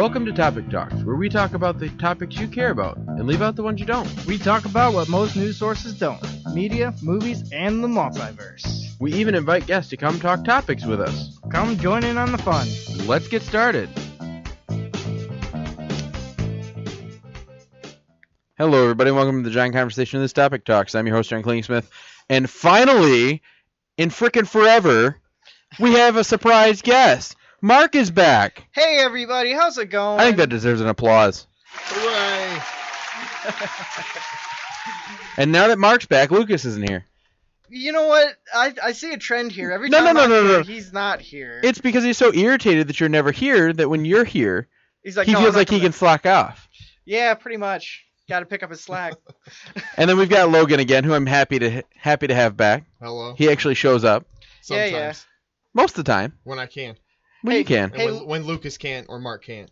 Welcome to Topic Talks, where we talk about the topics you care about and leave out the ones you don't. We talk about what most news sources don't. Media, movies, and the multiverse. We even invite guests to come talk topics with us. Come join in on the fun. Let's get started. Hello, everybody, and welcome to the Giant Conversation of This Topic Talks. I'm your host, John Klingsmith. And finally, in frickin' forever, we have a surprise guest. Mark is back. Hey, everybody. How's it going? I think that deserves an applause. Hooray! And now that Mark's back, Lucas isn't here. You know what? I see a trend here. Every time I'm here, he's not here. It's because he's so irritated that you're never here that when you're here, he's like, he feels like he can slack off. Yeah, pretty much. Got to pick up his slack. And then we've got Logan again, who I'm happy to have back. Hello. He actually shows up. Sometimes. Yeah. Most of the time. When I can. When you can. And when Lucas can't or Mark can't.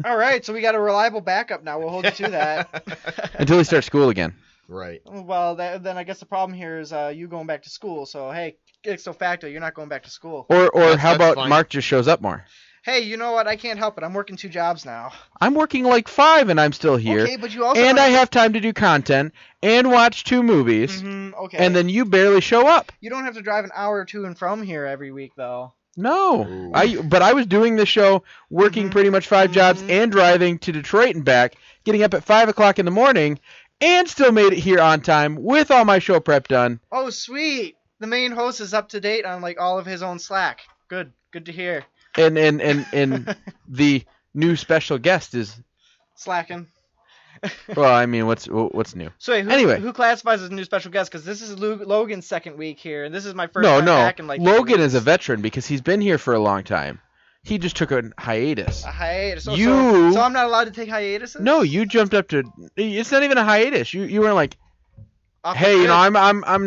All right, so we got a reliable backup now. We'll hold you to that. Until he starts school again. Right. Well, then I guess the problem here is you going back to school. So, hey, ipso facto, you're not going back to school. Or how about fine. Mark just shows up more? Hey, you know what? I can't help it. I'm working 2 jobs now. I'm working like 5 and I'm still here. Okay, but you also and I have time to do content and watch 2 movies. Mm-hmm, okay. And then you barely show up. You don't have to drive an hour or 2 and from here every week, though. No. Ooh. But I was doing the show, working pretty much 5 jobs and driving to Detroit and back, getting up at 5 o'clock in the morning, and still made it here on time with all my show prep done. Oh, sweet. The main host is up to date on like all of his own Slack. Good to hear. And the new special guest is, Slacking. well, I mean, what's new? So wait, Anyway. who classifies as a new special guest? Because this is Logan's second week here, and this is my first time back in like 2 Logan weeks. is a veteran because he's been here for a long time. He just took a hiatus. A hiatus. So I'm not allowed to take hiatuses? No, you jumped up to. It's not even a hiatus. You were like, Off the hey, grid. I'm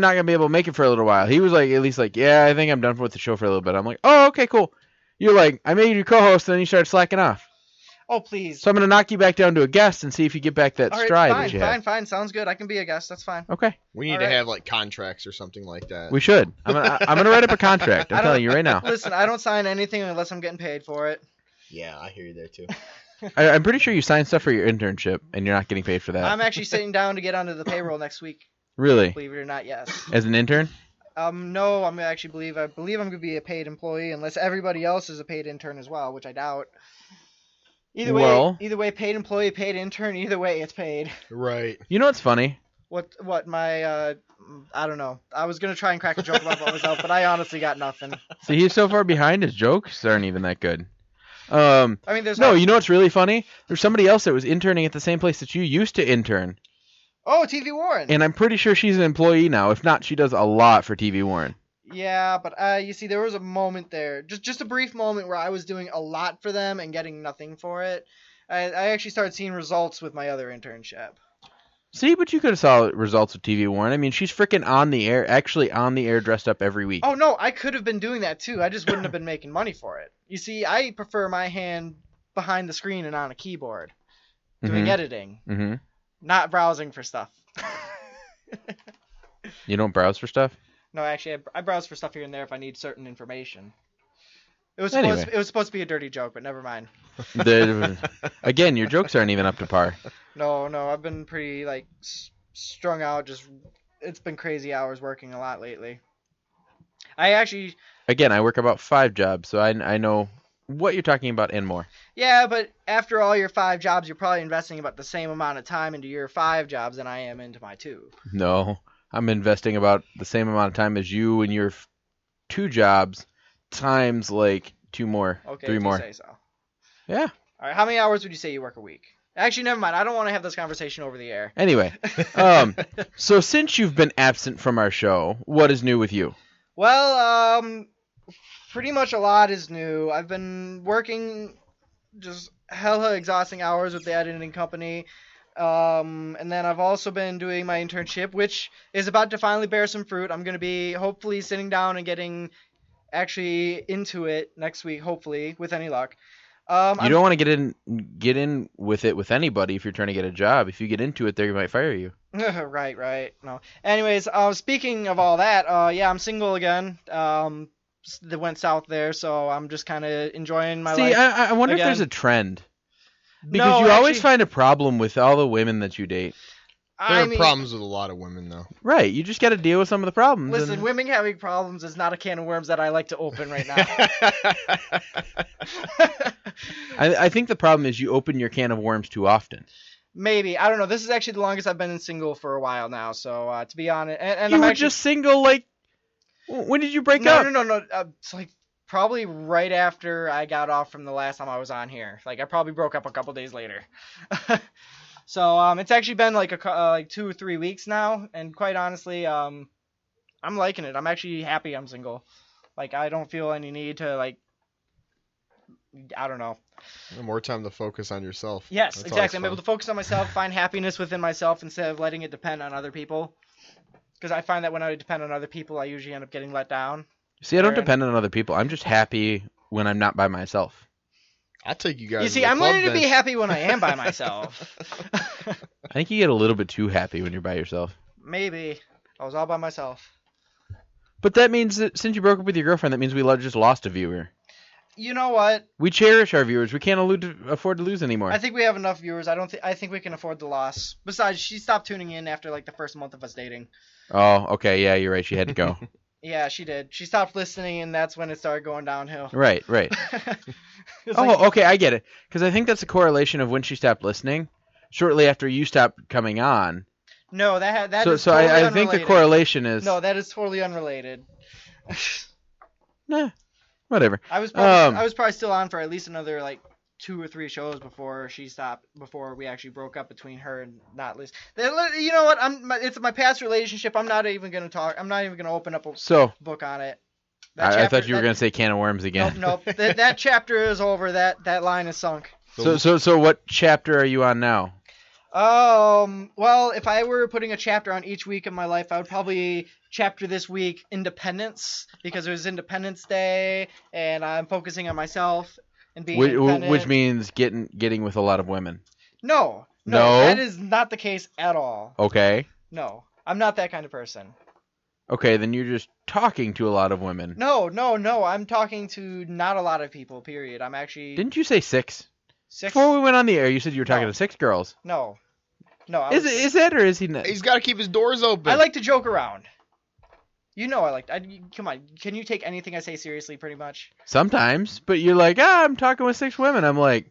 not gonna be able to make it for a little while. He was like, at least like, yeah, I think I'm done with the show for a little bit. I'm like, oh, okay, cool. You're like, I made you co-host, and then you started slacking off. Oh, please. So I'm gonna knock you back down to a guest and see if you get back that All right, stride that you had. fine. Sounds good. I can be a guest. That's fine. Okay, We need All to right. have like contracts or something like that. we should. I'm gonna write up a contract. I'm I don't- telling you right now. Listen, I don't sign anything unless I'm getting paid for it. Yeah, I hear you there too. I'm pretty sure you signed stuff for your internship, and you're not getting paid for that. I'm actually sitting down to get onto the payroll next week. Really? Believe it or not, yes. As an intern? No, I'm actually I believe I'm gonna be a paid employee unless everybody else is a paid intern as well, which I doubt. Either way, paid employee, paid intern, either way, it's paid. Right. You know what's funny? What my I don't know. I was gonna try and crack a joke about myself, but I honestly got nothing. See, he's so far behind, his jokes aren't even that good. I mean, there's No, you know what's really funny? There's somebody else that was interning at the same place that you used to intern. Oh, TV Warren. And I'm pretty sure she's an employee now. If not, she does a lot for TV Warren. Yeah, but you see, there was a moment there, just a brief moment where I was doing a lot for them and getting nothing for it. I actually started seeing results with my other internship. See, but you could have saw results with TV Warren. I mean, she's freaking on the air, actually on the air, dressed up every week. Oh no, I could have been doing that too. I just wouldn't have been making money for it. You see, I prefer my hand behind the screen and on a keyboard, doing editing, not browsing for stuff. You don't browse for stuff? No, actually, I browse for stuff here and there if I need certain information. It was Anyway. supposed to be a dirty joke, but never mind. Again, your jokes aren't even up to par. No, I've been pretty like strung out. It's been crazy hours working a lot lately. Again, I work about 5 jobs, so I know what you're talking about and more. Yeah, but after all your 5 jobs, you're probably investing about the same amount of time into your 5 jobs than I am into my 2. No, I'm investing about the same amount of time as you and your 2 jobs times like 2 more, Okay, 3 if more. you say so. Yeah. All right, how many hours would you say you work a week? Actually, never mind. I don't want to have this conversation over the air. Anyway, so since you've been absent from our show, what is new with you? Well, pretty much a lot is new. I've been working just hella exhausting hours with the editing company. And then I've also been doing my internship, which is about to finally bear some fruit. I'm going to be hopefully sitting down and getting actually into it next week, hopefully, with any luck. You don't want to get in with it with anybody if you're trying to get a job. If you get into it, they might fire you. Right. No. Anyways, speaking of all that, yeah, I'm single again. that went south there, so I'm just kind of enjoying my See, life. I wonder if again. there's a trend. Because No, you always actually- find a problem with all the women that you date. There I are mean, problems with a lot of women, though. Right. You just got to deal with some of the problems. listen, and- women having problems is not a can of worms that I like to open right now. I think the problem is you open your can of worms too often. Maybe, I don't know. This is actually the longest I've been single for a while now. So to be honest, and You I'm were actually just single, like, when did you break no, up? no. It's like probably right after I got off from the last time I was on here. Like I probably broke up a couple days later. So it's actually been like like 2 or 3 weeks now, and quite honestly, I'm liking it. I'm actually happy I'm single. Like I don't feel any need to like, I don't know. More time to focus on yourself. Yes, That's exactly. I'm always able to focus on myself, find happiness within myself instead of letting it depend on other people. Because I find that when I depend on other people, I usually end up getting let down. See, I don't Aaron. depend on other people. I'm just happy when I'm not by myself. fun. I'll take you guys. You to see, the I'm club learning to be then. happy when I am by myself. I think you get a little bit too happy when you're by yourself. Maybe. I was all by myself. But that means that since you broke up with your girlfriend, that means we just lost a viewer. You know what? We cherish our viewers. We can't afford to lose anymore. I think we have enough viewers. I think we can afford the loss. Besides, she stopped tuning in after like the first month of us dating. Oh, okay. Yeah, you're right. She had to go. Yeah, she did. She stopped listening, and that's when it started going downhill. Right. It's Oh, like- okay. I get it. Because I think that's a correlation of when she stopped listening. Shortly after you stopped coming on. No, that So is totally I think the unrelated. correlation is. No, that is totally unrelated. Nah, whatever. I was probably still on for at least another like 2 or 3 shows before she stopped. Before we actually broke up between her and not Liz. You know what? It's my past relationship. I'm not even gonna talk. I'm not even gonna open up a So book on it. I thought you were gonna say can of worms again. Nope. That chapter is over. That line is sunk. So what chapter are you on now? Well, if I were putting a chapter on each week of my life, I would probably chapter this week Independence, because it was Independence Day, and I'm focusing on myself and being independent. Which means getting with a lot of women. No, No? that is not the case at all. Okay. No, I'm not that kind of person. Okay, then you're just talking to a lot of women. No, I'm talking to not a lot of people, period. I'm actually... Didn't you say 6? 6... Before we went on the air, you said you were talking No. to 6 girls. No. Is that or is he not? He's got to keep his doors open. I like to joke around. You know come on, can you take anything I say seriously, pretty much? Sometimes, but you're like, I'm talking with 6 women. I'm like,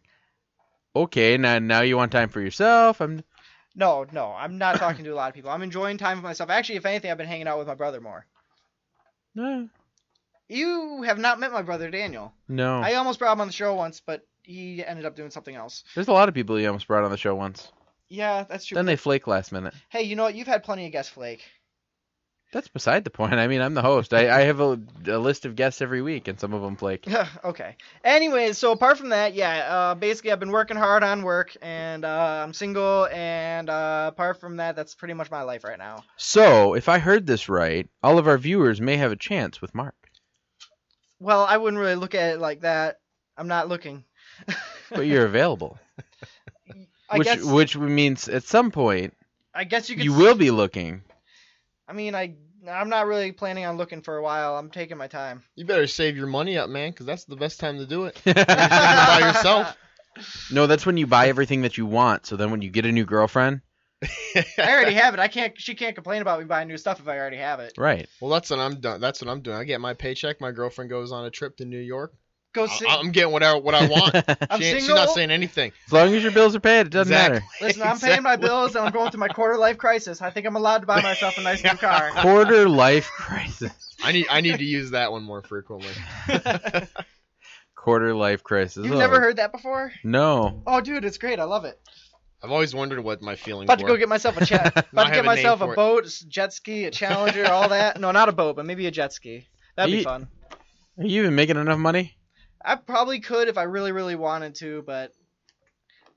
okay, now you want time for yourself. No, I'm not talking to a lot of people. I'm enjoying time with myself. Actually, if anything, I've been hanging out with my brother more. No. You have not met my brother, Daniel. No. I almost brought him on the show once, but he ended up doing something else. There's a lot of people you almost brought on the show once. Yeah, that's true. Then they flake last minute. Hey, you know what? You've had plenty of guest flake. That's beside the point. I mean, I'm the host. I have a list of guests every week, and some of them flake. Okay. Anyways, so apart from that, basically I've been working hard on work, and I'm single, and apart from that, that's pretty much my life right now. So, if I heard this right, all of our viewers may have a chance with Mark. Well, I wouldn't really look at it like that. I'm not looking. But you're available. Which means at some point, I guess you could. you will be looking. I mean, I'm not really planning on looking for a while. I'm taking my time. You better save your money up, man, because that's the best time to do it. You're thinking by yourself. No, that's when you buy everything that you want. So then when you get a new girlfriend. I already have it. She can't complain about me buying new stuff if I already have it. Right. Well, that's what I'm done. That's what I'm doing. I get my paycheck. My girlfriend goes on a trip to New York. Go see. I'm getting what I want. She's not saying anything. As long as your bills are paid, it doesn't matter. Listen, I'm paying my bills and I'm going through my quarter life crisis. I think I'm allowed to buy myself a nice new car. Quarter life crisis. I need to use that one more frequently. Quarter life crisis. You've never heard that before? No. Oh, dude, it's great. I love it. I've always wondered what my feelings About to were. go get myself a I about to have get a myself name a for it. boat, jet ski, a Challenger, all that. No, not a boat, but maybe a jet ski. That'd be fun. Are you even making enough money? I probably could if I really, really wanted to, but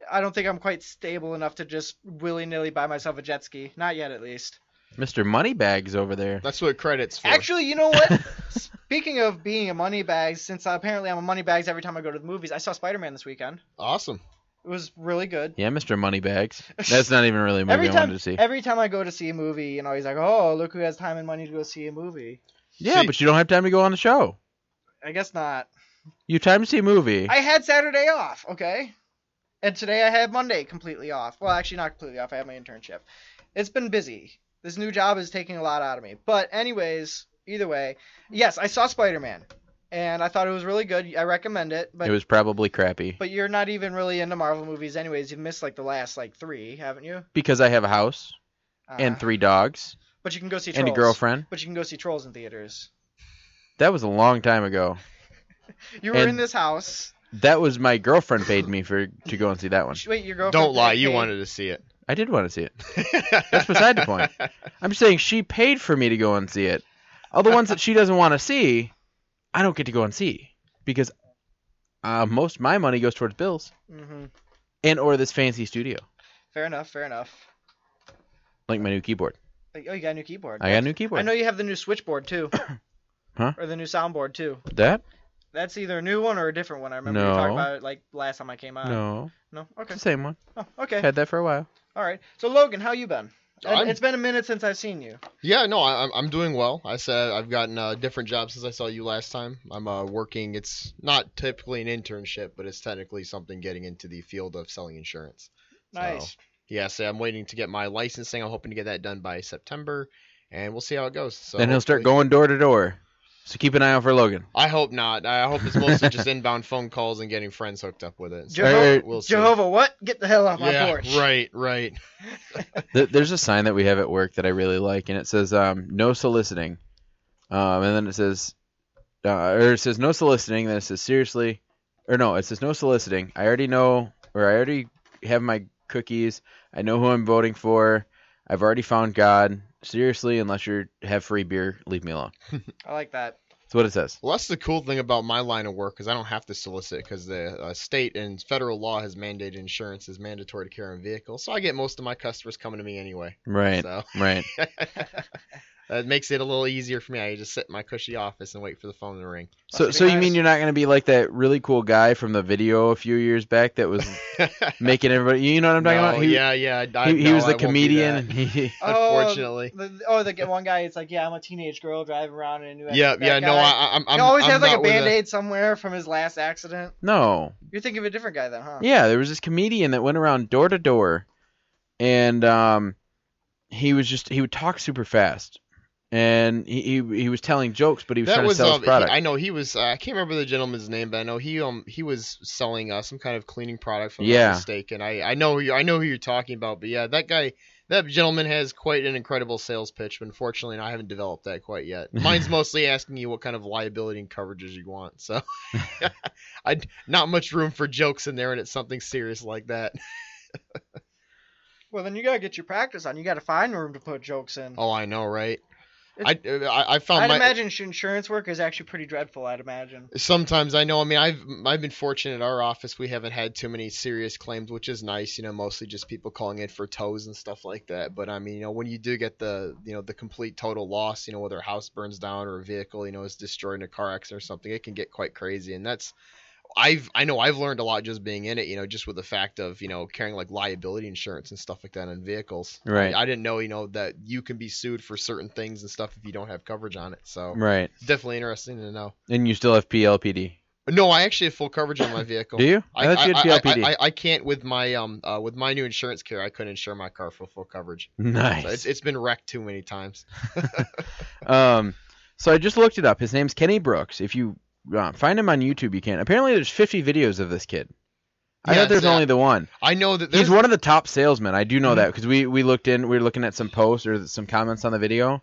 I don't think I'm quite stable enough to just willy-nilly buy myself a jet ski. Not yet, at least. Mr. Moneybags over there. That's what credit's for. Actually, you know what? Speaking of being a moneybags, since apparently I'm a moneybags every time I go to the movies, I saw Spider-Man this weekend. Awesome. It was really good. Yeah, Mr. Moneybags. That's not even really a movie I wanted to see. Every time I go to see a movie, he's like, oh, look who has time and money to go see a movie. Yeah, See- but you don't have time to go on the show. I guess not. You time to see a movie. I had Saturday off, okay? And today I have Monday completely off. Well, actually not completely off. I have my internship. It's been busy. This new job is taking a lot out of me. But anyways, either way, yes, I saw Spider-Man. And I thought it was really good. I recommend it. But It was probably crappy. But you're not even really into Marvel movies anyways. You've missed like the last like 3, haven't you? Because I have a house and 3 dogs But you can go see Trolls. and a girlfriend. But you can go see Trolls in theaters. That was a long time ago. You were And- in this house. That was my girlfriend paid me to go and see that one. Wait, your girlfriend. Don't lie, you paid- wanted to see it. I did want to see it. That's beside the point. I'm saying she paid for me to go and see it. All the ones that she doesn't want to see, I don't get to go and see because most of my money goes towards bills and or this fancy studio, Fair enough. like my new keyboard. Oh, you got a new keyboard. I got a new keyboard. I know you have the new switchboard too. Huh? Or the new soundboard too. That? That's either a new one or a different one. I remember No. you talking about it like last time I came on. No, No? it's Okay. the same one. Oh, okay. Had that for a while. All right. So Logan, how you been? I'm- It's been a minute since I've seen you. Yeah, no, I'm doing well. I said I've gotten a different job since I saw you last time. I'm working. It's not typically an internship, but it's technically something getting into the field of selling insurance. Nice. So, yeah, so I'm waiting to get my licensing. I'm hoping to get that done by September, and we'll see how it goes. So Then he'll start hopefully- going door to door. So keep an eye out for Logan. I hope not. I hope it's mostly just inbound phone calls and getting friends hooked up with it. So Jehovah, we'll see. Jehovah, what? Get the hell off my Yeah, porch. right. There's a sign that we have at work that I really like, and it says no soliciting. And then it says, no soliciting. Then it says seriously, or no, it says no soliciting. I already have my cookies. I know who I'm voting for. I've already found God. Seriously, unless you have free beer, leave me alone. I like that. That's what it says. Well, that's the cool thing about my line of work, because I don't have to solicit, because the state and federal law has mandated insurance is mandatory to carry on vehicles. So I get most of my customers coming to me anyway. Right. So Right. that makes it a little easier for me. I just sit in my cushy office and wait for the phone to ring. So Must be you nice. mean you're not going to be like that really cool guy from the video a few years back that was making everybody? You know what I'm talking about? He was the comedian. And he, Unfortunately. The one guy, it's like, yeah, I'm a teenage girl driving around in a new Yeah, that no, guy. I'm. He always I'm has like a not with Band-Aid somewhere from his last accident. no. You're thinking of a different guy then, huh? Yeah, there was this comedian that went around door to door, and he would talk super fast, and he was telling jokes, but he was trying to sell his product. I know he was. I can't remember the gentleman's name, but I know he was selling some kind of cleaning product. If I'm Yeah. not mistaken. I know who you're talking about, but yeah, that gentleman has quite an incredible sales pitch. But unfortunately, I haven't developed that quite yet. Mine's mostly asking you what kind of liability and coverages you want. So, not much room for jokes in there, and it's something serious like that. Well, then you gotta get your practice on. You gotta find room to put jokes in. Oh, I know, right? It's- I found I'd my. imagine insurance work is actually pretty dreadful. I'd imagine. Sometimes I know. I mean, I've been fortunate at our office. We haven't had too many serious claims, which is nice. You know, mostly just people calling in for tows and stuff like that. But I mean, you know, when you do get the complete total loss, you know, whether a house burns down or a vehicle, you know, is destroyed in a car accident or something, it can get quite crazy. And that's I know I've learned a lot just being in it, you know, just with the fact of, you know, carrying like liability insurance and stuff like that on vehicles. Right. I didn't know, you know, that you can be sued for certain things and stuff if you don't have coverage on it. So Right. definitely interesting to know. And you still have PLPD. No, I actually have full coverage on my vehicle. Do you? I thought you had PLPD. I can't with my new insurance carrier. I couldn't insure my car for full coverage. Nice. So it's been wrecked too many times. So I just looked it up. His name's Kenny Brooks. If you find him on YouTube, you can. Apparently, there's 50 videos of this kid. I Yeah, thought there's so only the one. I know that He's there's one of the top salesmen. I do know that because we were looking at some posts or some comments on the video,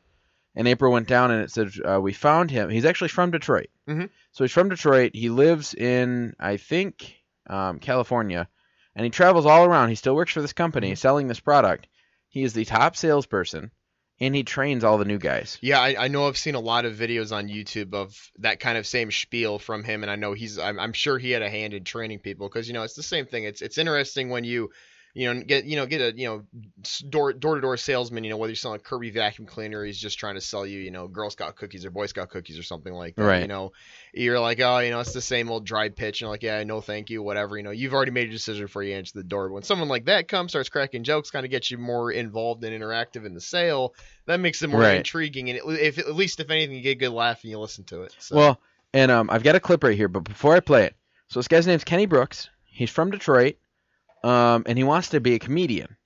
and April went down and it said we found him. He's actually from Detroit. Mhm. So he's from Detroit. He lives in I think California, and he travels all around. He still works for this company selling this product. He is the top salesperson, and he trains all the new guys. Yeah, I know I've seen a lot of videos on YouTube of that kind of same spiel from him, and I know I'm sure he had a hand in training people because, you know, it's the same thing. It's interesting when you get a door-to-door salesman, you know, whether you're selling a Kirby vacuum cleaner or he's just trying to sell you, you know, Girl Scout cookies or Boy Scout cookies or something like that. Right. You know, you're like, oh, you know, it's the same old dry pitch, and you're like, yeah, no, thank you, whatever. You know, you've already made a decision before you answer the door. But when someone like that comes, starts cracking jokes, kind of gets you more involved and interactive in the sale, that makes it more Right. intriguing. And at least if anything, you get a good laugh and you listen to it. So. Well, And I've got a clip right here, but before I play it, so this guy's name's Kenny Brooks. He's from Detroit, and he wants to be a comedian.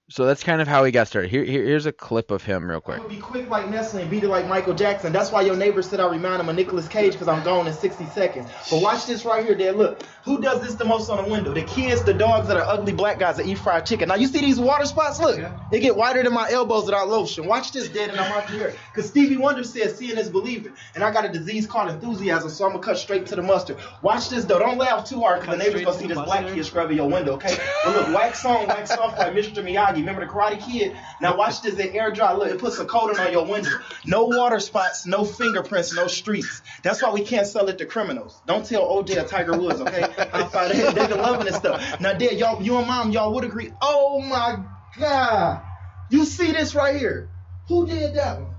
So that's kind of how he got started. Here's a clip of him real quick. I'm gonna be quick like Nestle and beat it like Michael Jackson. That's why your neighbor said I remind him of Nicolas Cage because I'm gone in 60 seconds. But watch this right here, Dad. Look, who does this the most on the window? The kids, the dogs, that are ugly black guys that eat fried chicken. Now you see these water spots? Look, they get whiter than my elbows without lotion. Watch this, Dad, and I'm out here. Because Stevie Wonder said seeing is believing. And I got a disease called enthusiasm, so I'm gonna cut straight to the mustard. Watch this though. Don't laugh too hard because the neighbor's gonna see this black kid scrubbing your window, okay? But look, wax on, wax off like Mr. Miyagi. Remember the Karate Kid? Now watch this at air dry. Look, it puts a coating on your window. No water spots, no fingerprints, no streaks. That's why we can't sell it to criminals. Don't tell OJ or Tiger Woods, okay? They're loving this stuff. Now, Dad, y'all, you and Mom, y'all would agree. Oh my God, you see this right here? Who did that one?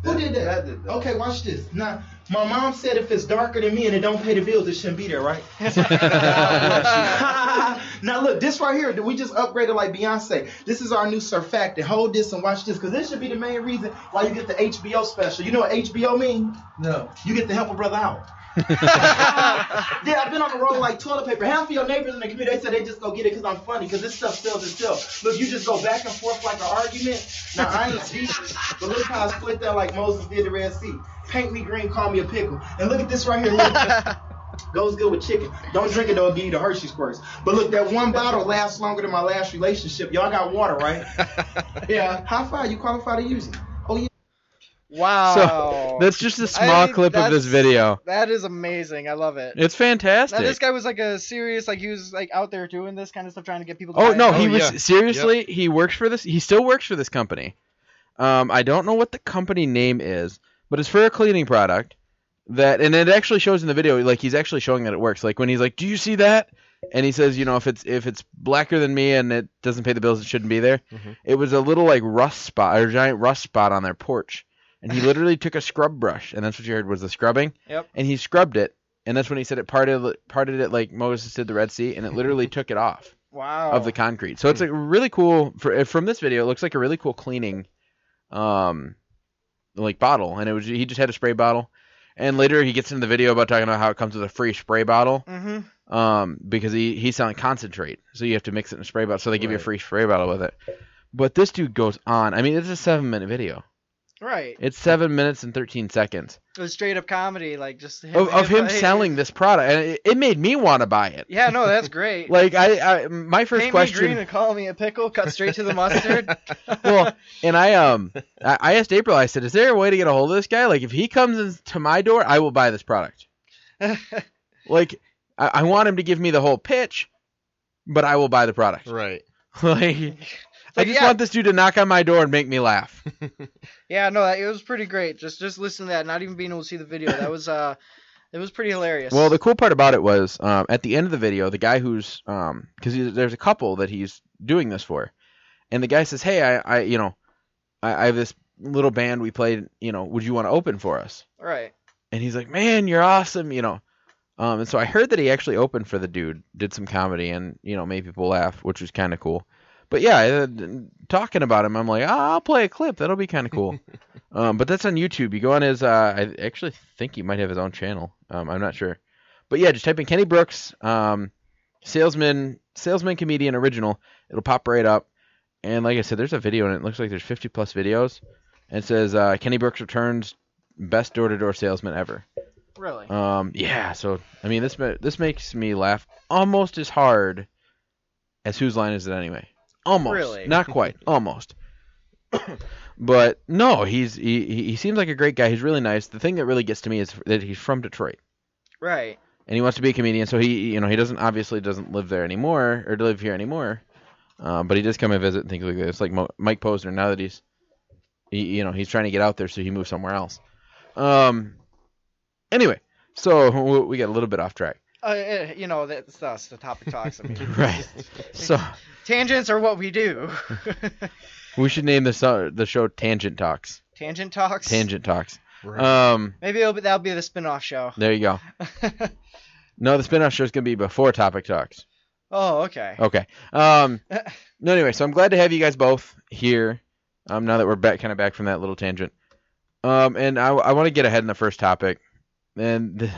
Who did that? Okay, watch this. Now, my mom said if it's darker than me and it don't pay the bills, it shouldn't be there, right? Now look, this right here, we just upgraded like Beyonce. This is our new surfactant. Hold this and watch this, because this should be the main reason why you get the HBO special. You know what HBO mean? No. You get to help a brother out. Yeah, I've been on the road like toilet paper. Half of your neighbors in the community, they said they just go get it because I'm funny, because this stuff sells itself. Look, you just go back and forth like an argument. Now, I ain't deep, but look how I split that like Moses did the Red Sea. Paint me green, call me a pickle. And look at this right here. Look, goes good with chicken. Don't drink it, though, it'll give you the Hershey squirts. But look, that one bottle lasts longer than my last relationship. Y'all got water, right? Yeah. High five, you qualify to use it. Oh, yeah. Wow. So that's just a small clip of this video. That is amazing. I love it. It's fantastic. Now, this guy was like a serious, like he was like out there doing this kind of stuff, trying to get people to Oh buy no, it. he was seriously. He works for this. He still works for this company. I don't know what the company name is, but it's for a cleaning product. And it actually shows in the video, like he's actually showing that it works. Like when he's like, "Do you see that?" And he says, you know, if it's blacker than me and it doesn't pay the bills, it shouldn't be there. Mm-hmm. It was a little like rust spot, or a giant rust spot on their porch. And he literally took a scrub brush, and that's what you heard was the scrubbing. Yep. And he scrubbed it, and that's when he said it parted it like Moses did the Red Sea, and it literally took it off. Wow. Of the concrete. So it's a really cool. From this video, it looks like a really cool cleaning, like bottle, and he just had a spray bottle, and later he gets into the video about talking about how it comes with a free spray bottle. Mm-hmm. Because he's selling concentrate, so you have to mix it in a spray bottle. So they give you a free spray bottle with it. But this dude goes on. I mean, it's a 7-minute video. Right. It's 7 minutes and 13 seconds. It was straight up comedy, like just of him selling this product, and it made me want to buy it. Yeah, no, that's great. Like my first question. Paint me green and call me a pickle. Cut straight to the mustard. Well, and I asked April. I said, "Is there a way to get a hold of this guy? Like, if he comes into my door, I will buy this product. Like, I want him to give me the whole pitch, but I will buy the product. Right. Like." I just want this dude to knock on my door and make me laugh. Yeah, no, it was pretty great. Just listen to that, not even being able to see the video. That was it was pretty hilarious. Well, the cool part about it was at the end of the video, the guy who's because there's a couple that he's doing this for, and the guy says, "Hey, I have this little band we played. You know, would you want to open for us?" Right. And he's like, "Man, you're awesome." You know. And so I heard that he actually opened for the dude, did some comedy, and made people laugh, which was kind of cool. But yeah, talking about him, I'm like, I'll play a clip. That'll be kind of cool. But that's on YouTube. You go on his, I actually think he might have his own channel. I'm not sure. But yeah, just type in Kenny Brooks, salesman comedian original. It'll pop right up. And like I said, there's a video, and it looks like there's 50 plus videos. And it says, Kenny Brooks returns best door-to-door salesman ever. Really? Yeah. So I mean, this makes me laugh almost as hard as Whose Line Is It Anyway? Almost. Really? Not quite. Almost. But no, he seems like a great guy. He's really nice. The thing that really gets to me is that he's from Detroit. Right. And he wants to be a comedian, so he doesn't live there anymore or live here anymore. But he does come and visit and things like that. It's like Mike Posner. Now that he's trying to get out there, so he moved somewhere else. Anyway, so we got a little bit off track. That's us, the topic talks. I mean, right. So tangents are what we do. We should name the show Tangent Talks. Tangent Talks. Tangent Talks. Right. Maybe that'll be the spin-off show. There you go. No, the spin-off show is gonna be before Topic Talks. Oh, okay. Okay. No, anyway, so I'm glad to have you guys both here. Now that we're back from that little tangent. And I want to get ahead in the first topic. and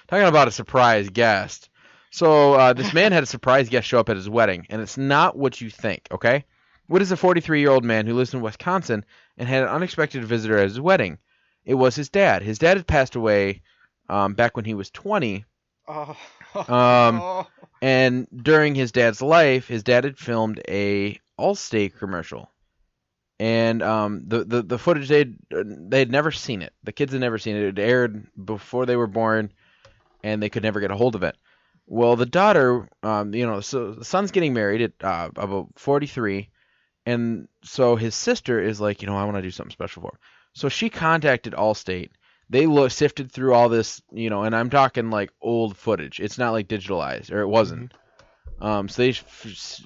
talking about a surprise guest. So this man had a surprise guest show up at his wedding, and it's not what you think, okay? What is a 43-year-old man who lives in Wisconsin and had an unexpected visitor at his wedding? It was his dad. His dad had passed away back when he was 20. Oh. And during his dad's life, his dad had filmed a Allstate commercial. And the footage they'd never seen it. The kids had never seen it. It aired before they were born, and they could never get a hold of it. Well, the daughter, so the son's getting married at about 43, and so his sister is like, I want to do something special for him. So she contacted Allstate. They sifted through all this, and I'm talking like old footage. It's not like digitalized, or it wasn't. So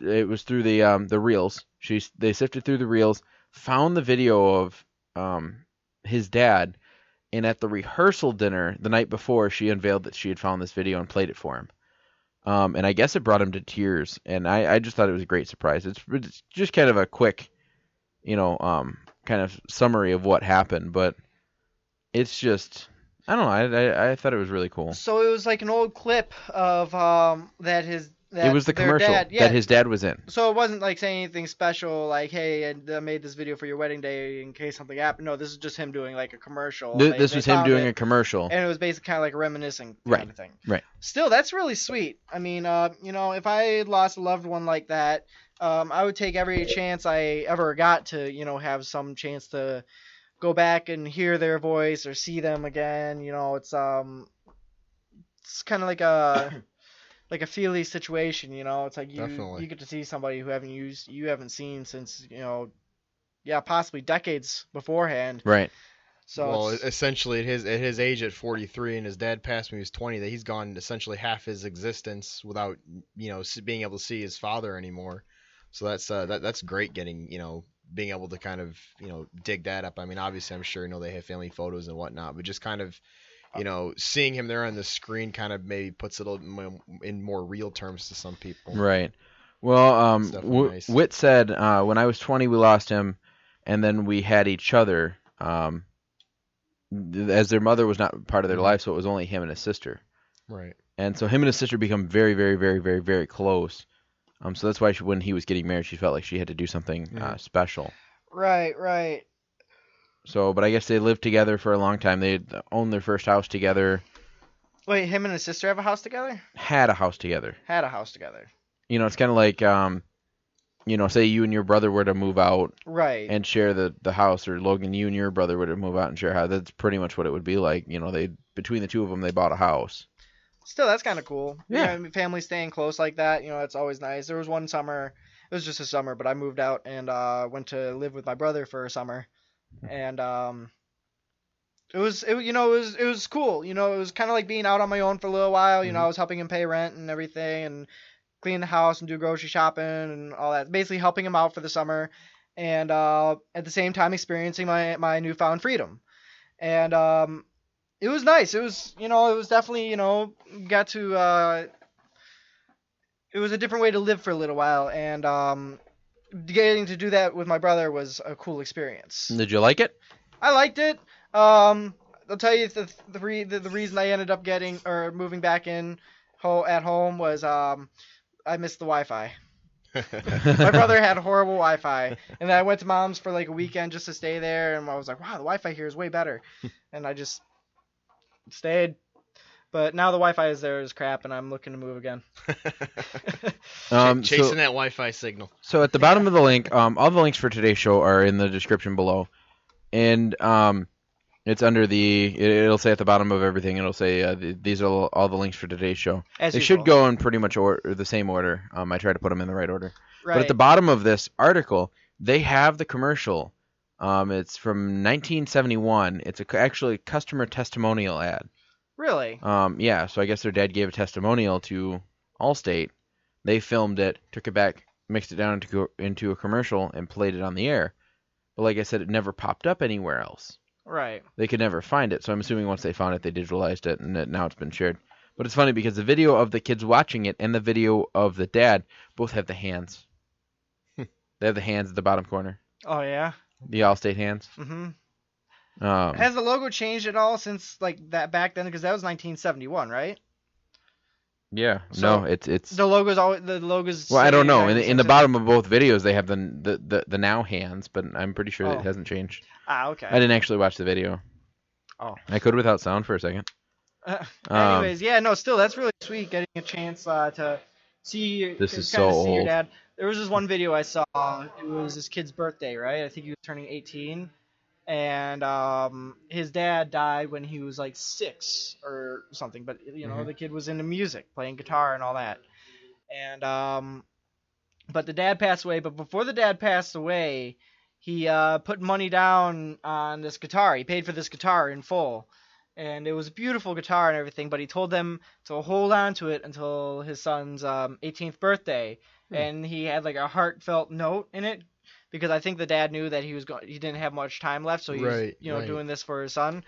it was through the reels. They sifted through the reels, found the video of his dad, and at the rehearsal dinner the night before, she unveiled that she had found this video and played it for him. And I guess it brought him to tears, and I just thought it was a great surprise. It's just kind of a quick, kind of summary of what happened, but it's just, I don't know, I thought it was really cool. So it was like an old clip of that it was the commercial dad, that his dad was in. So it wasn't like saying anything special, like, hey, I made this video for your wedding day in case something happened. No, this is just him doing like a commercial. This was him doing a commercial. And it was basically kind of like a reminiscing kind of thing. Right. Still, that's really sweet. I mean, if I had lost a loved one like that, I would take every chance I ever got to, have some chance to go back and hear their voice or see them again. It's kind of like a feely situation, It's like you get to see somebody who you haven't seen since, possibly decades beforehand. Right. So essentially at his age at 43, and his dad passed when he was 20, that he's gone essentially half his existence without being able to see his father anymore. So that's great getting being able to kind of dig that up. I mean, obviously I'm sure they have family photos and whatnot, but just kind of seeing him there on the screen kind of maybe puts it in more real terms to some people. Right. Well, nice. Whit said, when I was 20, we lost him, and then we had each other, as their mother was not part of their life, so it was only him and his sister. Right. And so him and his sister become very, very, very, very, very close. So that's why when he was getting married, she felt like she had to do something special. Right. So, but I guess they lived together for a long time. They owned their first house together. Wait, him and his sister have a house together? Had a house together. It's kind of like, say you and your brother were to move out. Right. And share the house, or Logan, you and your brother were to move out and share a house. That's pretty much what it would be like. Between the two of them, they bought a house. Still, that's kind of cool. Yeah. Family staying close like that, it's always nice. There was one summer, it was just a summer, but I moved out and went to live with my brother for a summer. And it was cool. It was kind of like being out on my own for a little while. I was helping him pay rent and everything, and clean the house and do grocery shopping and all that. Basically helping him out for the summer, and at the same time experiencing my newfound freedom. And it was nice. It was it was definitely got to it was a different way to live for a little while, and getting to do that with my brother was a cool experience. Did you like it? I liked it. I'll tell you the reason I ended up moving back in at home was I missed the Wi-Fi. My brother had horrible Wi-Fi, and then I went to mom's for like a weekend just to stay there, and I was like, wow, the Wi-Fi here is way better, and I just stayed. But now the Wi-Fi is crap, and I'm looking to move again. Chasing that Wi-Fi signal. So at the bottom of the link, all the links for today's show are in the description below, and it's under it'll say at the bottom of everything, it'll say these are all the links for today's show. They should go in pretty much the same order. I try to put them in the right order. Right. But at the bottom of this article, they have the commercial. It's from 1971. It's actually a customer testimonial ad. Really? Yeah, so I guess their dad gave a testimonial to Allstate. They filmed it, took it back, mixed it down into a commercial, and played it on the air. But like I said, it never popped up anywhere else. Right. They could never find it, so I'm assuming once they found it, they digitalized it, and now it's been shared. But it's funny because the video of the kids watching it and the video of the dad both have the hands. They have the hands at the bottom corner. Oh, yeah? The Allstate hands. Mm-hmm. Has the logo changed at all since like that back then? Because that was 1971, right? Yeah. So, no, it's. The logo's always the logo's. Well, I don't know. stayed In the since bottom of both videos, they have the now hands, but I'm pretty sure Oh. it hasn't changed. Okay. I didn't actually watch the video. Oh. I could without sound for a second. Anyways, yeah, no, still that's really sweet getting a chance to see. This to is kinda so see your old. dad. There was this one video I saw. It was his kid's birthday, right? I think he was turning 18, and his dad died when he was like 6 or something. But the kid was into music, playing guitar and all that. And but the dad passed away. But before the dad passed away, he put money down on this guitar. He paid for this guitar in full. And it was a beautiful guitar and everything, but he told them to hold on to it until his son's 18th birthday. And he had like a heartfelt note in it because I think the dad knew that he didn't have much time left, so he was Right. doing this for his son.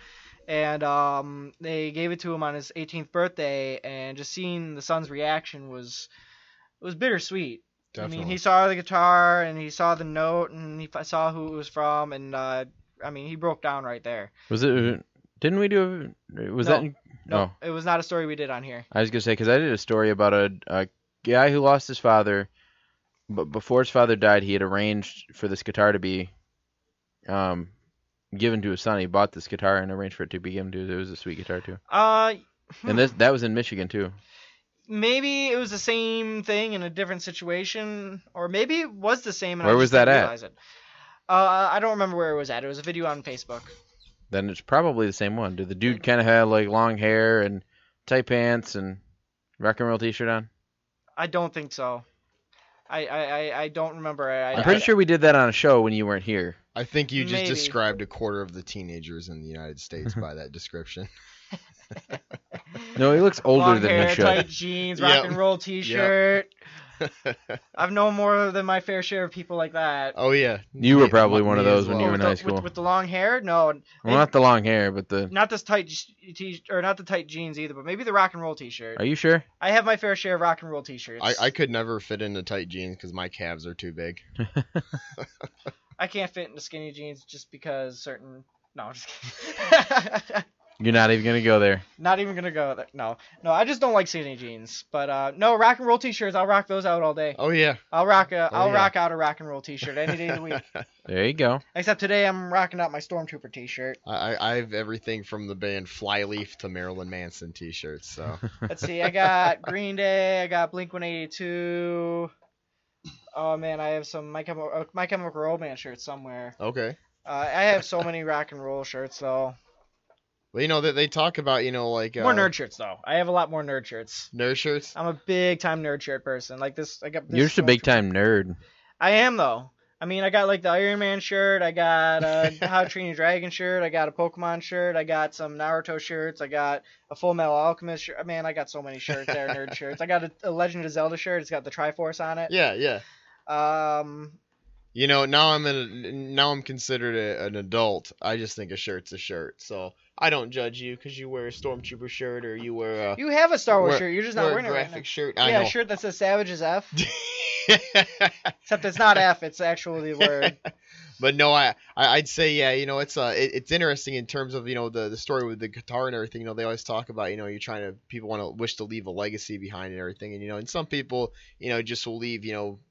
And they gave it to him on his 18th birthday, and just seeing the son's reaction was bittersweet. Definitely. I mean, he saw the guitar and he saw the note and he saw who it was from, and I mean, he broke down right there. Was it? Didn't we do? Was No. that? No, it was not a story we did on here. I was gonna say because I did a story about a guy who lost his father, but before his father died, he had arranged for this guitar to be given to his son. He bought this guitar and arranged for it to be given to him. It was a sweet guitar too. And that was in Michigan too. Maybe it was the same thing in a different situation, or maybe it was the same. And Where I was just didn't that at? realize it. I don't remember where it was at. It was a video on Facebook. Then it's probably the same one. Did the dude kind of have like long hair and tight pants and rock and roll T-shirt on? I don't think so. I don't remember. I'm pretty sure we did that on a show when you weren't here. I think you just Maybe. described a quarter of the teenagers in the United States by that description. No, he looks older Long than hair, he should. tight jeans, rock Yep. and roll T-shirt. I've known more than my fair share of people like that. Oh yeah. You were Me- probably me one of as those when you well. were in high school. With the long hair? No. Well, not the long hair, but the. Not this tight or not the tight jeans either, but maybe the rock and roll T-shirt. Are you sure? I have my fair share of rock and roll T-shirts. I could never fit into tight jeans because my calves are too big. I can't fit into skinny jeans just because certain. No, I'm just kidding. You're not even gonna go there. Not even gonna go there. No, I just don't like skinny jeans. But no, rock and roll T-shirts. I'll rock those out all day. Oh yeah. I'll rock yeah. out a rock and roll T-shirt any day of the week. There you go. Except today I'm rocking out my Stormtrooper T-shirt. I have everything from the band Flyleaf to Marilyn Manson t-shirts. So Let's see. I got Green Day. I got Blink-182. Oh man, I have some My Chemical Romance shirts somewhere. okay. I have so many rock and roll shirts though. Well, they talk about like More nerd shirts though. I have a lot more nerd shirts. nerd shirts. I'm a big time nerd shirt person. Like this, I got this. You're just a big time nerd. I am though. I mean, I got like the Iron Man shirt. I got a How to Train Your Dragon shirt. I got a Pokemon shirt. I got some Naruto shirts. I got a Full Metal Alchemist shirt. Man, I got so many shirts there, nerd shirts. I got a Legend of Zelda shirt. It's got the Triforce on it. Yeah. Um, Now I'm considered an adult. I just think a shirt's a shirt. So I don't judge you because you wear a Stormtrooper shirt or you wear a you have a Star Wars wear- shirt. You're just not wear a wearing it right graphic now. shirt. Yeah, I a know. shirt that says Savage is F. Except it's not F. It's actually the word. But no, I'd say it's interesting in terms of the story with the guitar and everything. They always talk about people want to wish to leave a legacy behind and everything, and some people just will leave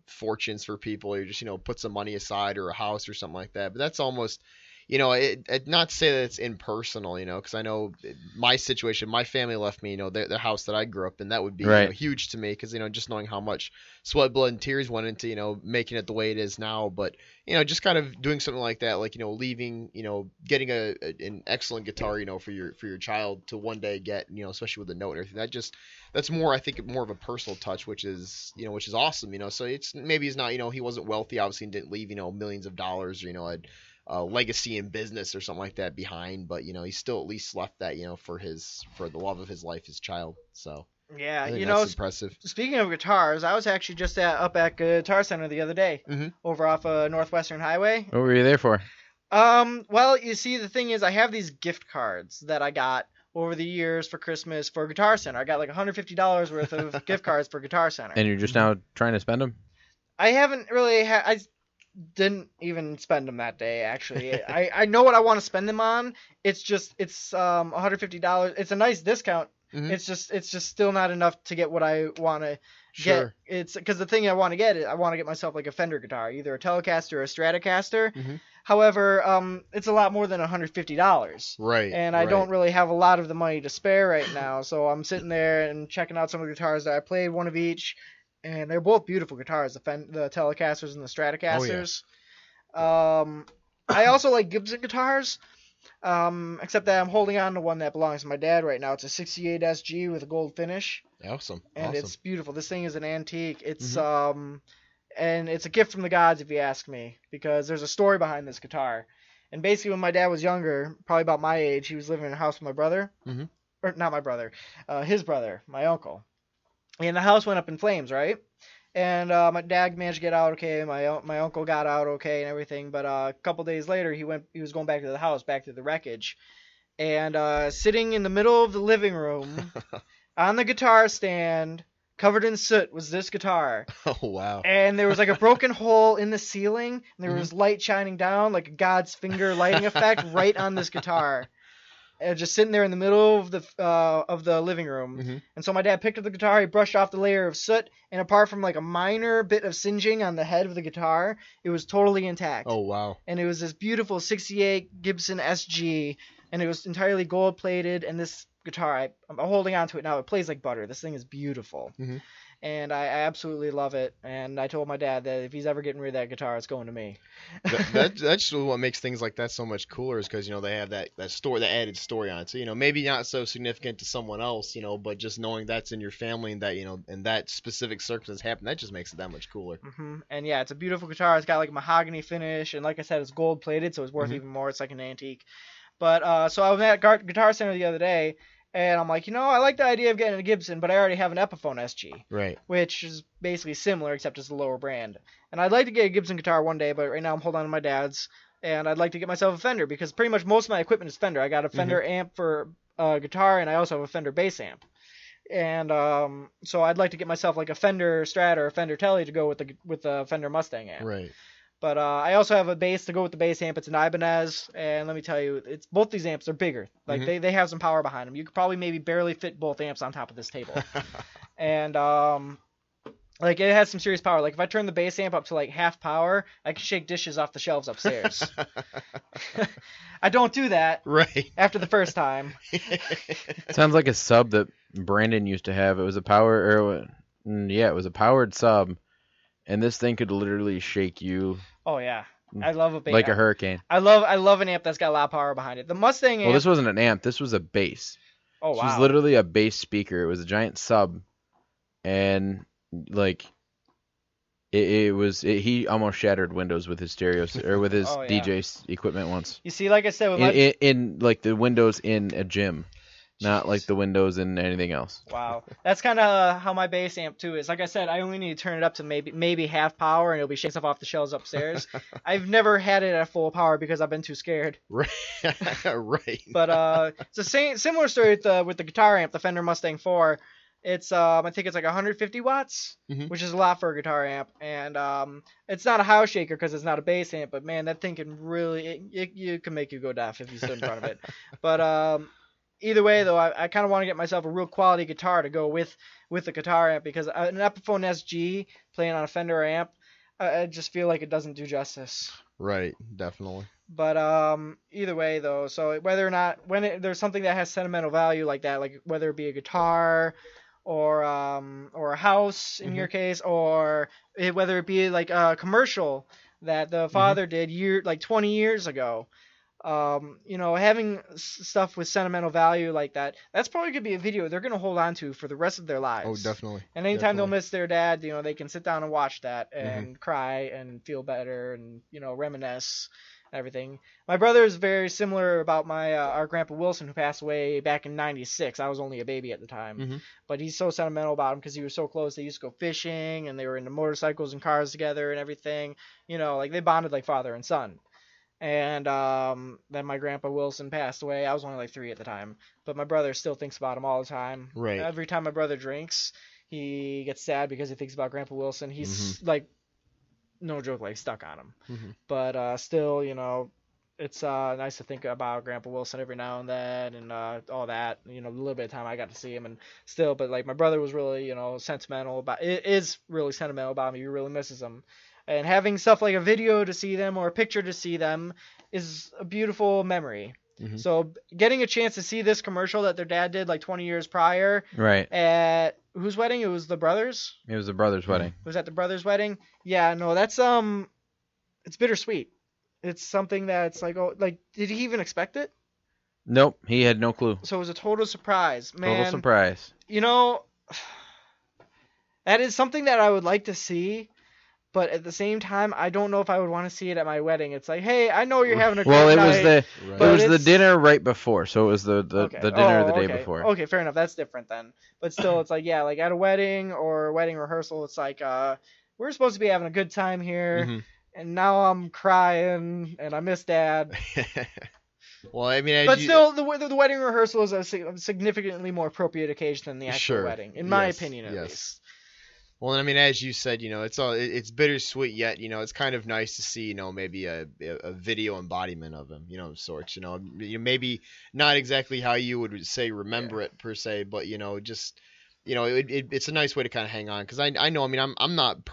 fortunes for people or just put some money aside or a house or something like that. But that's almost not to say that it's impersonal, because I know my situation, my family left me, the house that I grew up in, that would be Right. huge to me, because just knowing how much sweat, blood, and tears went into making it the way it is now. But just kind of doing something like that, like leaving, getting an excellent guitar, for your child to one day get, especially with the note and everything. That's more, I think, more of a personal touch, which is awesome. So it's maybe he's not, he wasn't wealthy, obviously, and didn't leave millions of dollars, or a legacy in business or something like that behind, but he still at least left that for the love of his life, his child. So Yeah, I think that's that's impressive. Speaking of guitars, I was actually just up at Guitar Center the other day, over off Northwestern Highway. What were you there for? Well, you see, the thing is, I have these gift cards that I got over the years for Christmas for Guitar Center. I got like $150 worth of gift cards for Guitar Center. And you're just now trying to spend them? I haven't really didn't even spend them that day. Actually, I know what I want to spend them on. It's $150. It's a nice discount. Mhm. It's just still not enough to get what I want to Sure. get. It's because the thing I want to get is I want to get myself like a Fender guitar, either a Telecaster or a Stratocaster. Mhm. However, it's a lot more than $150. Right. And I right. don't really have a lot of the money to spare right now, so I'm sitting there and checking out some of the guitars that I played, one of each, and they're both beautiful guitars, the Telecasters and the Stratocasters. I also like Gibson guitars, except that I'm holding on to one that belongs to my dad right now. It's a 68 SG with a gold finish, Awesome. and awesome. it's beautiful. This thing is an antique. It's and it's a gift from the gods, if you ask me, because there's a story behind this guitar. And basically, when my dad was younger, probably about my age, he was living in a house with my brother, or not my brother, his brother, my uncle. And the house went up in flames, right? And my dad managed to get out okay. My uncle got out okay and everything. But a couple days later, he was going back to the house, back to the wreckage, and sitting in the middle of the living room on the guitar stand, covered in soot, was this guitar. Oh wow. And there was like a broken hole in the ceiling, and there was light shining down, like a God's finger lighting effect, right on this guitar. And just sitting there in the middle of the living room. And so my dad picked up the guitar, he brushed off the layer of soot, and apart from like a minor bit of singeing on the head of the guitar, it was totally intact. Oh wow. And it was this beautiful 68 Gibson SG, and it was entirely gold plated, and this guitar, I'm holding on to it now. It plays like butter. This thing is beautiful. And I absolutely love it. And I told my dad that if he's ever getting rid of that guitar, it's going to me. That's what makes things like that so much cooler, is because they have that story, the added story on it. So maybe not so significant to someone else, but just knowing that's in your family and that and that specific circumstance happened, that just makes it that much cooler. And yeah, it's a beautiful guitar. It's got like a mahogany finish, and like I said, it's gold plated, so it's worth even more. It's like an antique. But so I was at Guitar Center the other day, and I'm like, I like the idea of getting a Gibson, but I already have an Epiphone SG. Right. Which is basically similar, except it's a lower brand. And I'd like to get a Gibson guitar one day, but right now I'm holding on to my dad's. And I'd like to get myself a Fender, because pretty much most of my equipment is Fender. I got a Fender amp for guitar, and I also have a Fender bass amp. And so I'd like to get myself like a Fender Strat or a Fender Tele to go with the Fender Mustang amp. Right. But I also have a bass to go with the bass amp. It's an Ibanez, and let me tell you, both these amps are bigger. Like they have some power behind them. You could probably maybe barely fit both amps on top of this table. And like it has some serious power. Like if I turn the bass amp up to like half power, I can shake dishes off the shelves upstairs. I don't do that. Right. After the first time. Sounds like a sub that Brandon used to have. It was a it was a powered sub. And this thing could literally shake you. Oh yeah, I love a bass. Like a hurricane. I love an amp that's got a lot of power behind it. The Mustang amp. Well, this wasn't an amp. This was a bass. Oh wow. This was literally a bass speaker. It was a giant sub, and like he almost shattered windows with his stereos or with his DJ equipment once. You see, like I said, in like the windows in a gym. Not like the windows and anything else. Wow. That's kind of how my bass amp, too, is. Like I said, I only need to turn it up to maybe half power, and it'll be shaking stuff off the shelves upstairs. I've never had it at full power because I've been too scared. Right. Right. But it's a similar story with the guitar amp, the Fender Mustang 4. It's I think it's like 150 watts, which is a lot for a guitar amp. And it's not a house shaker because it's not a bass amp, but, man, that thing can really – it can make you go deaf if you stood in front of it. But either way, though, I kind of want to get myself a real quality guitar to go with the guitar amp, because an Epiphone SG playing on a Fender amp, I just feel like it doesn't do justice. Right, definitely. But either way, though, so whether or not there's something that has sentimental value like that, like whether it be a guitar or a house in your case, or whether it be like a commercial that the father did 20 years ago. Having stuff with sentimental value like that, that's probably going to be a video they're going to hold on to for the rest of their lives. Oh, definitely. And anytime they'll miss their dad, they can sit down and watch that and cry and feel better and, reminisce and everything. My brother is very similar about our Grandpa Wilson, who passed away back in 96. I was only a baby at the time. But he's so sentimental about him because he was so close. They used to go fishing, and they were into motorcycles and cars together and everything. Like they bonded like father and son. And then my Grandpa Wilson passed away. I was only like 3 at the time. But my brother still thinks about him all the time. Right. Every time my brother drinks, he gets sad because he thinks about Grandpa Wilson. He's like no joke, like stuck on him. Mm-hmm. But still, it's nice to think about Grandpa Wilson every now and then, and all that. The little bit of time I got to see him, and still, but like my brother was really, sentimental about. It is really sentimental about him. He really misses him, and having stuff like a video to see them or a picture to see them is a beautiful memory. Mm-hmm. So getting a chance to see this commercial that their dad did like 20 years prior, Right. at whose wedding? It was the brothers. It was the brother's wedding. It was at the brothers' wedding. Yeah, no, that's it's bittersweet. It's something that's like, oh, like, did he even expect it? Nope, he had no clue. So it was a total surprise, man. Total surprise. That is something that I would like to see, but at the same time, I don't know if I would want to see it at my wedding. It's like, hey, I know you're having a great Well, it night. was Right. it was the dinner right before, so it was the Okay. dinner the day Okay. before. Okay, fair enough. That's different then. But still, it's like, yeah, like at a wedding or a wedding rehearsal, it's like, we're supposed to be having a good time here. Mm-hmm. And now I'm crying, and I miss Dad. Well, I mean, But still, the wedding rehearsal is a significantly more appropriate occasion than the actual Sure. wedding, in my Yes, opinion, at yes. least. Well, I mean, as you said, it's bittersweet, yet it's kind of nice to see, maybe a video embodiment of him, of sorts, maybe not exactly how you would say remember it per se, but just. It's a nice way to kind of hang on, because I know, I mean, I'm not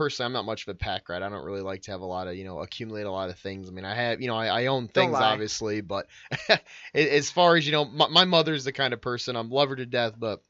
much of a pack rat. I don't really like to have a lot of, accumulate a lot of things. I mean, I have, I own things, lie. obviously, but as far as, my mother's the kind of person, I'm love her to death, but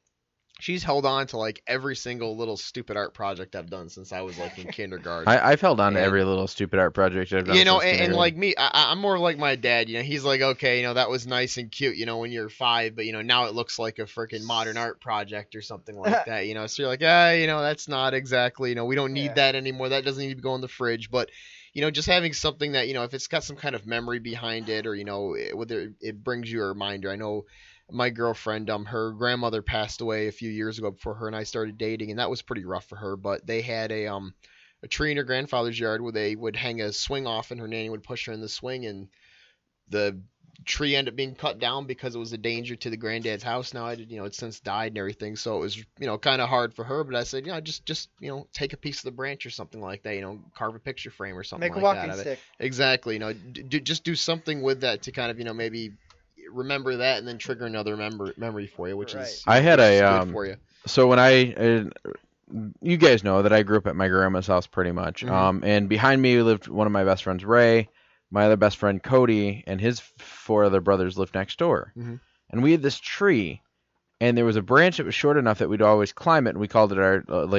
she's held on to like every single little stupid art project I've done since I was like in kindergarten. I've held on to And- every little stupid art project I've done. and since kindergarten. like me, I'm more like my dad. He's like, okay, that was nice and cute, when you're 5, but now it looks like a freaking modern art project or something like that. So you're like, that's not exactly, we don't need Yeah. that anymore. That doesn't need to go in the fridge. But just having something that if it's got some kind of memory behind it, or whether it brings you a reminder. I know my girlfriend, her grandmother passed away a few years ago before her and I started dating, and that was pretty rough for her. But they had a tree in her grandfather's yard where they would hang a swing off, and her nanny would push her in the swing, and the tree ended up being cut down because it was a danger to the granddad's house. Now it's since died and everything, so it was kind of hard for her. But I said, just take a piece of the branch or something like that, carve a picture frame or something Make a like walking that. stick. Exactly, just do something with that to kind of maybe remember that, and then trigger another memory for you, which Right. is I had which is a, good for you. So when you guys know that I grew up at my grandma's house pretty much. Mhm. And behind me lived one of my best friends, Ray. My other best friend, Cody, and his 4 other brothers lived next door. Mhm. And we had this tree, and there was a branch that was short enough that we'd always climb it, and we called it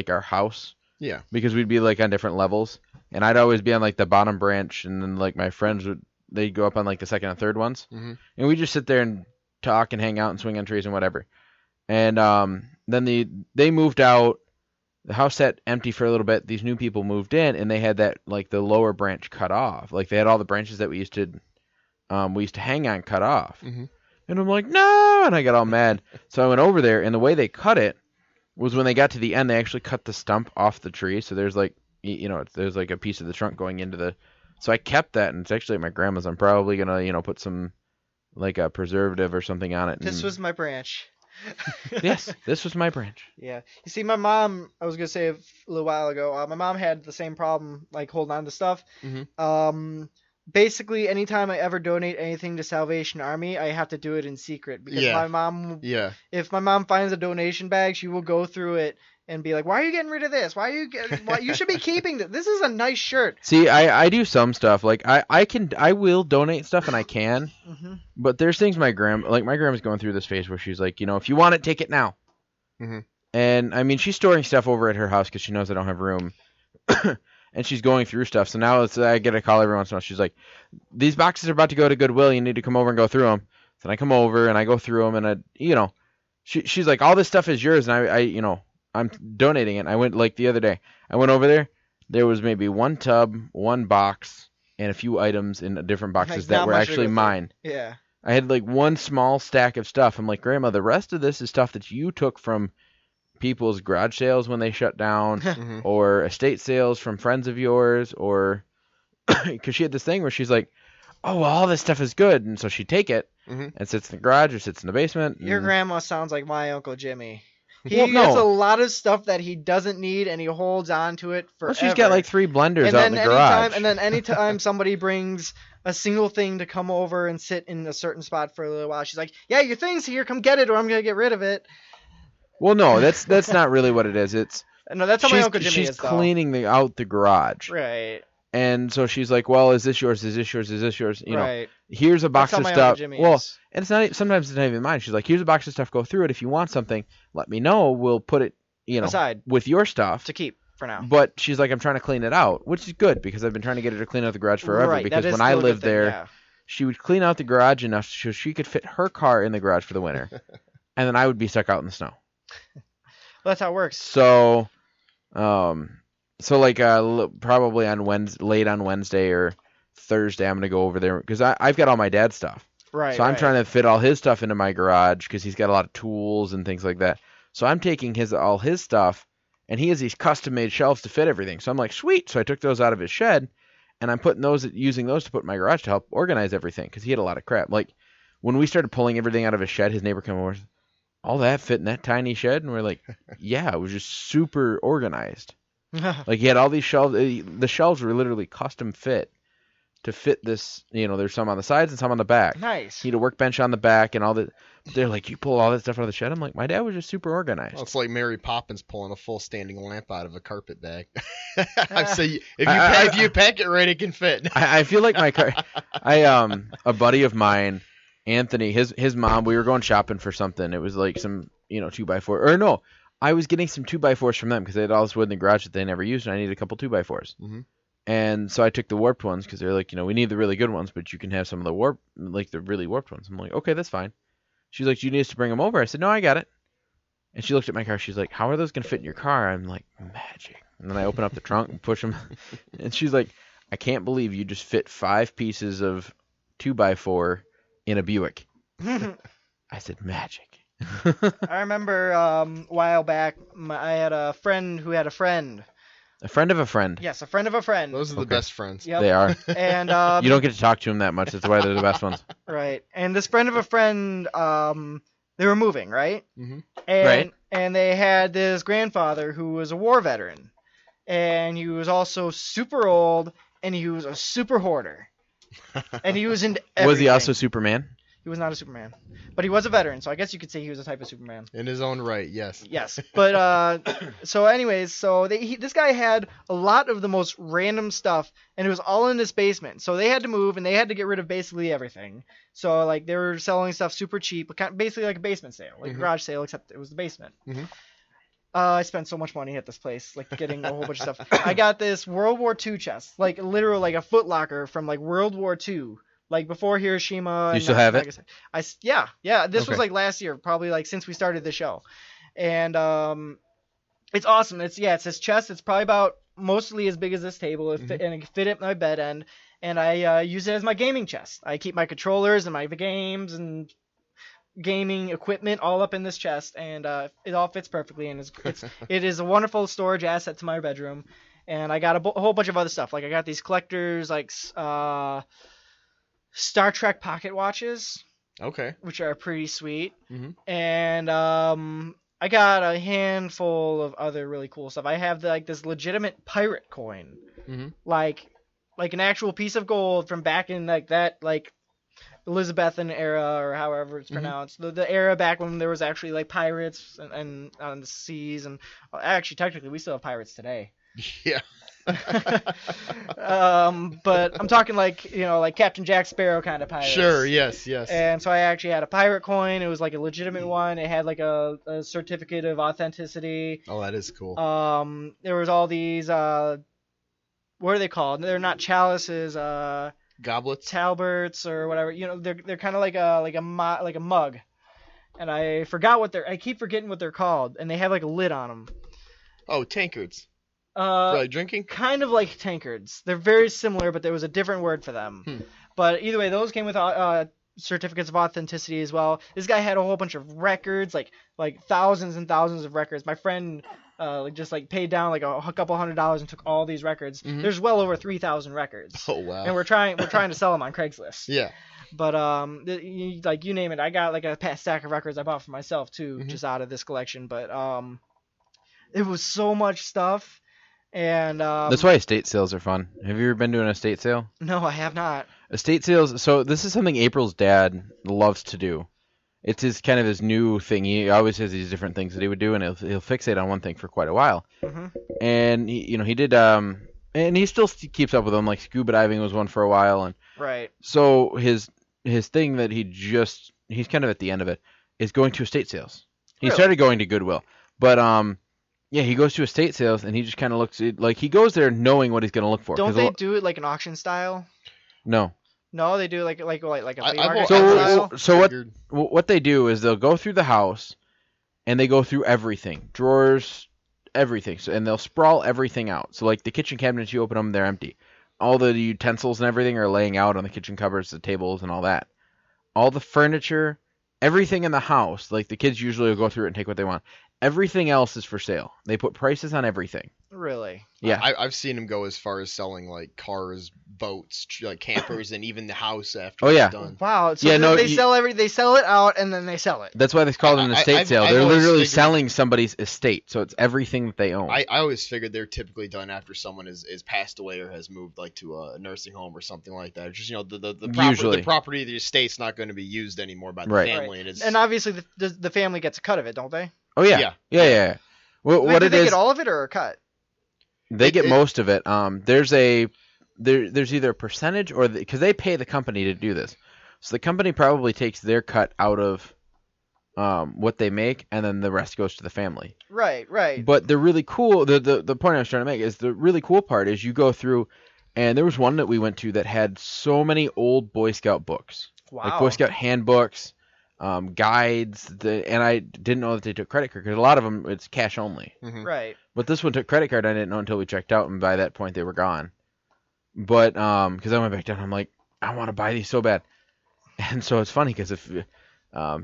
our house, Yeah. because we'd be like on different levels. And I'd always be on like the bottom branch, and then like my friends they'd go up on like the second and third ones. Mhm. And we just sit there and talk and hang out and swing on trees and whatever. And then they moved out. The house sat empty for a little bit. These new people moved in, and they had that like the lower branch cut off. Like they had all the branches that we used to hang on cut off. Mhm. And I'm like, no, and I got all mad. So I went over there, and the way they cut it was when they got to the end, they actually cut the stump off the tree. So there's like there's like a piece of the trunk going into the. So I kept that, and it's actually at my grandma's. I'm probably gonna put some like a preservative or something on it. This and- was my branch. yes, this was my branch. Yeah. You see, my mom, I was going to say a little while ago, my mom had the same problem, like holding on to stuff. Mhm. Basically, anytime I ever donate anything to Salvation Army, I have to do it in secret. Because Yeah. my mom, Yeah. if my mom finds a donation bag, she will go through it and be like, why are you getting rid of this? You should be keeping this. This is a nice shirt. See, I do some stuff. Like I will donate stuff, and I can. Hmm. But there's things my grandma's going through this phase where she's like, if you want it, take it now. Mhm. And I mean, she's storing stuff over at her house because she knows I don't have room. And she's going through stuff. So now I get a call every once in a while. She's like, these boxes are about to go to Goodwill. You need to come over and go through them. So I come over and I go through them, and she's like, all this stuff is yours, and I'm donating it. And I went like the other day. I went over there. There was maybe one tub, one box, and a few items in different boxes Like, that not were much to actually go through. mine. Yeah. I had like one small stack of stuff. I'm like, Grandma, the rest of this is stuff that you took from people's garage sales when they shut down, Mhm. or estate sales from friends of yours, or because she had this thing where she's like, oh, well, all this stuff is good, and so she'd take it Mhm. and sits in the garage or sits in the basement. Your and- grandma sounds like my Uncle Jimmy. He Well, no. has a lot of stuff that he doesn't need, and he holds on to it forever. Well, she's got like 3 blenders and out in the garage. And then anytime somebody brings a single thing to come over and sit in a certain spot for a little while, she's like, "Yeah, your thing's here. Come get it, or I'm gonna get rid of it." Well, no, that's not really what it is. It's No, that's how my Uncle Jimmy she's is. Though. cleaning out the garage. Right. And so she's like, "Well, is this yours? Is this yours? Is this yours?" You know, Right. here's a box That's of how my stuff. Uncle Jimmy Well, is. and it's not. Sometimes it's not even mine. She's like, "Here's a box of stuff. Go through it. If you want something, let me know. We'll put it, Aside with your stuff to keep for now." But she's like, "I'm trying to clean it out," which is good because I've been trying to get her to clean out the garage forever. Right, Because that is when I still a good lived thing, there, yeah. she would clean out the garage enough so she could fit her car in the garage for the winter, and then I would be stuck out in the snow. Well, that's how it works. So, like probably on late on Wednesday or Thursday, I'm gonna go over there because I've got all my dad's stuff. Right. So I'm trying to fit all his stuff into my garage because he's got a lot of tools and things like that. So I'm taking all his stuff, and he has these custom-made shelves to fit everything. So I'm like, sweet. So I took those out of his shed, and I'm using those to put in my garage to help organize everything because he had a lot of crap. Like when we started pulling everything out of his shed, his neighbor came over. All that fit in that tiny shed, and we're like, yeah, it was just super organized. Like he had all these shelves. The shelves were literally custom fit to fit this. There's some on the sides and some on the back. Nice. He had a workbench on the back and all that. They're like, you pull all that stuff out of the shed. I'm like, my dad was just super organized. Well, it's like Mary Poppins pulling a full standing lamp out of a carpet bag. I say, if you pack it right, it can fit. I feel like my car. A buddy of mine, Anthony, his mom. We were going shopping for something. It was like some 2x4. Or no, I was getting some 2x4s from them because they had all this wood in the garage that they never used, and I needed a couple 2x4s. Mm-hmm. And so I took the warped ones because they're like, we need the really good ones, but you can have some of the really warped ones. I'm like, okay, that's fine. She's like, do you need us to bring them over? I said, no, I got it. And she looked at my car. She's like, how are those going to fit in your car? I'm like, magic. And then I open up the trunk and push them. And she's like, I can't believe you just fit 5 pieces of 2x4 in a Buick. I said, magic. I remember a while back, I had a friend who had a friend. A friend of a friend. Yes, a friend of a friend. Those are the best friends. Yep. They are. And you don't get to talk to them that much. That's why they're the best ones. Right. And this friend of a friend, they were moving, right? Mm-hmm. And they had this grandfather who was a war veteran, and he was also super old, and he was a super hoarder, and he was into everything. Was he also Superman? He was not a Superman, but he was a veteran, so I guess you could say he was a type of Superman. In his own right, yes. Yes, but so anyways, this guy had a lot of the most random stuff, and it was all in this basement. So they had to move, and they had to get rid of basically everything. So like they were selling stuff super cheap, basically like a basement sale, like a garage sale, except it was the basement. Mm-hmm. I spent so much money at this place, like getting a whole bunch of stuff. I got this World War II chest, like literal, like a Foot Locker from like World War II. Like before Hiroshima. You still have it? Yeah. This was like last year, probably like since we started the show, and it's awesome. It's this chest. It's probably about mostly as big as this table, and it can fit at my bed end. And I use it as my gaming chest. I keep my controllers and my games and gaming equipment all up in this chest, and it all fits perfectly. And it is a wonderful storage asset to my bedroom. And I got a whole bunch of other stuff. Like I got these collectors, like Star Trek pocket watches, which are pretty sweet, and I got a handful of other really cool stuff. I have this legitimate pirate coin, like an actual piece of gold from back in that Elizabethan era, or however it's pronounced, the era back when there was actually like pirates and on the seas, and actually technically we still have pirates today. Yeah. But I'm talking like Captain Jack Sparrow kind of pirates. Sure, yes. And so I actually had a pirate coin. It was like a legitimate one. It had like a certificate of authenticity. Oh, that is cool. There was all these what are they called? They're not chalices. Goblets. Talberts or whatever. They're kind of like a mug. And I keep forgetting what they're called. And they have like a lid on them. Oh, tankards. For like drinking? Kind of like tankards. They're very similar, but there was a different word for them. But either way, those came with certificates of authenticity as well. This guy had a whole bunch of records, like thousands and thousands of records. My friend just paid down like a couple $100 and took all these records. There's well over 3,000 records. Oh wow! And we're trying to sell them on Craigslist. Yeah. But like you name it, I got like a stack of records I bought for myself too, Mhm. just out of this collection. But it was so much stuff, and That's why estate sales are fun. Have you ever been to an estate sale? no, I have not. Estate sales. So this is something April's dad loves to do. It's his kind of his new thing. He always has these different things that he would do, and he'll fixate on one thing for quite a while. Hmm. And he did and he still keeps up with them. Like scuba diving was one for a while, and Right. so his thing that he's kind of at the end of it is going to estate sales. He Really? started going to Goodwill, but yeah, he goes to estate sales and he just kind of looks like he goes there knowing what he's going to look for. Don't 'Cause they do it like an auction style? No. No, they do like a flea I've market al- style. So Figured. what they do is they'll go through the house and they go through everything, drawers, everything. So and they'll sprawl everything out. So like the kitchen cabinets, you open them, they're empty. All the utensils and everything are laying out on the kitchen cupboards, the tables, and all that. All the furniture, everything in the house, like the kids usually will go through it and take what they want. Everything else is for sale. They put prices on everything. Really? Yeah. I've seen him go as far as selling like cars, boats, like campers, and even the house after Oh, it's yeah. done. Wow. So Yeah, no, they sell it out and then they sell it. That's why they call it an estate I've sale. They're always literally figured- selling somebody's estate, so it's everything that they own. I always figured they're typically done after someone is passed away or has moved like to a nursing home or something like that. It's just Usually. the property of the estate's not going to be used anymore by the Right. family, and it's And obviously the family gets a cut of it, don't they? Oh yeah. Yeah. Yeah. What Do it they is, get all of it or a cut? they get it- most of it. There's either a percentage or because they pay the company to do this, so the company probably takes their cut out of what they make, and then the rest goes to the family. Right. But the really cool, the point I was trying to make is the really cool part is you go through, and there was one that we went to that had so many old Boy Scout books, Wow. like Boy Scout handbooks, guides, and I didn't know that they took credit card because a lot of them it's cash only. Mhm. Right. But this one took credit card. I didn't know until we checked out, and by that point they were gone. But because I went back down, I'm like, I want to buy these so bad. And so it's funny because if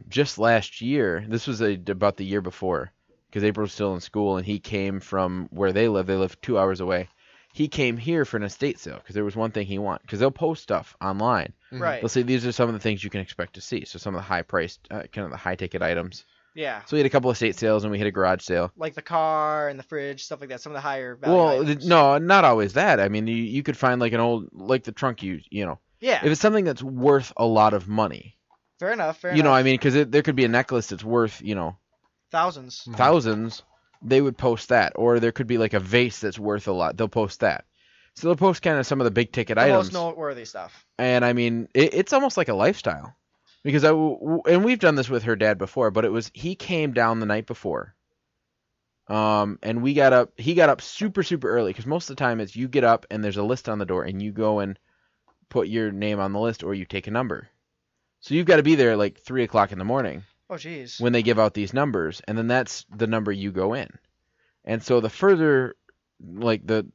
just last year, this was about the year before, because April was still in school, and he came from where they live. They live 2 hours away. He came here for an estate sale because there was one thing he wanted. Because they'll post stuff online. Mhm. Right. They'll say these are some of the things you can expect to see. So some of the high-priced, kind of the high-ticket items. Yeah. So we had a couple of estate sales, and we hit a garage sale. Like the car and the fridge, stuff like that. Some of the higher value Well, items. no, not always that. I mean, you could find like an old, like the trunk you know. Yeah. If it's something that's worth a lot of money, Fair enough. you know, I mean, because there could be a necklace that's worth, Thousands. Mhm. thousands, they would post that. Or there could be like a vase that's worth a lot. They'll post that. So they'll post kind of some of the big ticket The items. most noteworthy stuff. And I mean, it's almost like a lifestyle. Because and we've done this with her dad before, but he came down the night before. And he got up super, super early. Because most of the time it's you get up and there's a list on the door and you go and put your name on the list or you take a number. So you've got to be there at like 3 o'clock in the morning Oh, jeez. when they give out these numbers, and then that's the number you go in. And so the further, like the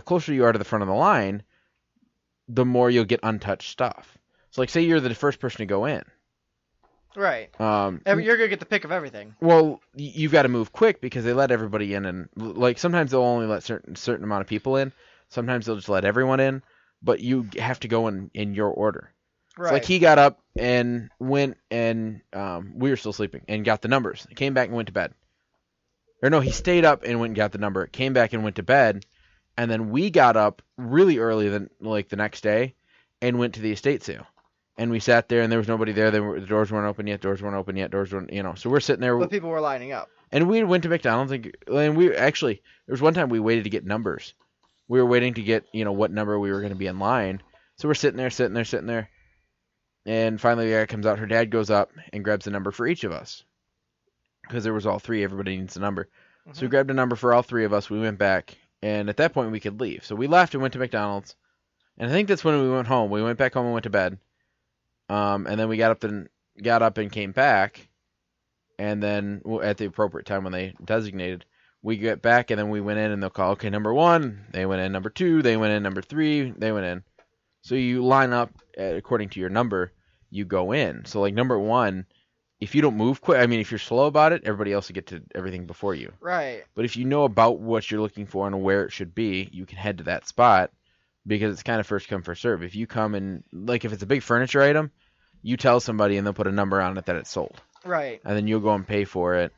closer you are to the front of the line, the more you'll get untouched stuff. So like say you're the first person to go in. Right. Um, You're gonna get the pick of everything. well, you've got to move quick because they let everybody in, and like sometimes they'll only let certain amount of people in. Sometimes they'll just let everyone in, but you have to go in your order. Right. It's like he got up and went and we were still sleeping and got the numbers. He came back and went to bed. Or no, he stayed up and went and got the number. Came back and went to bed, and then we got up really early the next day and went to the estate sale. And we sat there and there was nobody there. The doors weren't open yet. So we're sitting there. But people were lining up. And we went to McDonald's and we actually there was one time we waited to get numbers. We were waiting to get what number we were going to be in line. So we're sitting there. And finally the guy comes out. Her dad goes up and grabs a number for each of us. Because there was all three. Everybody needs a number. So we grabbed a number for all three of us. We went back. And at that point we could leave. So we left and went to McDonald's. And I think that's when we went home. We went back home and went to bed. And then we got up and came back. And then at the appropriate time when they designated, we get back and then we went in and they'll call, okay, number 1, they went in, number 2, they went in, number 3, they went in. So you line up according to your number, you go in. So like number 1, if you don't move quick, I mean, if you're slow about it, everybody else will get to everything before you. Right. But if you know about what you're looking for and where it should be, you can head to that spot because it's kind of first come, first serve. If you come and, like if it's a big furniture item, you tell somebody and they'll put a number on it that it's sold, Right. and then you'll go and pay for it.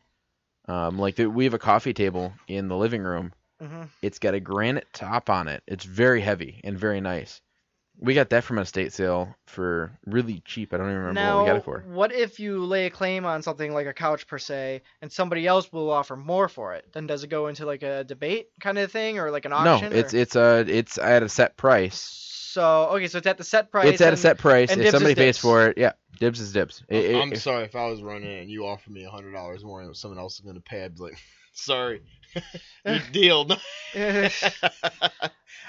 We have a coffee table in the living room. Hmm. It's got a granite top on it. It's very heavy and very nice. We got that from an estate sale for really cheap. I don't even remember what we got it for. What if you lay a claim on something like a couch per se, and somebody else will offer more for it? Then does it go into like a debate kind of thing, or like an auction? No, it's at a set price. So okay, so it's at the set price. It's at a set price. and If dibs somebody is pays dibs. for it, yeah, dibs is dibs. I'm sorry if I was running it and you offered me $100 more and someone else is going to pay. I'd be like, sorry, good deal.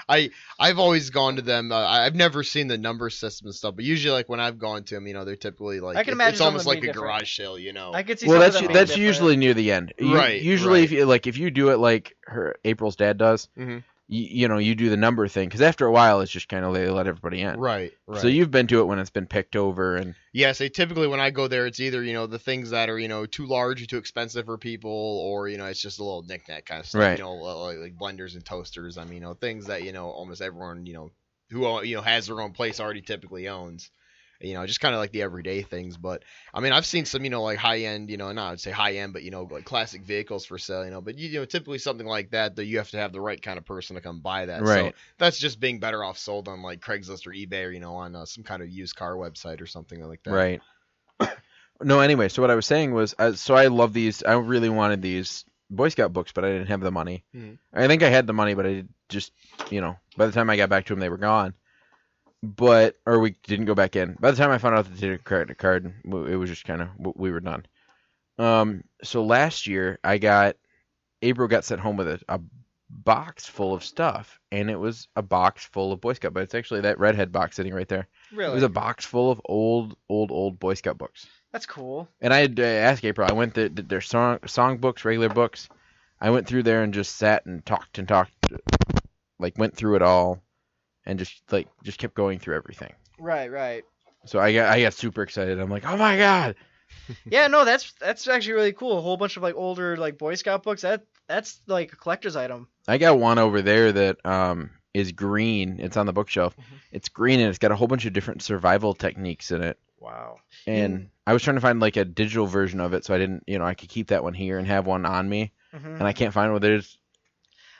I've always gone to them. I've never seen the number system and stuff, but usually like when I've gone to them, they're typically like I can imagine it's almost some of like them a being different. garage sale. I could see. Well, some of that's them being that's different. usually near the end. Right, Usually, right. if you do it like April's dad does, hmm you do the number thing, because after a while it's just kind of they let everybody in. Right. So you've been to it when it's been picked over and Yeah, so typically when I go there, it's either, the things that are, too large or too expensive for people, or, it's just a little knick-knack kind of stuff, Right. like blenders and toasters. I mean, things that, almost everyone, who, has their own place already typically owns. Just kind of like the everyday things. But, I mean, I've seen some, like high-end, not I would say high-end, but, like classic vehicles for sale, but, typically something like that you have to have the right kind of person to come buy that. Right. So that's just being better off sold on like Craigslist or eBay or, on some kind of used car website or something like that. right. No, anyway, so what I was saying was, so I love these. I really wanted these Boy Scout books, but I didn't have the money. Mhm. I think I had the money, but I just, by the time I got back to them, they were gone. Or we didn't go back in. By the time I found out that they did a credit card, it was just kind of, we were done. So last year, April got sent home with a box full of stuff, and it was a box full of Boy Scout, but it's actually that redhead box sitting right there. Really? It was a box full of old Boy Scout books. That's cool. And I had asked April. I went to their song books, regular books. I went through there and just sat and talked, like went through it all, and just kept going through everything. Right. So I got super excited. I'm like, oh my god! Yeah, no, that's actually really cool. A whole bunch of like older like Boy Scout books. That's like a collector's item. I got one over there that is green. It's on the bookshelf. Mhm. It's green and it's got a whole bunch of different survival techniques in it. Wow. And I was trying to find like a digital version of it, so I didn't, I could keep that one here and have one on me. Hmm. And I can't find what it is.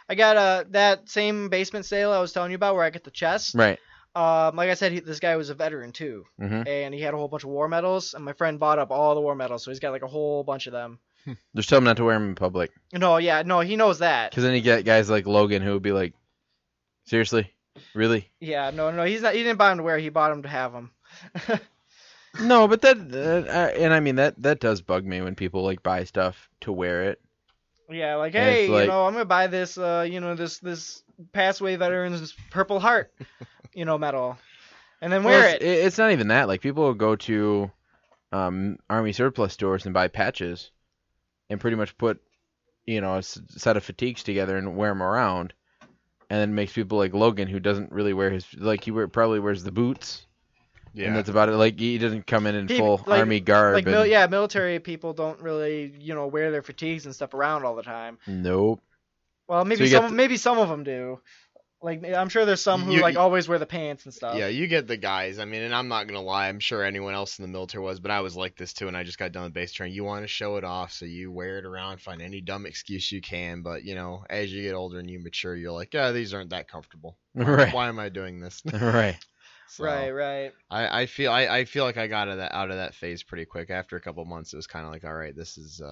I got that same basement sale I was telling you about where I get the chest. Right. Like I said, this guy was a veteran too, Mm-hmm. and he had a whole bunch of war medals. And my friend bought up all the war medals, so he's got like a whole bunch of them. Just tell him not to wear them in public. No, he knows that. Because then you get guys like Logan who would be like, seriously? Really? Yeah, no, he's not. He didn't buy them to wear. He bought them to have them. No, but and I mean, that does bug me when people like buy stuff to wear it. Yeah, like, And hey, it's like- I'm gonna buy this, this past away veteran's Purple Heart, medal, and then wear Well, it. It's not even that. Like, people will go to Army surplus stores and buy patches and pretty much put, a set of fatigues together and wear them around. And then it makes people like Logan, who doesn't really wear his, like, probably wears the boots. Yeah. And that's about it. Like, he doesn't come in He- full like- Army garb. Like, and, military people don't really, wear their fatigues and stuff around all the time. Nope. Well, maybe So you get maybe some of them do. Like, I'm sure there's some who You- like always wear the pants and stuff. Yeah, you get the guys. I mean, and I'm not gonna lie. I'm sure anyone else in the military was, but I was like this too. And I just got done with base training. You want to show it off, so you wear it around, find any dumb excuse you can. But as you get older and you mature, you're like, yeah, these aren't that comfortable. Right. Why am I doing this? Right. So, Right. I feel like I got out of that phase pretty quick. After a couple months, it was kind of like, all right, this is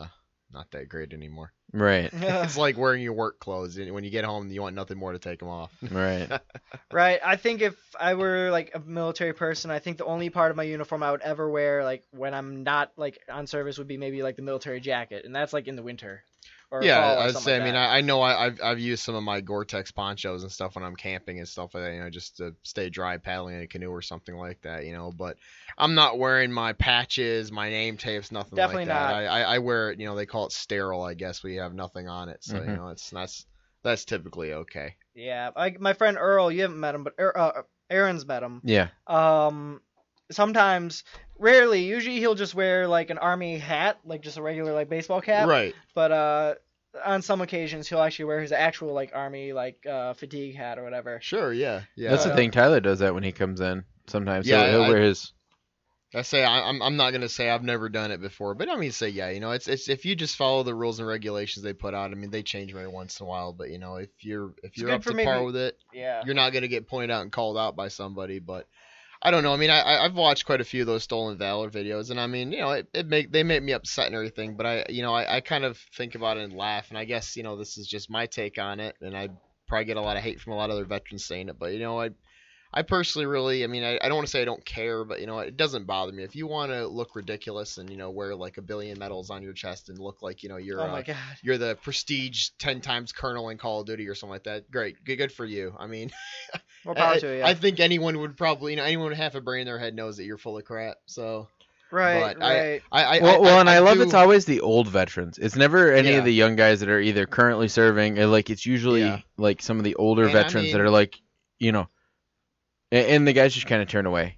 not that great anymore. Right. It's like wearing your work clothes. And when you get home, you want nothing more to take them off. Right. Right. I think if I were like a military person, I think the only part of my uniform I would ever wear, like when I'm not like on service, would be maybe like the military jacket, and that's like in the winter. Or Yeah, fall or I'd something say. like I mean, that. I know I've used some of my Gore-Tex ponchos and stuff when I'm camping and stuff like that. Just to stay dry, paddling in a canoe or something like that. But I'm not wearing my patches, my name tapes, nothing Definitely like that. not. I wear it. They call it sterile. I guess we have nothing on it, so Mhm. that's typically okay. Yeah, my friend Earl, you haven't met him, but Aaron's met him. Yeah. Sometimes, rarely, usually he'll just wear like an army hat, like just a regular like baseball cap. Right. But on some occasions he'll actually wear his actual like army like fatigue hat or whatever. Sure. Yeah. Yeah. That's the thing. Tyler does that when he comes in. Sometimes Yeah, he'll I- wear his. I'm not gonna say I've never done it before, but I mean say yeah, it's if you just follow the rules and regulations they put out. I mean they change every once in a while, but if you're good up for to maybe- par with it, Yeah. you're not gonna get pointed out and called out by somebody. But I don't know. I mean I've watched quite a few of those stolen valor videos, and I mean they make me upset and everything, but I kind of think about it and laugh, and I guess this is just my take on it, and I probably get a lot of hate from a lot of other veterans saying it, but I personally really, I mean, I don't want to say I don't care, but it doesn't bother me. If you want to look ridiculous and wear like a billion medals on your chest and look like you're Oh my God. you're the prestige 10 times colonel in Call of Duty or something like that, great, good for you. I mean, More power to you. I think anyone would probably anyone with half a brain in their head knows that you're full of crap. So Right. but Right. I love do- it's always the old veterans. It's never any Yeah. of the young guys that are either currently serving, or like it's usually Yeah. like some of the older And I veterans that mean- are like, and the guys just kind of turn away.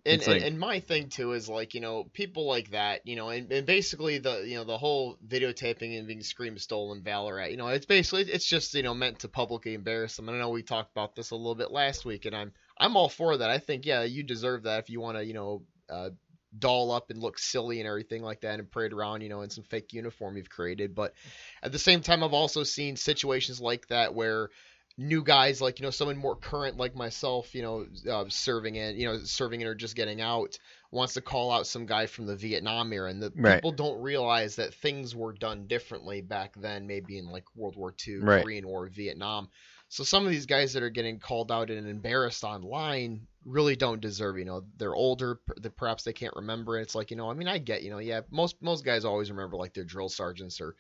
And, It's like- and my thing too is like people like that and basically the whole videotaping and being screamed stolen valor at it's just meant to publicly embarrass them. And I know we talked about this a little bit last week, and I'm all for that. I think you deserve that if you want to doll up and look silly and everything like that and parade around in some fake uniform you've created. But at the same time, I've also seen situations like that where new guys like someone more current like myself serving in or just getting out wants to call out some guy from the Vietnam era, and the Right. people don't realize that things were done differently back then, maybe in like World War II, Right. Korean War, Vietnam. So some of these guys that are getting called out and embarrassed online really don't deserve they're older, perhaps they can't remember it. It's like I mean I get yeah, most guys always remember like their drill sergeants or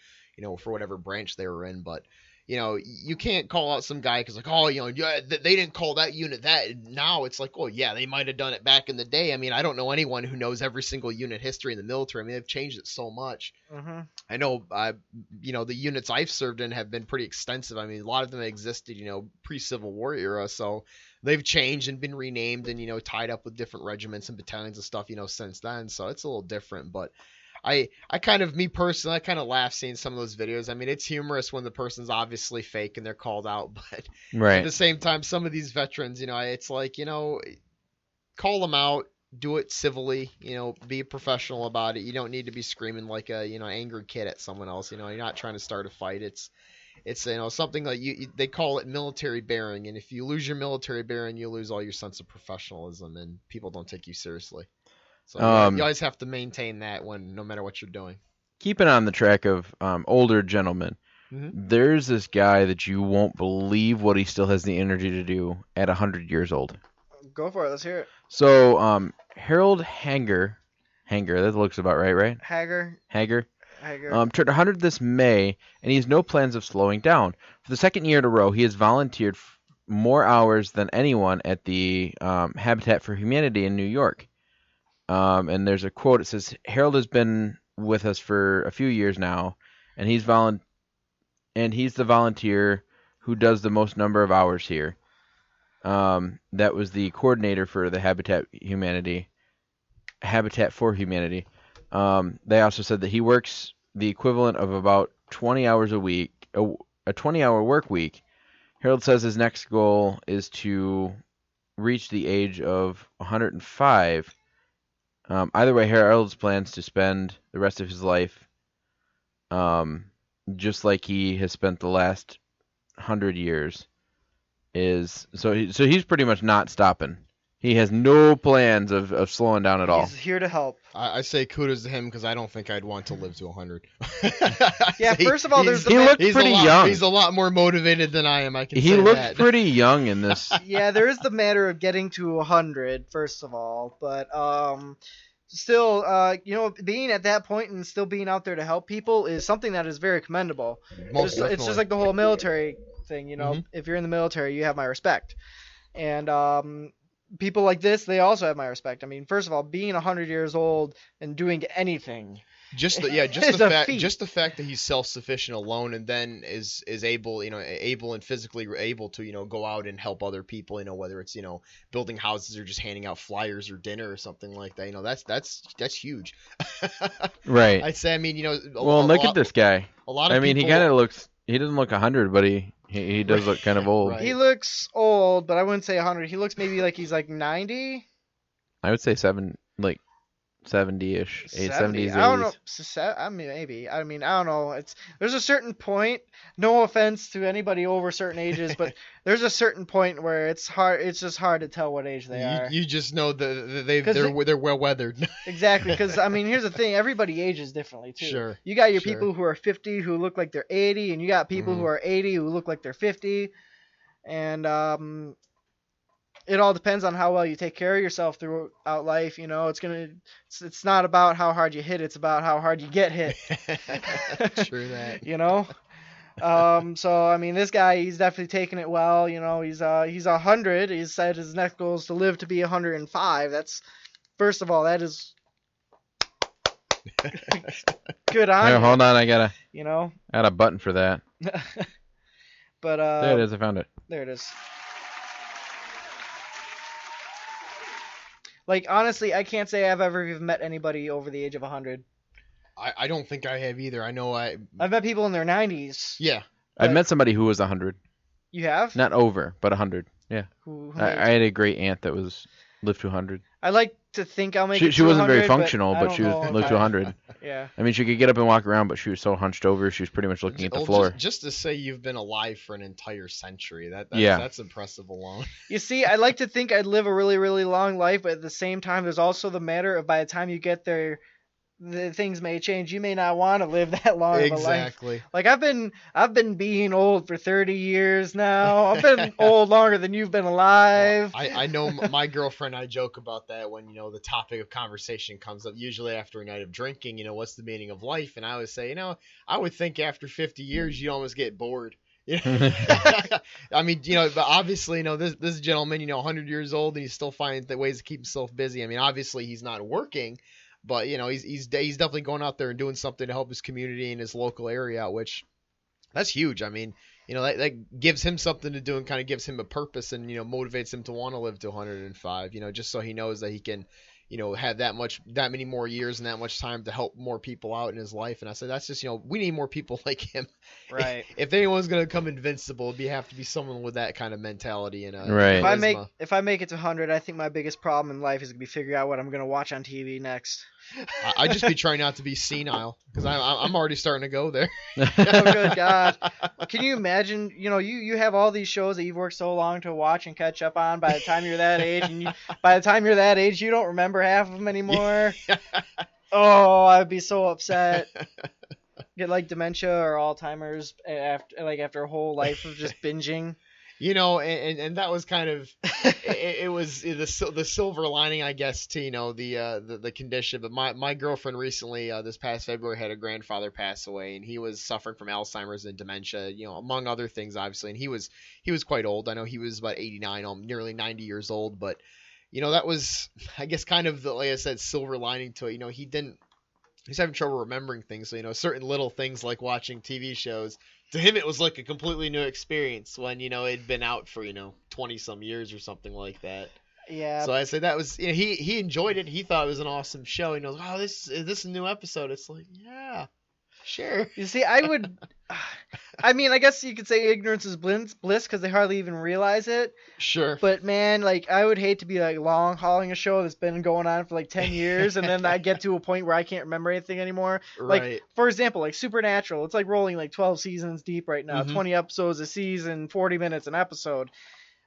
for whatever branch they were in, but you can't call out some guy because they didn't call that unit that. Now it's like, oh yeah, they might have done it back in the day. I mean, I don't know anyone who knows every single unit history in the military. I mean, they've changed it so much. Mm-hmm. I know, the units I've served in have been pretty extensive. I mean, a lot of them existed, pre-Civil War era, so they've changed and been renamed and tied up with different regiments and battalions and stuff, since then. So it's a little different, but. I kind of, me personally, I kind of laugh seeing some of those videos. I mean, it's humorous when the person's obviously fake and they're called out, but at Right. the same time, some of these veterans, it's like, call them out, do it civilly, be professional about it. You don't need to be screaming like a, angry kid at someone else. You're not trying to start a fight. It's something like they call it military bearing, and if you lose your military bearing, you lose all your sense of professionalism, and people don't take you seriously. So you always have to maintain that no matter what you're doing. Keeping on the track of older gentlemen, Mhm. there's this guy that you won't believe what he still has the energy to do at 100 years old. Go for it. Let's hear it. So, Harold Hanger, that looks about right? Hager. Hager. Hager. Turned 100 this May, and he has no plans of slowing down. For the second year in a row, he has volunteered more hours than anyone at the Habitat for Humanity in New York. And there's a quote. It says, Harold has been with us for a few years now, and he's the volunteer who does the most number of hours here. That was the coordinator for the Habitat for Humanity. They also said that he works the equivalent of about 20 hours a week, a 20-hour work week. Harold says his next goal is to reach the age of 105. Either way, Harold's plans to spend the rest of his life just like he has spent the last 100 years. So he's pretty much not stopping. He has no plans of slowing down at all. He's here to help. I say kudos to him because I don't think I'd want to live to 100. Yeah, first of all, there's the He looked he's pretty a lot, young. He's a lot more motivated than I am. I can He say looked that. pretty young in this. Yeah, there is the matter of getting to 100, first of all, but still, being at that point and still being out there to help people is something that is very commendable. Most It's definitely. just like the whole military thing, Mhm. If you're in the military, you have my respect, and people like this, they also have my respect. I mean, first of all, being 100 years old and doing anything. Just the It's a feat. fact that he's self-sufficient alone and then is able and physically able to go out and help other people, whether it's building houses or just handing out flyers or dinner or something like that. That's huge. Right. I'd say, I mean, Well, look at this guy. A lot of I mean, people, he kind of looks. He doesn't look 100, but he does look kind of old. Right. He looks old, but I wouldn't say 100. He looks maybe like he's like 90. I would say 7, like 70-ish, 70. 70s, I don't know. 80s. I mean, maybe. I mean, I don't know. There's a certain point. No offense to anybody over certain ages, but there's a certain point where it's hard. It's just hard to tell what age they are. You just know they're well weathered. Exactly, because I mean, here's the thing: everybody ages differently too. Sure. You got your Sure. people who are 50 who look like they're 80, and you got people who are 80 who look like they're 50, and it all depends on how well you take care of yourself throughout life. You know, it's not about how hard you hit; it's about how hard you get hit. True that. You know. So I mean, this guy, he's definitely taking it well. You know, he's 100. He said his next goal is to live to be 105. That's, first of all, that is good on Here, you, hold on, I got a a button for that. But There it is, I found it. there it is. Like, honestly, I can't say I've ever even met anybody over the age of 100. I don't think I have either. I know I've met people in their 90s. Yeah. I've But- met somebody who was 100. You have? Not over, but 100. Yeah. Who I had a great aunt that lived to 100. I like to think I'll make it She to wasn't very 100, but functional, I but don't she know lived if to 100. Yeah. I mean, she could get up and walk around, but she was so hunched over, she was pretty much looking at the Well, floor. Just to say you've been alive for an entire century. Yeah. That's impressive alone. You see, I like to think I'd live a really, really long life, but at the same time, there's also the matter of by the time you get there, the things may change. You may not want to live that long of a life. Exactly. Like I've been being old for 30 years now. I've been old longer than you've been alive. I know my girlfriend and I joke about that when, the topic of conversation comes up, usually after a night of drinking, what's the meaning of life? And I would say, I would think after 50 years, you almost get bored. I mean, but obviously, this gentleman, 100 years old and he's still finding the ways to keep himself busy. I mean, obviously he's not working, but he's definitely going out there and doing something to help his community and his local area out, which that's huge. I mean, that gives him something to do and kind of gives him a purpose and, motivates him to want to live to 105, just so he knows that he can, have that many more years and that much time to help more people out in his life. And I said, that's just, we need more people like him. Right. If anyone's going to come invincible, it'd have to be someone with that kind of mentality and Right. charisma. If I make it to 100, I think my biggest problem in life is gonna be figuring out what I'm gonna watch on TV next. I just be trying not to be senile because I'm already starting to go there. Oh, good God. Can you imagine, you have all these shows that you've worked so long to watch and catch up on by the time you're that age, and by the time you're that age, you don't remember half of them anymore. Oh, I'd be so upset. Get like dementia or Alzheimer's after a whole life of just binging. And that was kind of it was the silver lining, I guess, to the condition. But my girlfriend recently this past February had a grandfather pass away, and he was suffering from Alzheimer's and dementia, among other things, obviously. And he was quite old. I know he was about 89, nearly 90 years old. But that was, I guess, kind of the, like I said, silver lining to it. He's having trouble remembering things. So certain little things like watching TV shows. To him, it was like a completely new experience when, it'd been out for, 20 some years or something like that. Yeah. So I said that was, he enjoyed it. He thought it was an awesome show. He knows, oh, this is a new episode. It's like, yeah, sure. You see, I mean, I guess you could say ignorance is bliss because they hardly even realize it. Sure. But man, like, I would hate to be like long hauling a show that's been going on for like 10 years and then I get to a point where I can't remember anything anymore. Right. Like, for example, like Supernatural, it's like rolling like 12 seasons deep right now, Mhm. 20 episodes a season, 40 minutes an episode.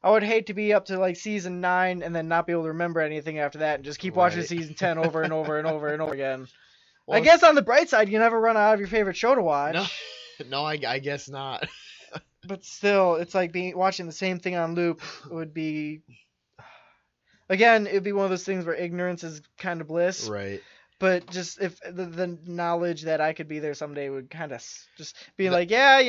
I would hate to be up to like season 9 and then not be able to remember anything after that and just keep watching Right. season 10 over and over and over and over again. Well, I guess on the bright side, you never run out of your favorite show to watch. No, I guess not. But still, it's like watching the same thing on loop would be. Again, it'd be one of those things where ignorance is kind of bliss. Right. But just if the knowledge that I could be there someday would kind of just be like, yeah,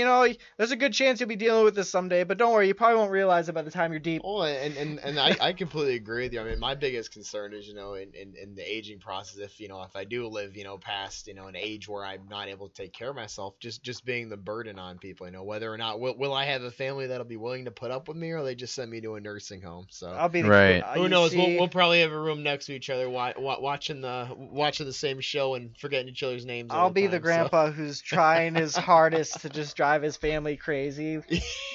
there's a good chance you'll be dealing with this someday, but don't worry, you probably won't realize it by the time you're deep. Oh, and I completely agree with you. I mean, my biggest concern is, in the aging process, if I do live, past, an age where I'm not able to take care of myself, just being the burden on people, whether or not, will I have a family that'll be willing to put up with me, or they just send me to a nursing home? So I'll be Right. who knows? We'll probably have a room next to each other watching the watching the same show and forgetting each other's names. I'll all be time, the grandpa who's trying his hardest to just drive his family crazy.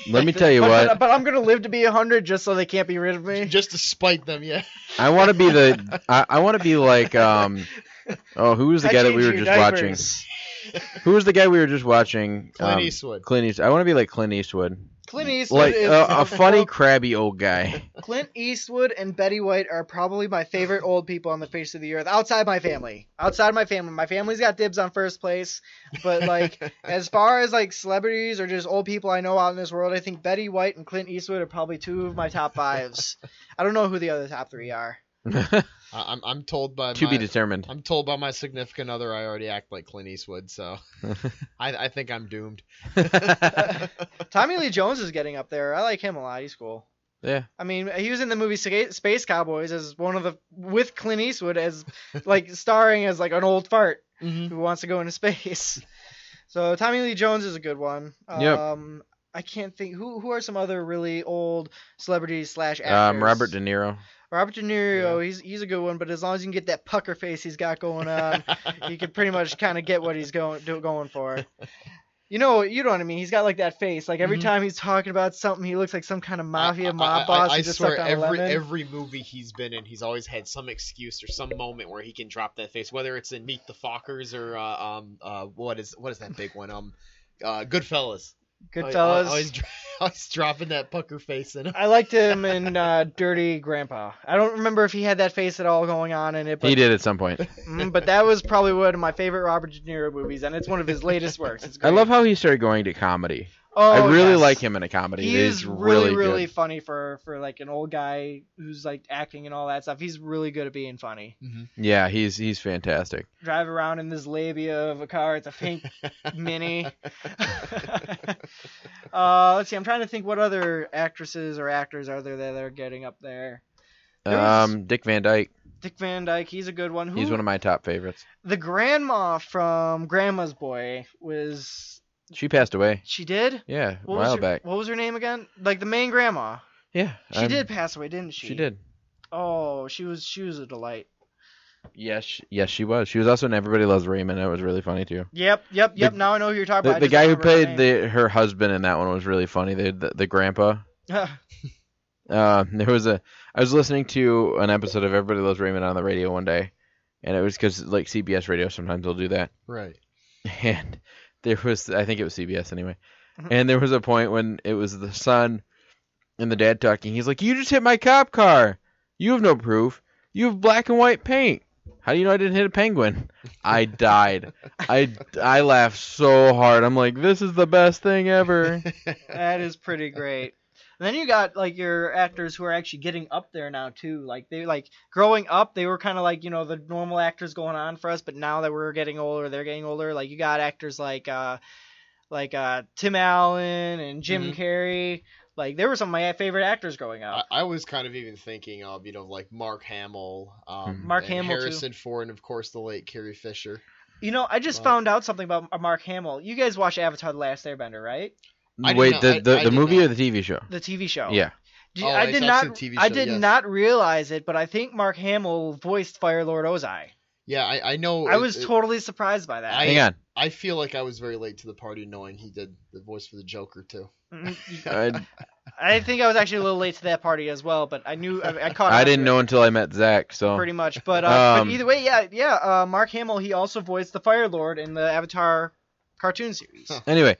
Let me tell you what. But I'm gonna live to be 100 just so they can't be rid of me. Just to spite them, yeah. I want to be the. I want to be like. Who was the guy that we were just watching? Who was the guy we were just watching? Clint Eastwood. Clint Eastwood. I want to be like Clint Eastwood. Clint Eastwood Like is a funny, crabby old guy. Clint Eastwood and Betty White are probably my favorite old people on the face of the earth. Outside my family. My family's got dibs on first place. But like, as far as like celebrities or just old people I know out in this world, I think Betty White and Clint Eastwood are probably two of my top fives. I don't know who the other top three are. I'm told by To be determined. I'm told by my significant other I already act like Clint Eastwood, so I think I'm doomed. Tommy Lee Jones is getting up there. I like him a lot. He's cool. Yeah. I mean, he was in the movie Space Cowboys as one of the with Clint Eastwood as like starring as like an old fart who wants to go into space. So Tommy Lee Jones is a good one. Yep. I can't think who are some other really old celebrities / actors. Robert De Niro. Robert De Niro, he's a good one, but as long as you can get that pucker face he's got going on, you can pretty much kind of get what he's going for. You know what I mean? He's got like that face. Like every time he's talking about something, he looks like some kind of mafia mob boss. I who just swear, sucked on a lemon. every movie he's been in, he's always had some excuse or some moment where he can drop that face. Whether it's in Meet the Fockers or what is that big one? Goodfellas. Goodfellas. Always dropping that pucker face in him. I liked him in Dirty Grandpa. I don't remember if he had that face at all going on in it. But, He did at some point. But that was probably one of my favorite Robert De Niro movies, and it's one of his latest works. It's I great. love how he started going to comedy. Oh, I really yes. like him in a comedy. He's really really good. funny for like an old guy who's like acting and all that stuff. He's really good at being funny. Yeah, he's fantastic. Drive around in this labia of a car. It's a pink Mini. Let's see. I'm trying to think what other actresses or actors are there that are getting up there. Dick Van Dyke. Dick Van Dyke. He's a good one. He's one of my top favorites. The grandma from Grandma's Boy was. She passed away. She did? Yeah, a while back. What was her name again? Like the main grandma. Yeah. She did pass away, didn't she? She did. Oh, she was a delight. Yes, she was. She was also in Everybody Loves Raymond. That was really funny too. Yep. Now I know who you're talking about. The guy who played her husband in that one was really funny. The grandpa. I was listening to an episode of Everybody Loves Raymond on the radio one day, and it was because like CBS radio sometimes will do that. Right. And there was, I think it was CBS anyway, and there was a point when it was the son and the dad talking. He's like, "You just hit my cop car. You have no proof. You have black and white paint. How do you know I didn't hit a penguin?" I died. I laughed so hard. I'm like, this is the best thing ever. That is pretty great. And then you got like your actors who are actually getting up there now too. Like they like growing up, they were kind of like the normal actors going on for us, but now that we're getting older, they're getting older. Like you got actors like Tim Allen and Jim Carrey. Like they were some of my favorite actors growing up. I was kind of even thinking of like Mark Hamill, Harrison Ford, and of course the late Carrie Fisher. I just found out something about Mark Hamill. You guys watch Avatar: The Last Airbender, right? Wait, the movie or the TV show? The TV show. Yeah. I did not realize it, but I think Mark Hamill voiced Fire Lord Ozai. Yeah, I know. I was totally surprised by that. Hang on. I feel like I was very late to the party knowing he did the voice for the Joker too. I think I was actually a little late to that party as well, but I knew I caught. I didn't know until I met Zach, so pretty much. But either way, yeah. Mark Hamill, he also voiced the Fire Lord in the Avatar cartoon series. Anyway,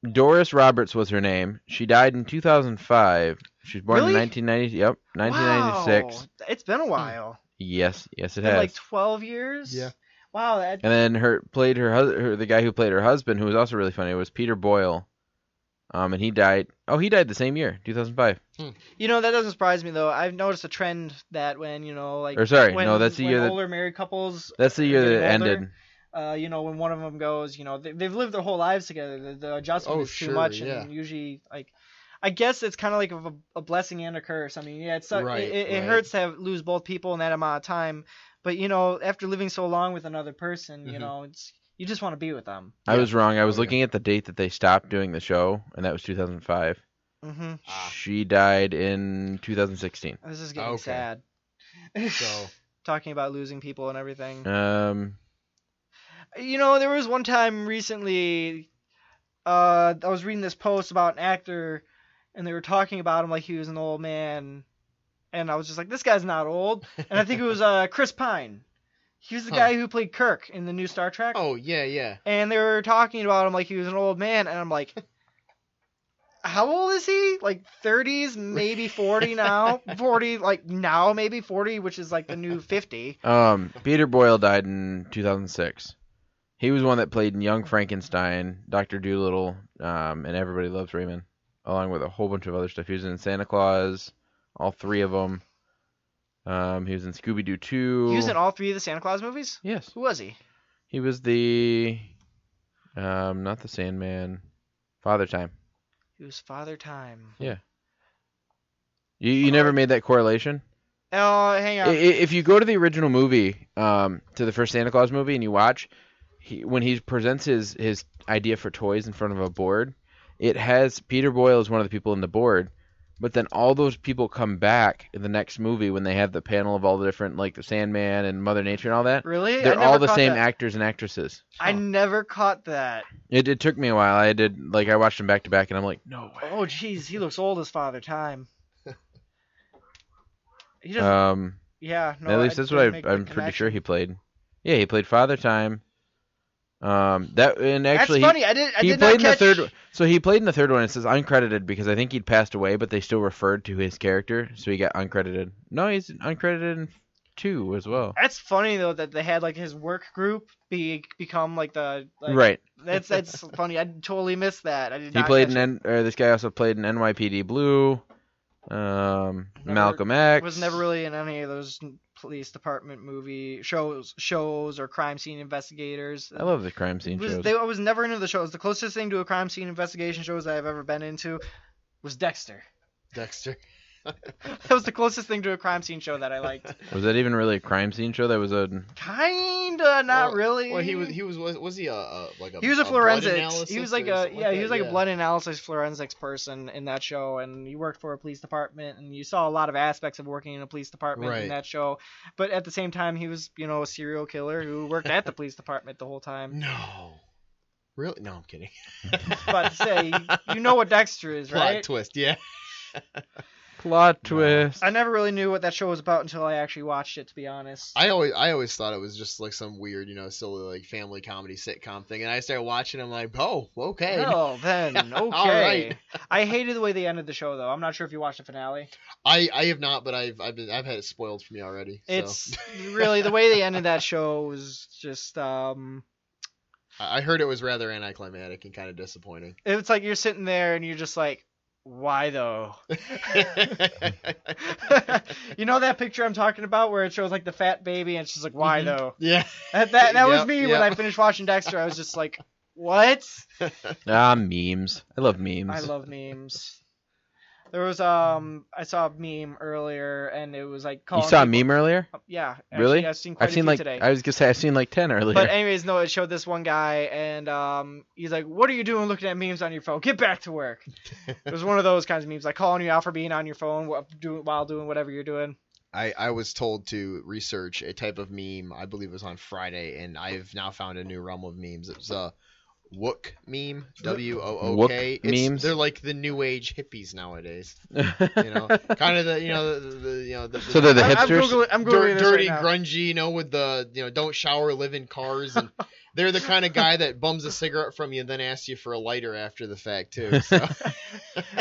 Doris Roberts was her name. She died in 2005. She was born in 1990. Yep, 1996. Wow, it's been a while. Yes, it has. Like 12 years. Yeah. Wow. And then the guy who played her husband, who was also really funny, was Peter Boyle. And he died. Oh, he died the same year, 2005. That doesn't surprise me though. I've noticed a trend that when that's the year older married couples. That's the year that it ended. When one of them goes, they've lived their whole lives together. The adjustment is too much, and usually, I guess it's kind of like a blessing and a curse. I mean, it hurts to lose both people in that amount of time, but after living so long with another person, you just want to be with them. I was wrong. I was looking at the date that they stopped doing the show, and that was 2005. She died in 2016. This is getting sad. talking about losing people and everything. Um, There was one time recently, I was reading this post about an actor, and they were talking about him like he was an old man, and I was just like, this guy's not old. And I think it was Chris Pine. He was the guy who played Kirk in the new Star Trek. Oh, yeah. And they were talking about him like he was an old man, and I'm like, how old is he? Like 30s, maybe 40 now. 40, like now maybe 40, which is like the new 50. Peter Boyle died in 2006. He was one that played in Young Frankenstein, Dr. Dolittle, and Everybody Loves Raymond, along with a whole bunch of other stuff. He was in Santa Claus, all three of them. He was in Scooby-Doo 2. He was in all three of the Santa Claus movies? Yes. Who was he? He was the, not the Sandman, Father Time. He was Father Time. Yeah. You never made that correlation? Oh, hang on. If you go to the original movie, to the first Santa Claus movie, and you watch, when he presents his idea for toys in front of a board, it has Peter Boyle as one of the people in the board, but then all those people come back in the next movie when they have the panel of all the different, like the Sandman and Mother Nature and all that. Really? They're all the same actors and actresses. I never caught that. It took me a while. I watched them back to back, and I'm like, no way. Oh, jeez, he looks old as Father Time. He doesn't. Yeah, no. At least that's what I'm pretty sure he played. Yeah, he played Father Time. That and actually that's funny. I did he not played catch... in the third. So he played in the third one. It says uncredited because I think he'd passed away, but they still referred to his character, so he got uncredited. No, he's uncredited in 2 as well. That's funny though that they had like his work group become like the right. That's funny. I totally missed that. I did. He played this guy also played in NYPD Blue. Malcolm X. Was never really in any of those police department movie shows or crime scene investigators. I love the crime scene shows. I was never into the shows. The closest thing to a crime scene investigation shows I've ever been into was Dexter. That was the closest thing to a crime scene show that I liked. Was that even really a crime scene show? That was a kinda, not really. Well, he was he like a he was a forensics. He was like a a blood analysis forensics person in that show, and he worked for a police department, and you saw a lot of aspects of working in a police department in that show. But at the same time, he was a serial killer who worked at the police department the whole time. No. Really? No, I'm kidding. But to say, you know what Dexter is, right? Plot twist, yeah. Plot twist. I never really knew what that show was about until I actually watched it, to be honest. I always thought it was just like some weird, silly like family comedy sitcom thing, and I started watching. I'm like, oh, okay. Well, then, okay. All right. I hated the way they ended the show, though. I'm not sure if you watched the finale. I have not, but I've had it spoiled for me already. So. It's really the way they ended that show was just. I heard it was rather anticlimactic and kind of disappointing. It's like you're sitting there and you're just like, why though? You know that picture I'm talking about where it shows like the fat baby and it's just like, why though? Yeah. That was me when I finished watching Dexter. I was just like, what? Memes. I love memes. I love memes. There was I saw a meme earlier and it was like calling. You saw a meme earlier? Yeah. Really? Actually, I've seen like today. I was gonna say I've seen like 10 earlier. But anyways, no, it showed this one guy and he's like, "What are you doing looking at memes on your phone? Get back to work." It was one of those kinds of memes, like calling you out for being on your phone while doing whatever you're doing. I was told to research a type of meme. I believe it was on Friday, and I've now found a new realm of memes. It was a Wook meme, WOOK. Memes. They're like the new age hippies nowadays. Kind of the So they're the hipsters. I'm Googling this dirty, right now. grungy. With the don't shower, live in cars, and they're the kind of guy that bums a cigarette from you and then asks you for a lighter after the fact too. So.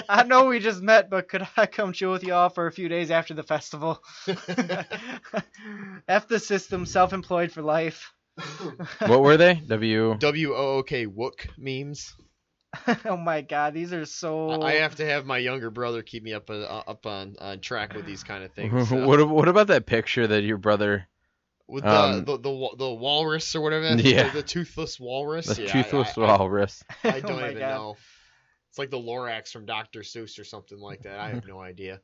I know we just met, but could I come chill with y'all for a few days after the festival? F the system, self-employed for life. What were they? WOOK Wook memes. Oh my god, these are so. I have to have my younger brother keep me up on track with these kind of things. So. What about that picture that your brother? With the walrus or whatever. Yeah. The toothless walrus. The toothless walrus. I don't even God. know. It's like the Lorax from Dr. Seuss or something like that. I have no idea.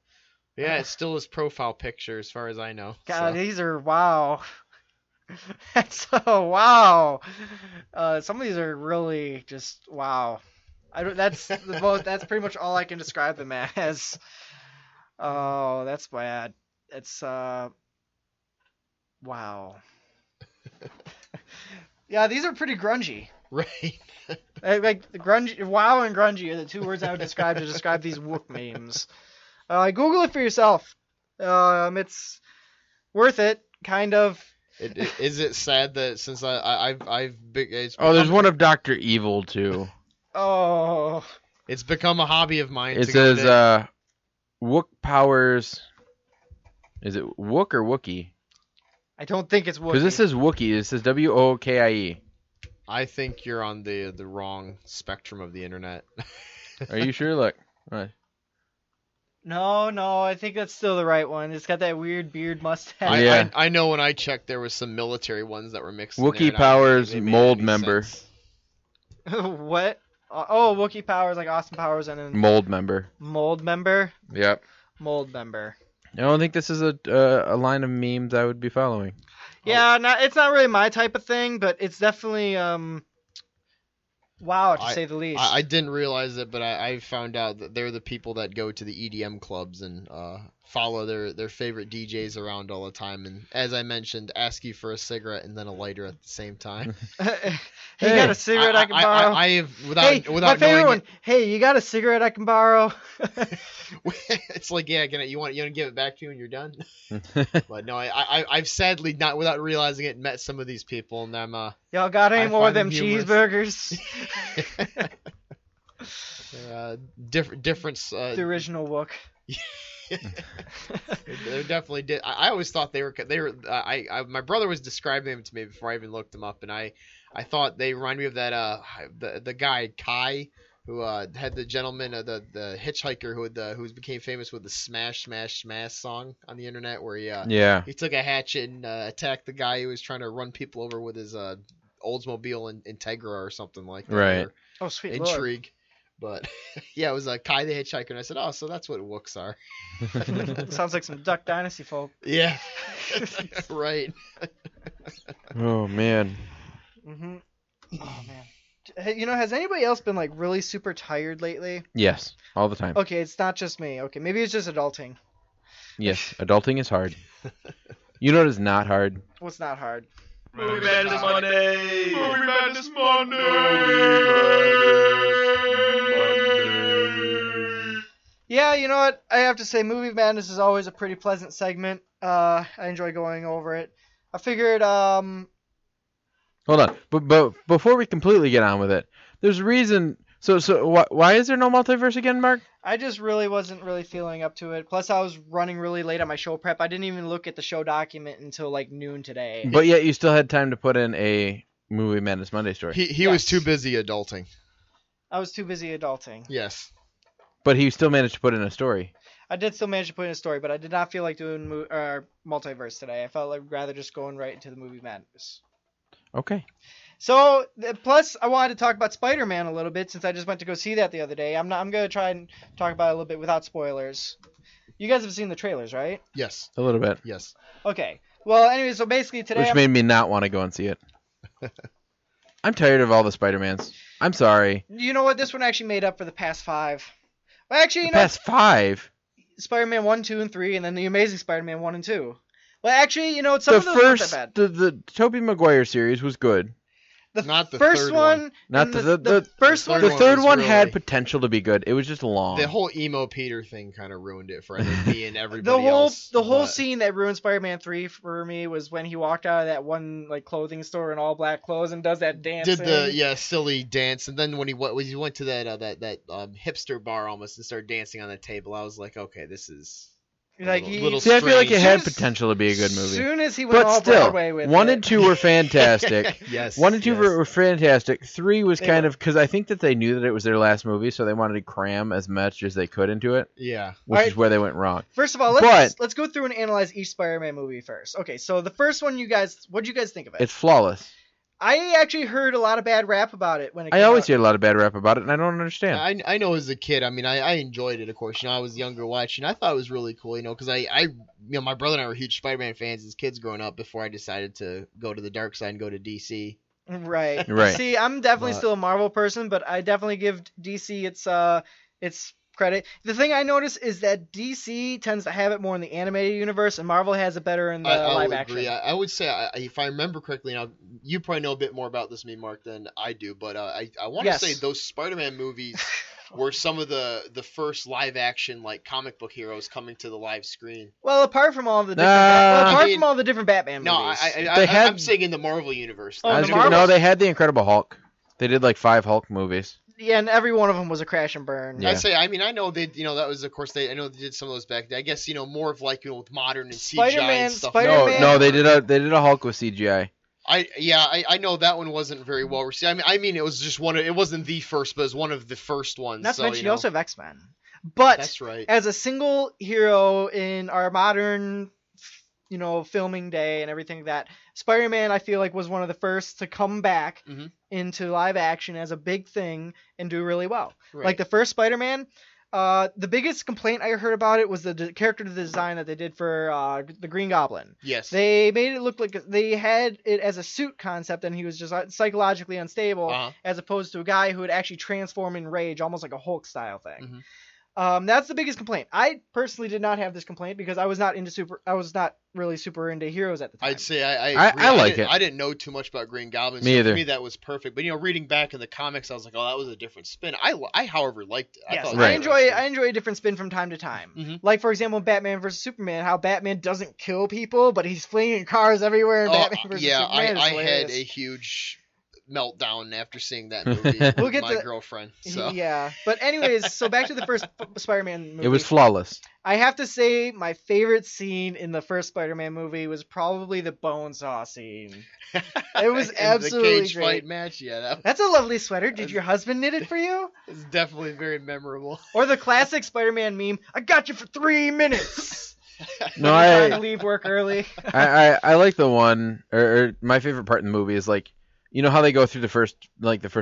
Yeah, it's still his profile picture as far as I know. God, so. these are wow. That's wow. Some of these are really just wow. That's pretty much all I can describe them as. Oh, that's bad. It's Wow. Yeah, these are pretty grungy. Right. Like the grungy, wow and grungy are the two words I would describe to describe these Wook memes. Google it for yourself. It's worth it, kind of. Is it sad that since I've big it's Oh, there's become- one of Dr. Evil too. Oh, it's become a hobby of mine. It to go says to- Wook powers. Is it Wook or Wookie? I don't think it's Wookiee. Because this is Wookie. It says WOOKIE. I think you're on the wrong spectrum of the internet. Are you sure? Look. Right. No, I think that's still the right one. It's got that weird beard mustache. Yeah. I know when I checked there was some military ones that were mixed in there, Wookie and I don't think powers they made mold any member. sense. What? Oh, Wookiee Powers, like Austin Powers and then Mold member. Mold Member? Yep. Mold Member. I don't think this is a line of memes I would be following. Yeah, it's not really my type of thing, but it's definitely wow, to say the least. I didn't realize it, but I found out that they're the people that go to the EDM clubs and follow their favorite DJs around all the time. And as I mentioned, ask you for a cigarette and then a lighter at the same time. Hey, you got a cigarette I can borrow? I have without Hey, my favorite knowing one. Hey, you got a cigarette I can borrow? it's like, yeah, you want to give it back to you when you're done? But no, I've sadly not without realizing it met some of these people, and I'm Y'all got any I more of find them them humorous. cheeseburgers? different. The original Wook. They're definitely did. I always thought they were. My brother was describing them to me before I even looked them up, and I thought they remind me of that the guy Kai who had the gentleman the hitchhiker who became famous with the Smash Smash Smash song on the internet where he Yeah. he took a hatchet and attacked the guy who was trying to run people over with his Oldsmobile Integra or something like that. Right. or Oh, sweet lord. Intrigue. But yeah, it was Kai the hitchhiker, and I said, oh, so that's what Wooks are. Sounds like some Duck Dynasty folk. Yeah. Right. Oh man. Mm-hmm. Oh, man. Hey, has anybody else been, like, really super tired lately? Yes. All the time. Okay, it's not just me. Okay, maybe it's just adulting. Yes. Adulting is hard. You know what is not hard? What's not hard? Movie Madness Monday! Movie Madness Monday! Yeah, you know what? I have to say, Movie Madness is always a pretty pleasant segment. I enjoy going over it. I figured, Hold on. But before we completely get on with it, there's a reason. So why is there no multiverse again, Mark? I just really wasn't really feeling up to it. Plus, I was running really late on my show prep. I didn't even look at the show document until, like, noon today. But yet you still had time to put in a Movie Madness Monday story. He was Yes. too busy adulting. I was too busy adulting. Yes. But he still managed to put in a story. I did still manage to put in a story, but I did not feel like doing multiverse today. I felt like I'd rather just going right into the Movie Madness. Okay. So, plus, I wanted to talk about Spider-Man a little bit since I just went to go see that the other day. I'm going to try and talk about it a little bit without spoilers. You guys have seen the trailers, right? Yes. A little bit. Yes. Okay. Well, anyway, so basically today Which made me not want to go and see it. I'm tired of all the Spider-Mans. I'm sorry. You know what? This one actually made up for the past 5. Well, actually, Past 5. Spider-Man 1, 2, and 3, and then the Amazing Spider-Man 1 and 2. Well, actually, some The of those weren't first, that bad. the Tobey Maguire series was good. Not the first third one. one. Not and the first the one. The one third was one really- had potential to be good. It was just long. The whole emo Peter thing kind of ruined it for me and everybody else. The whole but- scene that ruined Spider-Man 3 for me was when he walked out of that one like clothing store in all black clothes and does that dance. Did the silly dance, and then when he went to that hipster bar almost and started dancing on the table, I was like, okay, this is like a he. little See, I feel like it strange. had Soon as- potential to be a good movie. Soon as he went But all still, Broadway with 1 it. and 2 were fantastic. Yes. 1 and 2 yes. were fantastic. 3 was They kind were. of because I think that they knew that it was their last movie, so they wanted to cram as much as they could into it, Yeah. which Alright. is where they went wrong. First of all, let's go through and analyze each Spider-Man movie first. Okay, so the first one, what'd you guys think of it? It's flawless. I actually heard a lot of bad rap about it when it came I always out. hear a lot of bad rap about it, and I don't understand. I know as a kid, I mean, I enjoyed it, of course. I was younger watching. I thought it was really cool, because my brother and I were huge Spider-Man fans as kids growing up before I decided to go to the dark side and go to DC. Right. Right. See, I'm definitely But- still a Marvel person, but I definitely give DC its credit. The thing I notice is that DC tends to have it more in the animated universe, and Marvel has it better in the I live would action. agree. I would say, if I remember correctly, now you probably know a bit more about this, me, Mark, than I do. But I want to Yes. say those Spider-Man movies were some of the first live action like comic book heroes coming to the live screen. Well, apart from all the different, I mean, from all the different Batman No, movies. I'm saying in the Marvel universe. Oh, I the was gonna- Marvels? no, they had the Incredible Hulk. They did like 5 Hulk movies. Yeah, and every one of them was a crash and burn. Yeah. I'd say, I mean, I know they, that was, of course, I know they did some of those back then. I guess, more of like, with modern and CGI Spider-Man- and stuff. Spider-Man- No, they did a Hulk with CGI. I know that one wasn't very well received. I mean, it was just it wasn't the first, but it was one of the first ones. Not to so, mention, you also have X-Men. But That's right. as a single hero in our modern, filming day and everything like that, Spider-Man, I feel like, was one of the first to come back Mhm. into live action as a big thing and do really well. Right. Like the first Spider-Man, the biggest complaint I heard about it was the character design that they did for the Green Goblin. Yes. They made it look like they had it as a suit concept, and he was just psychologically unstable, Uh-huh. as opposed to a guy who would actually transform in rage, almost like a Hulk style thing. Mhm. That's the biggest complaint. I personally did not have this complaint because I was not really super into heroes at the time. I'd say I agree. I like didn't- it. I didn't know too much about Green Goblin. Me so either. For me, that was perfect. But reading back in the comics, I was like, oh, that was a different spin. I however, liked it. I Yes, thought it Right. was I interesting. enjoy a different spin from time to time. Mhm. Like, for example, Batman vs Superman, how Batman doesn't kill people, but he's flinging cars everywhere in Batman vs yeah, Superman. I It's had hilarious. a huge meltdown after seeing that movie We'll with get my to- girlfriend. So. Yeah, but anyways, so back to the first Spider-Man movie. It was flawless. I have to say my favorite scene in the first Spider-Man movie was probably the bone saw scene. It was And absolutely the cage great. fight match. Yeah, that That's a lovely sweater. Did your husband knit it for you? was definitely very memorable. Or the classic Spider-Man meme, I got you for 3 minutes. No, When you're trying to I leave work early. like the one, or my favorite part in the movie is like, how they go through the first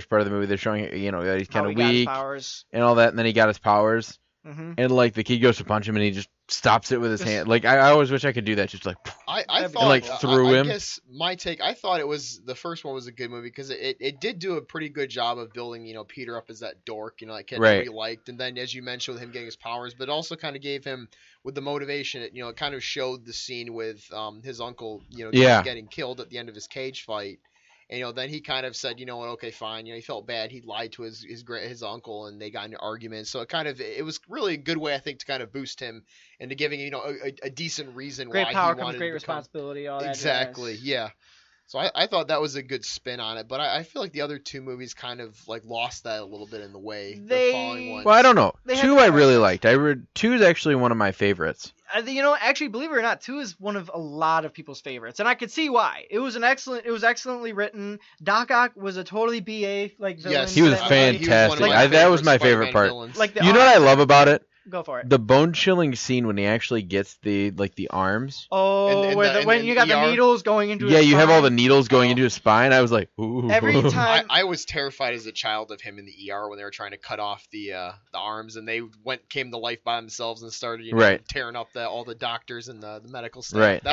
part of the movie. They're showing, that he's How kind he of got his weak powers. and all that, and then he got his powers, Mm-hmm. and like the kid goes to punch him, and he just stops it with his Just- hand. Like I always wish I could do that, just like. I And, thought like, threw I him. guess my take. I thought it was the first one was a good movie because it did do a pretty good job of building Peter up as that dork that kid Right. that we liked, and then as you mentioned with him getting his powers, but it also kind of gave him with the motivation. It kind of showed the scene with his uncle Yeah. getting killed at the end of his cage fight. And then he kind of said, what, okay, fine. He felt bad. He lied to his uncle, and they got into arguments. So it was really a good way, I think, to kind of boost him into giving a decent reason Great why power he comes wanted great to become. responsibility. All that Exactly, jazz. yeah. So I thought that was a good spin on it, but I feel like the other two movies kind of like lost that a little bit in the way. They- The following ones. Well, I don't know. They had 2 the I really characters. liked. I read 2 is actually one of my favorites. Actually, believe it or not, 2 is one of a lot of people's favorites, and I could see why. It was excellently written. Doc Ock was a totally BA like villain. Yes, He was that movie. fantastic. He was one of my that was my Spider-Man favorite part. villains. Like the You know what I arms- love about it? Go for it. The bone-chilling scene when he actually gets the arms. Oh, and when you got the ER. needles going into Yeah, his you have all the spine. needles going Oh. into his spine. I was like, ooh. Every time- I was terrified as a child of him in the ER when they were trying to cut off the arms, and they came to life by themselves and started Right. tearing up all the doctors and the medical staff. Right.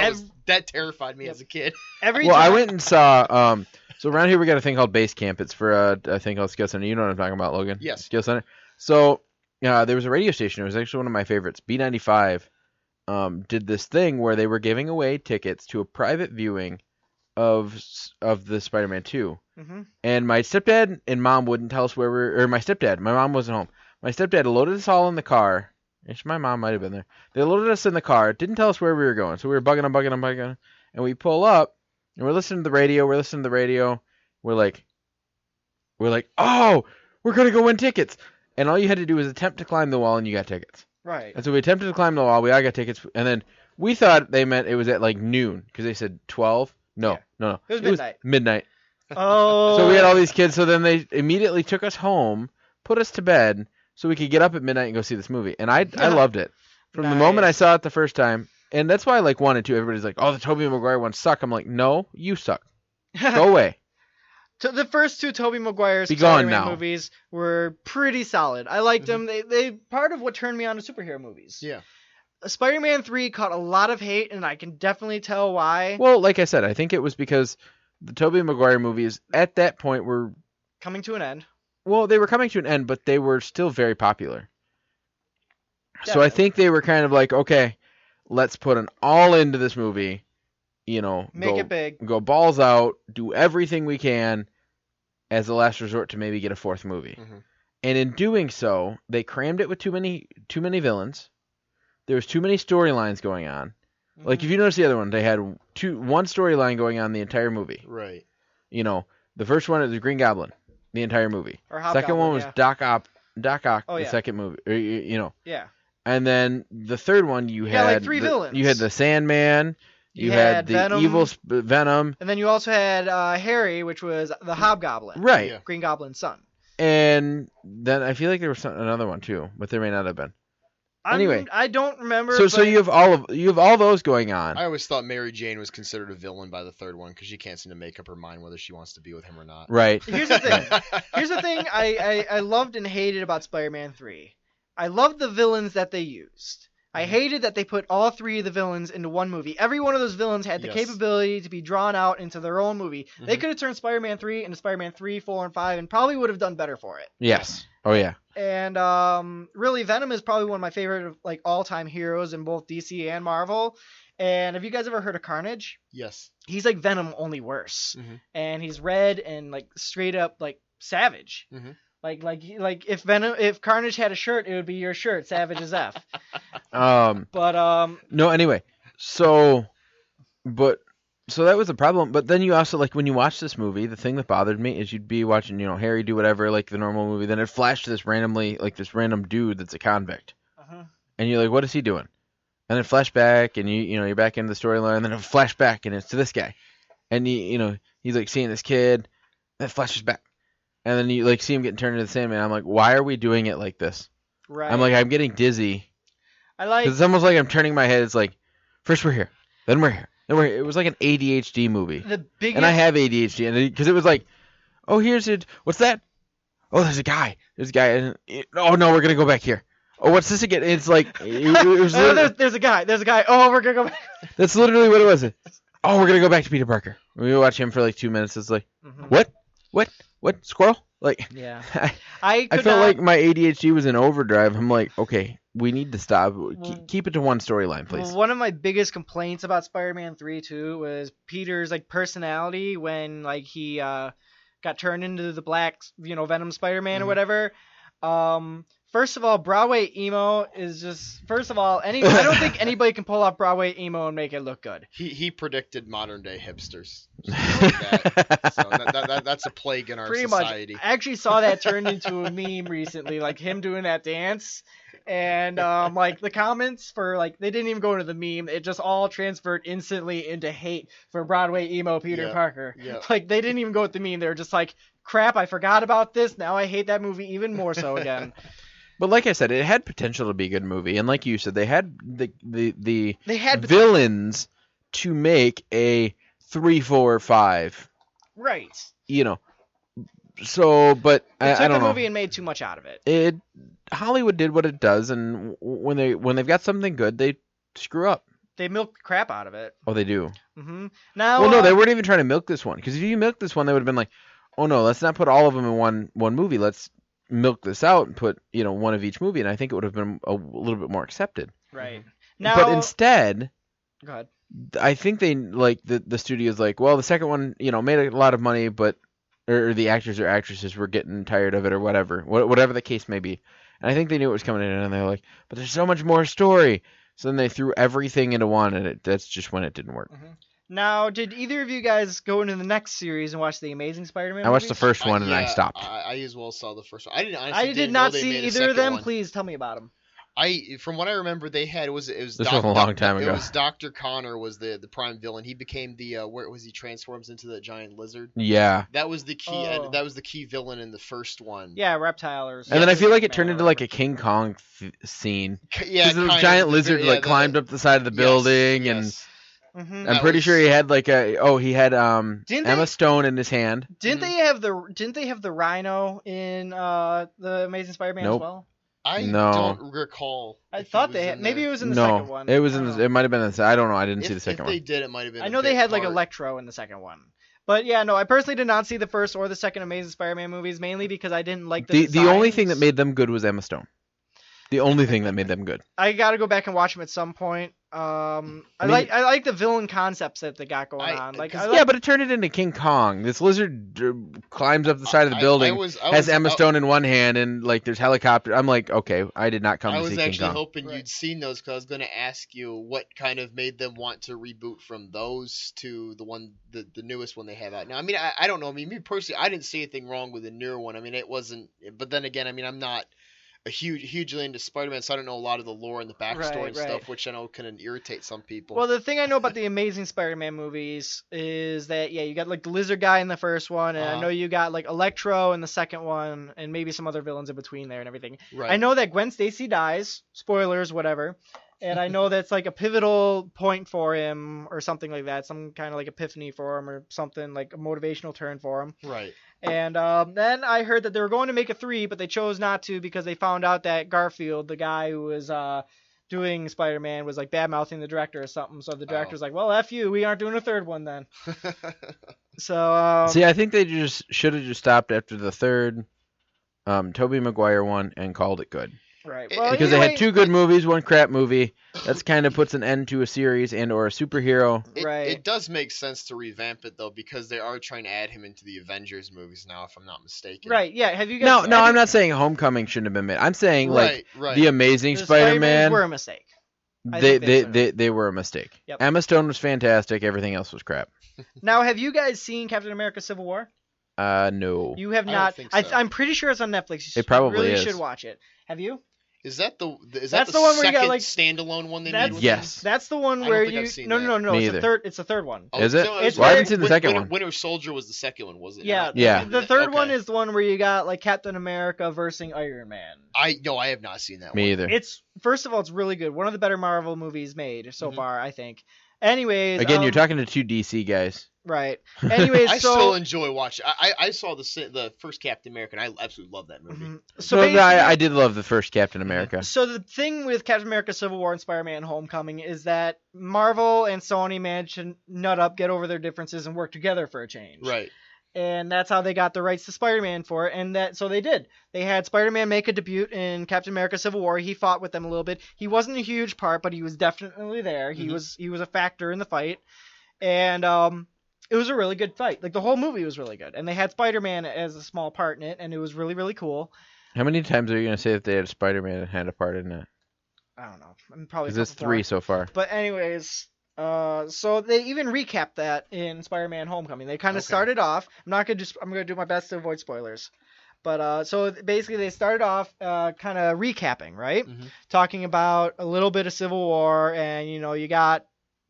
That terrified me Yep. as a kid. Every Well, I time- went and saw. So around here we got a thing called Base Camp. It's for a thing called Skill Center. You know what I'm talking about, Logan? Yes. Skill Center. So there was a radio station. It was actually one of my favorites. B95 did this thing where they were giving away tickets to a private viewing of the Spider-Man 2. Mhm. And my stepdad and mom wouldn't tell us where we were. Or my mom wasn't home. My stepdad loaded us all in the car. Actually, my mom might have been there. They loaded us in the car. Didn't tell us where we were going. So we were bugging them. And we pull up. And we're listening to the radio. We're like, oh, we're going to go win tickets. And all you had to do was attempt to climb the wall and you got tickets. Right. And so we attempted to climb the wall. We all got tickets. And then we thought they meant it was at like noon because they said 12. No. It was midnight. Midnight. Oh. So we had all these kids. So then they immediately took us home, put us to bed so we could get up at midnight and go see this movie. And I loved it. From the moment I Nice. saw it the first time. And that's why I like 1 and 2. Everybody's like, oh, the Tobey Maguire ones suck. I'm like, no, you suck. Go away. The first 2 Tobey Maguire's Be gone Spider-Man now. movies were pretty solid. I liked them. They part of what turned me on to superhero movies. Yeah. Spider-Man 3 caught a lot of hate, and I can definitely tell why. Well, like I said, I think it was because the Tobey Maguire movies at that point were, Coming to an end. well, they were coming to an end, but they were still very popular. So I think they were kind of like, okay, let's put an all into this movie. Make it big. Go balls out, do everything we can as a last resort to maybe get a fourth movie. Mm-hmm. And in doing so, they crammed it with too many villains. There was too many storylines going on. Like if you notice the other one, they had one storyline going on the entire movie. Right. The first one is the Green Goblin, the entire movie. Or Second one was Doc Ock, Oh, the yeah. second movie. Yeah. And then the third one, you had like 3 villains. You had the Sandman. You had the Venom. evil Venom. And then you also had Harry, which was the Hobgoblin. Right. Yeah. Green Goblin's son. And then I feel like there was another one too, but there may not have been. Anyway. I don't remember. So you have all those going on. I always thought Mary Jane was considered a villain by the third one because she can't seem to make up her mind whether she wants to be with him or not. Right. Here's the thing. I loved and hated about Spider-Man 3. I loved the villains that they used. I hated that they put all 3 of the villains into one movie. Every one of those villains had the capability to be drawn out into their own movie. They could have turned Spider-Man 3 into Spider-Man 3, 4, and 5 and probably would have done better for it. Yes. Oh, yeah. And really, Venom is probably one of my favorite all-time heroes in both DC and Marvel. And have you guys ever heard of Carnage? Yes. He's like Venom, only worse. Mhm. And he's red and straight up savage. Mhm. Like if Carnage had a shirt, it would be your shirt, savage as F. No, anyway. So that was the problem. But then you also, when you watch this movie, the thing that bothered me is you'd be watching, Harry do whatever, like the normal movie. Then it flashed to this random dude that's a convict. Uh-huh. And you're like, what is he doing? And then flash back, and you're back into the storyline, and then it flash back, and it's to this guy. And he's like seeing this kid, then it flashes back. And then you see him getting turned into the Sandman. I'm like, why are we doing it like this? Right. I'm like, I'm getting dizzy. Because it's almost like I'm turning my head. It's like, first we're here, then we're here, then we're here. It was like an ADHD movie. The biggest... And I have ADHD, and because it was like, oh, here's it. What's that? Oh, there's a guy. There's a guy. And oh no, we're gonna go back here. Oh, what's this again? It's like, it was there's a guy. There's a guy. Oh, we're gonna go back. That's literally what it was. Oh, we're gonna go back to Peter Parker. We watch him for 2 minutes. It's like, what? Squirrel? Yeah. I felt like my ADHD was in overdrive. I'm like, okay, we need to stop. Keep it to one storyline, please. Well, one of my biggest complaints about Spider-Man 3 too was Peter's personality when he got turned into the black, Venom Spider-Man or whatever. First of all, Broadway emo is just. First of all, I don't think anybody can pull off Broadway emo and make it look good. He predicted modern day hipsters. That's a plague in our Pretty society. Much. I actually saw that turned into a meme recently, him doing that dance, and the comments for they didn't even go into the meme. It just all transferred instantly into hate for Broadway emo Peter Parker. Yep. They didn't even go with the meme. They were just like, crap, I forgot about this. Now I hate that movie even more so again. But like I said, it had potential to be a good movie, and like you said, they had the villains to make a 3, 4, 5. Right. So, but they took I don't the know. movie and made too much out of it. Hollywood did what it does, and when they've got something good, they screw up. They milk the crap out of it. Oh, they do. Mm-hmm. Now, well, no, they weren't even trying to milk this one, because if you milked this one, they would have been like, oh no, let's not put all of them in one movie. Let's milk this out and put one of each movie, and I think it would have been a little bit more accepted. Right. Now, but instead, go ahead. I think they the studio's well, the second one made a lot of money, but or the actors or actresses were getting tired of it or whatever the case may be, and I think they knew it was coming in, and they're like, but there's so much more story. So then they threw everything into one, and that's just when it didn't work. Mm-hmm. Now, did either of you guys go into the next series and watch the Amazing Spider-Man? I watched the first one and I stopped. I as well saw the first one. I did not see either of them. Please tell me about them. From what I remember, they had it was this was a long time ago. It was Dr. Connor was the prime villain. He became the where was he transforms into the giant lizard. Yeah, that was the key. That was the key villain in the first one. Yeah, reptile or. And then I feel like it turned into a King Kong scene. Yeah, the giant lizard climbed up the side of the building and. Mm-hmm. I'm pretty sure he had Emma Stone in his hand. Didn't they have the Rhino in the Amazing Spider-Man as well? I don't recall. I thought they had. Maybe it was in the second one. It was it might have been in the. I don't know. I didn't see the second one. If they did, it might have been. I know they had Electro in the second one. But yeah, no, I personally did not see the first or the second Amazing Spider-Man movies, mainly because I didn't like the only thing that made them good was Emma Stone. The only thing that made them good. I got to go back and watch them at some point. I like the villain concepts that they got going on. Like, Yeah, but it turned it into King Kong. This lizard climbs up the side of the building, has Emma Stone in one hand, and like there's helicopter. I'm like, okay, I did not come to see King Kong. I was actually hoping you'd seen those because I was going to ask you what kind of made them want to reboot from those to the newest one they have out now. I mean, I don't know. I mean, me personally, I didn't see anything wrong with the newer one. I mean, it wasn't. But then again, I mean, I'm not hugely into Spider-Man, so I don't know a lot of the lore and the backstory and stuff, which I know can irritate some people. Well, the thing I know about the Amazing Spider-Man movies is that, you got like the lizard guy in the first one, and I know you got like Electro in the second one, and maybe some other villains in between there and everything. Right. I know that Gwen Stacy dies, spoilers, whatever, and I know that's like a pivotal point for him or something like that, some kind of like epiphany for him or something, like a motivational turn for him. Right. And then I heard that they were going to make a 3, but they chose not to because they found out that Garfield, the guy who was doing Spider-Man, was like bad-mouthing the director or something. So the director's like, well, F you, we aren't doing a third one then. So see, I think they just should have just stopped after the third Tobey Maguire one and called it good. Right. Well, Because they had 2 good movies, 1 crap movie. That's kind of puts an end to a series and or a superhero. It does make sense to revamp it though, because they are trying to add him into the Avengers movies now, if I'm not mistaken. Right. Yeah. Have you guys? No, I'm not saying Homecoming shouldn't have been made. I'm saying right. The Amazing Spider-Man were a mistake. They were a mistake. Yep. Emma Stone was fantastic. Everything else was crap. Now, have you guys seen Captain America: Civil War? No. You have I not. don't think so. I'm pretty sure it's on Netflix. It probably really is. should watch it. Have you? Is that the That's the one where you got, second like- standalone one they made? That's with Yes. That's the one I don't where think you. I've seen No. that. Me It's the either. third. It's the third one. Oh, Is it? no, It's Well, I where- haven't seen the second one. Winter Soldier was the second one, was it? Yeah. not? Yeah. The third Okay. one is the one where you got like Captain America versus Iron Man. I have not seen that Me one. either. It's first of all, it's really good. One of the better Marvel movies made so Mhm. far, I think. Anyways, Again, you're talking to 2 DC guys. right. Anyways, I so still enjoy watching. I saw the first Captain America, and I absolutely love that movie. Mhm. So basically- I did love the first Captain America. So the thing with Captain America: Civil War and Spider-Man: Homecoming is that Marvel and Sony managed to nut up, get over their differences, and work together for a change. Right. And that's how they got the rights to Spider-Man for it. And so they did. They had Spider-Man make a debut in Captain America: Civil War. He fought with them a little bit. He wasn't a huge part, but he was definitely there. He was a factor in the fight. And it was a really good fight. Like the whole movie was really good. And they had Spider-Man as a small part in it, and it was really, really cool. How many times are you going to say that they had Spider-Man and had a part in that? I don't know. Probably Because it's a couple more. 3 so far. But anyways, so they even recapped that in Spider-Man: Homecoming. They kind of Okay. started off. I'm gonna do my best to avoid spoilers. But so basically, they started off kind of recapping, right? Mhm. Talking about a little bit of Civil War, and you got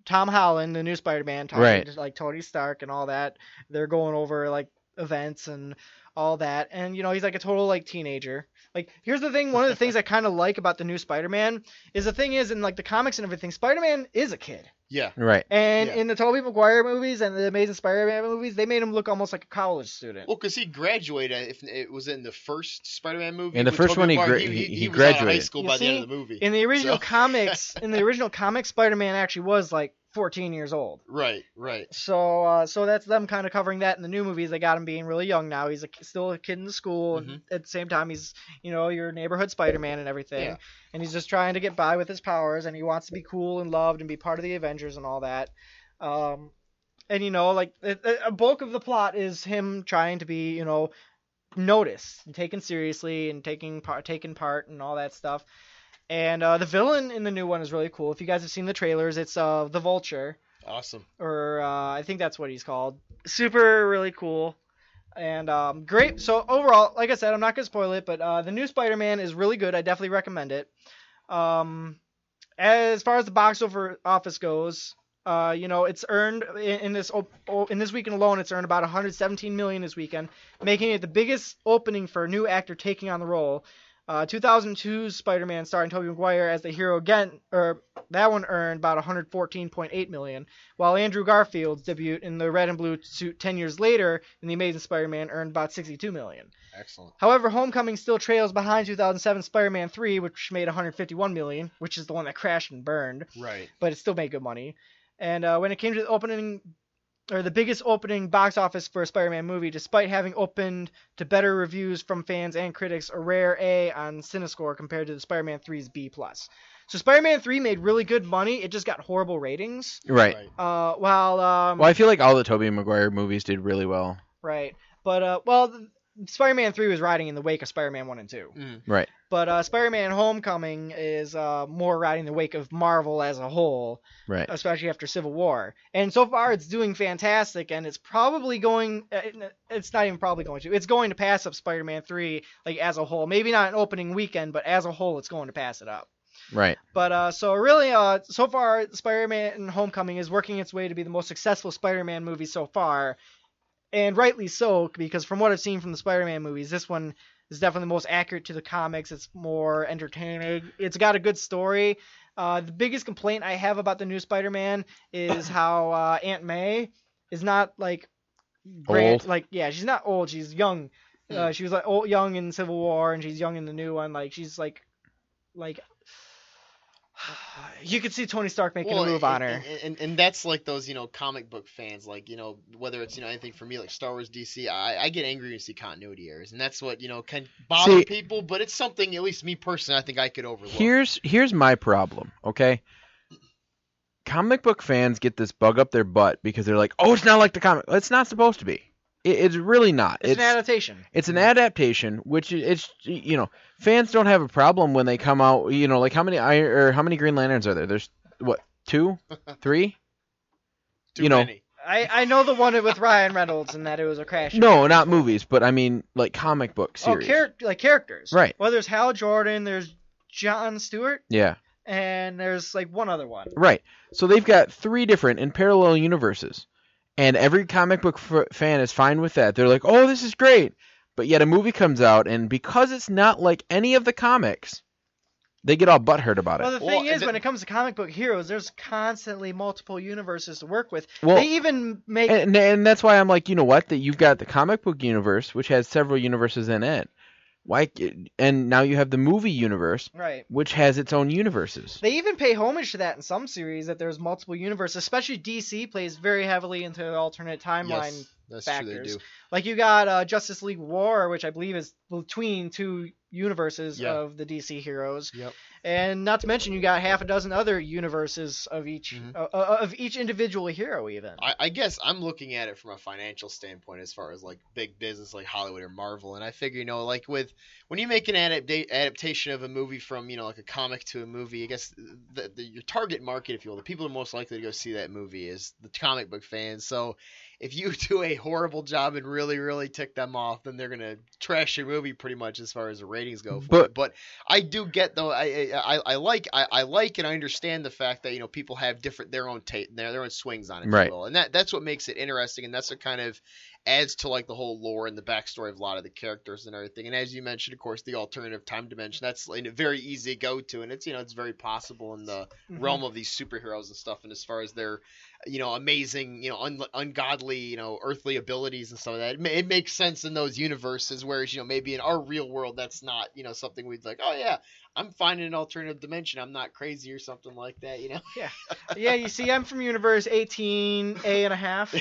Tom Holland, the new Spider-Man, talking Right. to like Tony Stark and all that. They're going over like events and all that, and he's like a total like teenager. Like, here's the thing, one of the things I kind of like about the new Spider-Man is the thing is in like the comics and everything, Spider-Man is a kid. Yeah. Right. And Yeah. in the Tobey Maguire movies and the Amazing Spider-Man movies, they made him look almost like a college student. Well, because he graduated. If it was in the first Spider-Man movie. In the with first Tobey one, Maguire, he he was out of high graduated. school You by the end see, of the movie. In the original So- comics, Spider-Man actually was like 14 years old. Right. Right. So that's them kind of covering that in the new movies. They got him being really young now. He's still a kid in the school, and at the same time, he's your neighborhood Spider-Man and everything. Yeah. And he's just trying to get by with his powers, and he wants to be cool and loved and be part of the Avengers and all that. And like a bulk of the plot is him trying to be noticed and taken seriously and taking part and all that stuff. And the villain in the new one is really cool. If you guys have seen the trailers, it's the Vulture, Awesome. or I think that's what he's called. Super really cool. And great. So overall, like I said, I'm not gonna spoil it, but the new Spider-Man is really good. I definitely recommend it. As far as the box office goes, it's earned in this weekend alone. It's earned about 117 million this weekend, making it the biggest opening for a new actor taking on the role. 2002's Spider-Man starring Tobey Maguire as the hero again, or that one earned about 114.8 million, while Andrew Garfield's debut in the red and blue suit 10 years later in The Amazing Spider-Man earned about 62 million. Excellent. However, Homecoming still trails behind 2007 Spider-Man 3, which made 151 million, which is the one that crashed and burned, Right. but it still made good money. And when it came to the opening or the biggest opening box office for a Spider-Man movie, despite having opened to better reviews from fans and critics, a rare A on CineScore compared to the Spider-Man 3's B+. So Spider-Man 3 made really good money. It just got horrible ratings. Right. Well, I feel like all the Tobey Maguire movies did really well. Right. But, Spider-Man 3 was riding in the wake of Spider-Man 1 and 2. Right. But Spider-Man Homecoming is more riding the wake of Marvel as a whole, Right. especially after Civil War. And so far it's doing fantastic, and it's probably going it's not even probably going to. It's going to pass up Spider-Man 3 like as a whole. Maybe not an opening weekend, but as a whole it's going to pass it up. Right. But so really so far Spider-Man Homecoming is working its way to be the most successful Spider-Man movie so far. And rightly so, because from what I've seen from the Spider-Man movies, this one is definitely the most accurate to the comics. It's more entertaining. It's got a good story. The biggest complaint I have about the new Spider-Man is how Aunt May is not like Old. Like, yeah, she's not old. She's young. She was like young in Civil War, and she's young in the new one. Like she's like you could see Tony Stark making a move on her. And that's like those, comic book fans, like, whether it's, anything for me, like Star Wars, DC, I get angry when you see continuity errors. And that's what, can bother people, but it's something, at least me personally, I think I could overlook. Here's my problem, okay? Comic book fans get this bug up their butt because they're like, oh, it's not like the comic. It's not supposed to be. It's really not. It's an adaptation. It's an adaptation, which it's fans don't have a problem when they come out. Like how many Green Lanterns are there? There's what, 2, 3? Too many. I know the one with Ryan Reynolds and that it was a crash. No, not movies, but I mean like comic book series. Like characters. Right. Well, there's Hal Jordan, there's John Stewart. Yeah. And there's like one other one. Right. So they've got 3 different in parallel universes. And every comic book fan is fine with that. They're like, oh, this is great. But yet a movie comes out, and because it's not like any of the comics, they get all butthurt about it. Well, the thing is, when it comes to comic book heroes, there's constantly multiple universes to work with. Well, they even make... And that's why I'm like, you know what? That you've got the comic book universe, which has several universes in it. And now you have the movie universe, right, which has its own universes. They even pay homage to that in some series, that there's multiple universes. Especially DC plays very heavily into alternate timeline that's factors. True, they do. Like you got Justice League War, which I believe is between 2 universes of the DC heroes. Yep. And not to mention, you got half a dozen other universes of each individual hero. Even I guess I'm looking at it from a financial standpoint, as far as like big business, like Hollywood or Marvel. And I figure, like when you make an adaptation of a movie from like a comic to a movie, I guess your target market, if you will, the people who are most likely to go see that movie is the comic book fans. So if you do a horrible job and really, really tick them off, then they're gonna trash your movie pretty much as far as the ratings go for it. But I do get, though, I like and I understand the fact that people have their own swings on it, right? If you will. And that's what makes it interesting, and that's what kind of adds to like the whole lore and the backstory of a lot of the characters and everything. And as you mentioned, of course, the alternative time dimension, that's very easy to go to, and it's very possible in the realm of these superheroes and stuff. And as far as their amazing, ungodly, earthly abilities and stuff like that, it makes sense in those universes. Whereas maybe in our real world, that's not something we'd like. Oh yeah, I'm finding an alternative dimension. I'm not crazy or something like that. Yeah. You see, I'm from universe 18A and a half.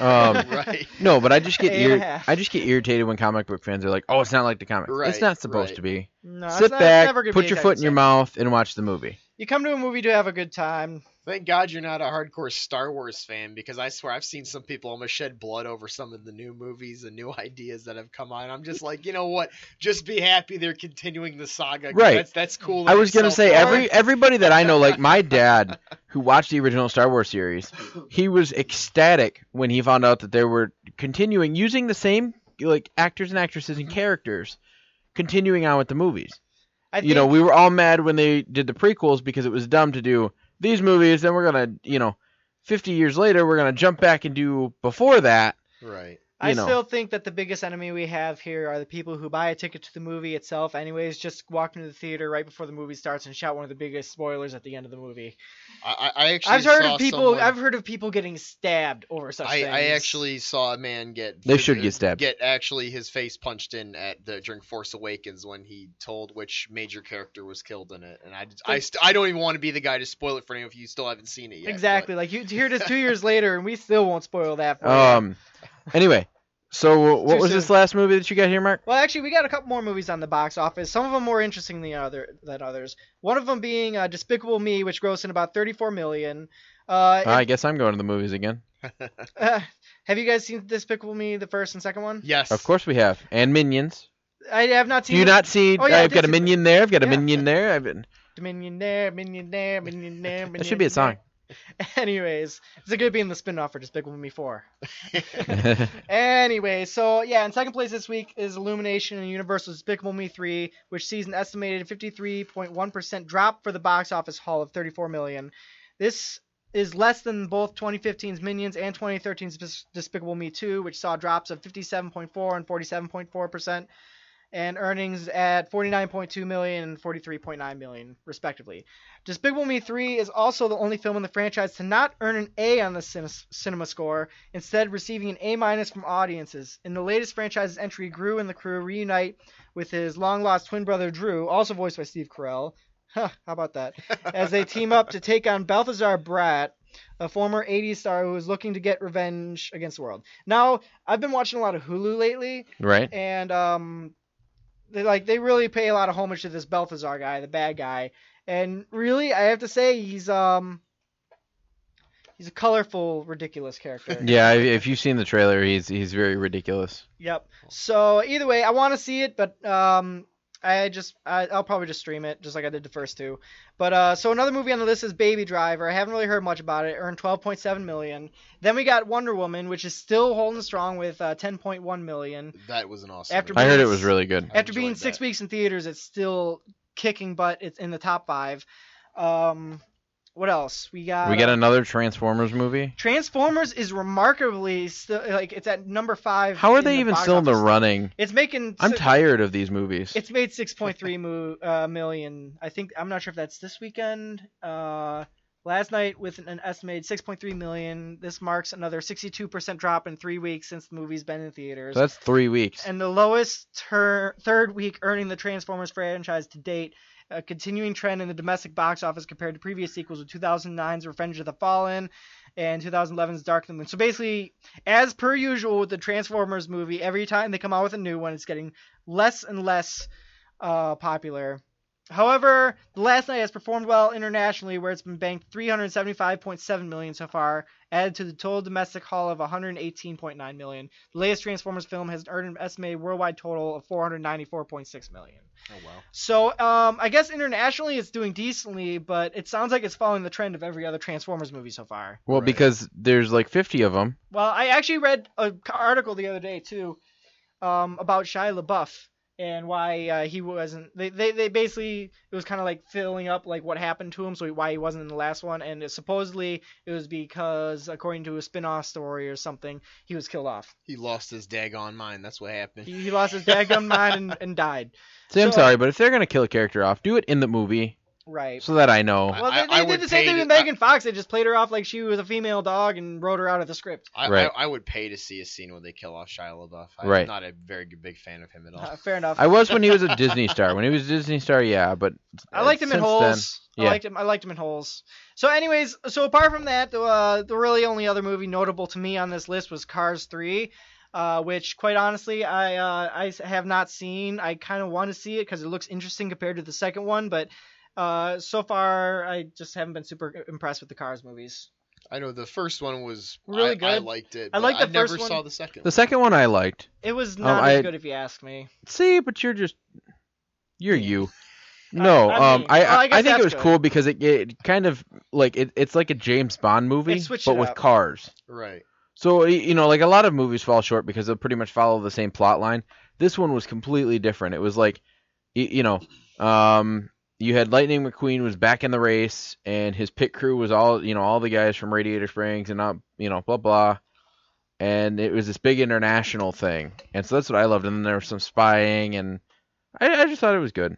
Right. No, but I just get irritated when comic book fans are like, "Oh, it's not like the comic. Right, it's not supposed to be." No, Sit back, put your foot in your mouth, and watch the movie. You come to a movie to have a good time. Thank God you're not a hardcore Star Wars fan, because I swear I've seen some people almost shed blood over some of the new movies and new ideas that have come on. I'm just like, you know what? Just be happy they're continuing the saga. Right. That's cool. I was gonna say everybody that I know, like my dad, who watched the original Star Wars series, he was ecstatic when he found out that they were continuing using the same like actors and actresses and characters, continuing on with the movies. We were all mad when they did the prequels because it was dumb to do these movies, then we're gonna, 50 years later, we're gonna jump back and do before that. Right. I you know. still think that the biggest enemy we have here are the people who buy a ticket to the movie itself anyways, just walk into the theater right before the movie starts and shout one of the biggest spoilers at the end of the movie. I actually I've heard saw of people someone, I've heard of people getting stabbed over such things. I actually saw a man get They should get stabbed. Get actually his face punched in during Force Awakens when he told which major character was killed in it, and I don't even want to be the guy to spoil it for anyone if you still haven't seen it yet. Exactly. Like you hear this 2 years later and we still won't spoil that for you. Anyway, so what Too was soon. this last movie that you got here, Mark? Well, actually, we got a couple more movies on the box office. Some of them more interesting than others. One of them being Despicable Me, which grossed in about $34 million. I guess I'm going to the movies again. Have you guys seen Despicable Me, the first and second one? Yes. Of course we have. And Minions. I have not Do seen. you not see? Oh, yeah, I I've did got a see minion there. I've got a Yeah. minion there. I've been. Minion there, Minion there, Minion there. That should be a song. Anyways, it's a good being the spin-off for Despicable Me 4. Anyway, so yeah, in second place this week is Illumination and Universal's Despicable Me 3, which sees an estimated 53.1% drop for the box office haul of $34 million. This is less than both 2015's Minions and 2013's Despicable Me 2, which saw drops of 57.4 and 47.4%. And earnings at $49.2 million and $43.9 million, respectively. Despicable Me 3 is also the only film in the franchise to not earn an A on the cinema score, instead receiving an A- from audiences. In the latest franchise's entry, Gru and the crew reunite with his long-lost twin brother Drew, also voiced by Steve Carell. Huh, how about that? As they team up to take on Balthazar Bratt, a former 80s star who is looking to get revenge against the world. Now, I've been watching a lot of Hulu lately, Right. and they really pay a lot of homage to this Balthazar guy, the bad guy. And really, I have to say he's a colorful, ridiculous character. Yeah. If you've seen the trailer, he's very ridiculous. Yep. So either way, I want to see it, but I'll probably just stream it, just like I did the first two. But so another movie on the list is Baby Driver. I haven't really heard much about it. It earned $12.7 million. Then we got Wonder Woman, which is still holding strong with $10.1 million. That was an awesome. After movie. I heard it was really good. After being enjoyed 6 that. weeks in theaters, it's still kicking butt. It's in the top 5. What else? We got another Transformers movie. Transformers is remarkably still it's at number 5. How are they even box still in the office. running? It's making. I'm tired of these movies. It's made 6.3 million. I think I'm not sure if that's this weekend. Last night with an estimated 6.3 million. This marks another 62% drop in 3 weeks since the movie's been in theaters. So that's 3 weeks. And the lowest third week earning the Transformers franchise to date. A continuing trend in the domestic box office compared to previous sequels of 2009's Revenge of the Fallen and 2011's Dark of the Moon. So basically, as per usual with the Transformers movie, every time they come out with a new one, it's getting less and less popular. However, The Last Night has performed well internationally, where it's been banked $375.7 million so far, added to the total domestic haul of $118.9 million. The latest Transformers film has earned an estimated worldwide total of $494.6 million. Oh wow. So, I guess internationally it's doing decently, but it sounds like it's following the trend of every other Transformers movie so far. Well, Right. because there's like 50 of them. Well, I actually read an article the other day, too, about Shia LaBeouf and why he wasn't... They basically... It was kind of like filling up like what happened to him, so why he wasn't in the last one, and supposedly it was because, according to a spin-off story or something, he was killed off. He lost his daggone mind. That's what happened. He lost his dadgum mind and died. See, I'm So- sorry, but if they're gonna kill a character off, do it in the movie Right. so that I know. Well, I they would did the same pay thing to- with Megan Fox. They just played her off like she was a female dog and wrote her out of the script. Right. I would pay to see a scene where they kill off Shia LaBeouf. I'm Right. not a very big fan of him at all. Fair enough. I was when he was a Disney star. When he was a Disney star, yeah, but I liked him in since Holes. then, yeah. I liked him in Holes. So, anyways, apart from that, the really only other movie notable to me on this list was Cars 3. Which, quite honestly, I have not seen. I kind of want to see it because it looks interesting compared to the second one, but so far I just haven't been super impressed with the Cars movies. I know the first one was Really I good. liked it. I but liked the I never first one. saw the second. The second one I liked. It was not as good if you ask me. See, but you're you. No, I mean, well, I guess I think it that's was good. cool because it kind of like it's like a James Bond movie, It switched but it with up. cars. Right. So like a lot of movies fall short because they pretty much follow the same plot line. This one was completely different. It was like, you had Lightning McQueen was back in the race, and his pit crew was all the guys from Radiator Springs and blah blah. and it was this big international thing, and so that's what I loved. And then there was some spying, and I just thought it was good.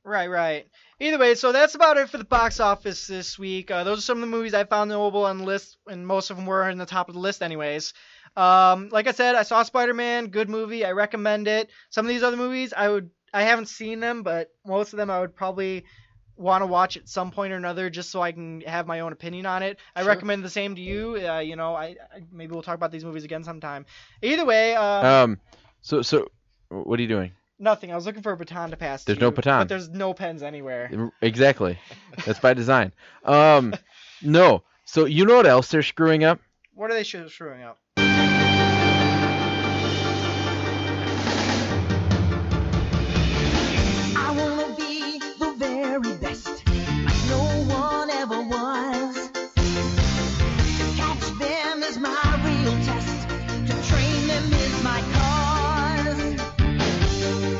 Right. Either way, so that's about it for the box office this week. Those are some of the movies I found notable on the list, and most of them were in the top of the list anyways. Like I said, I saw Spider-Man, good movie. I recommend it. Some of these other movies, I haven't seen them, but most of them I would probably want to watch at some point or another just so I can have my own opinion on it. I Sure. recommend the same to you. I maybe we'll talk about these movies again sometime. Either way, So what are you doing? nothing. I was looking for a baton to pass. There's to no you, baton. but there's no pens anywhere. Exactly. That's by design. No. So you know what else they're screwing up? What are they screwing up? I wanna be the very best, like no one ever was. To catch them is my real test, to train them is my cause.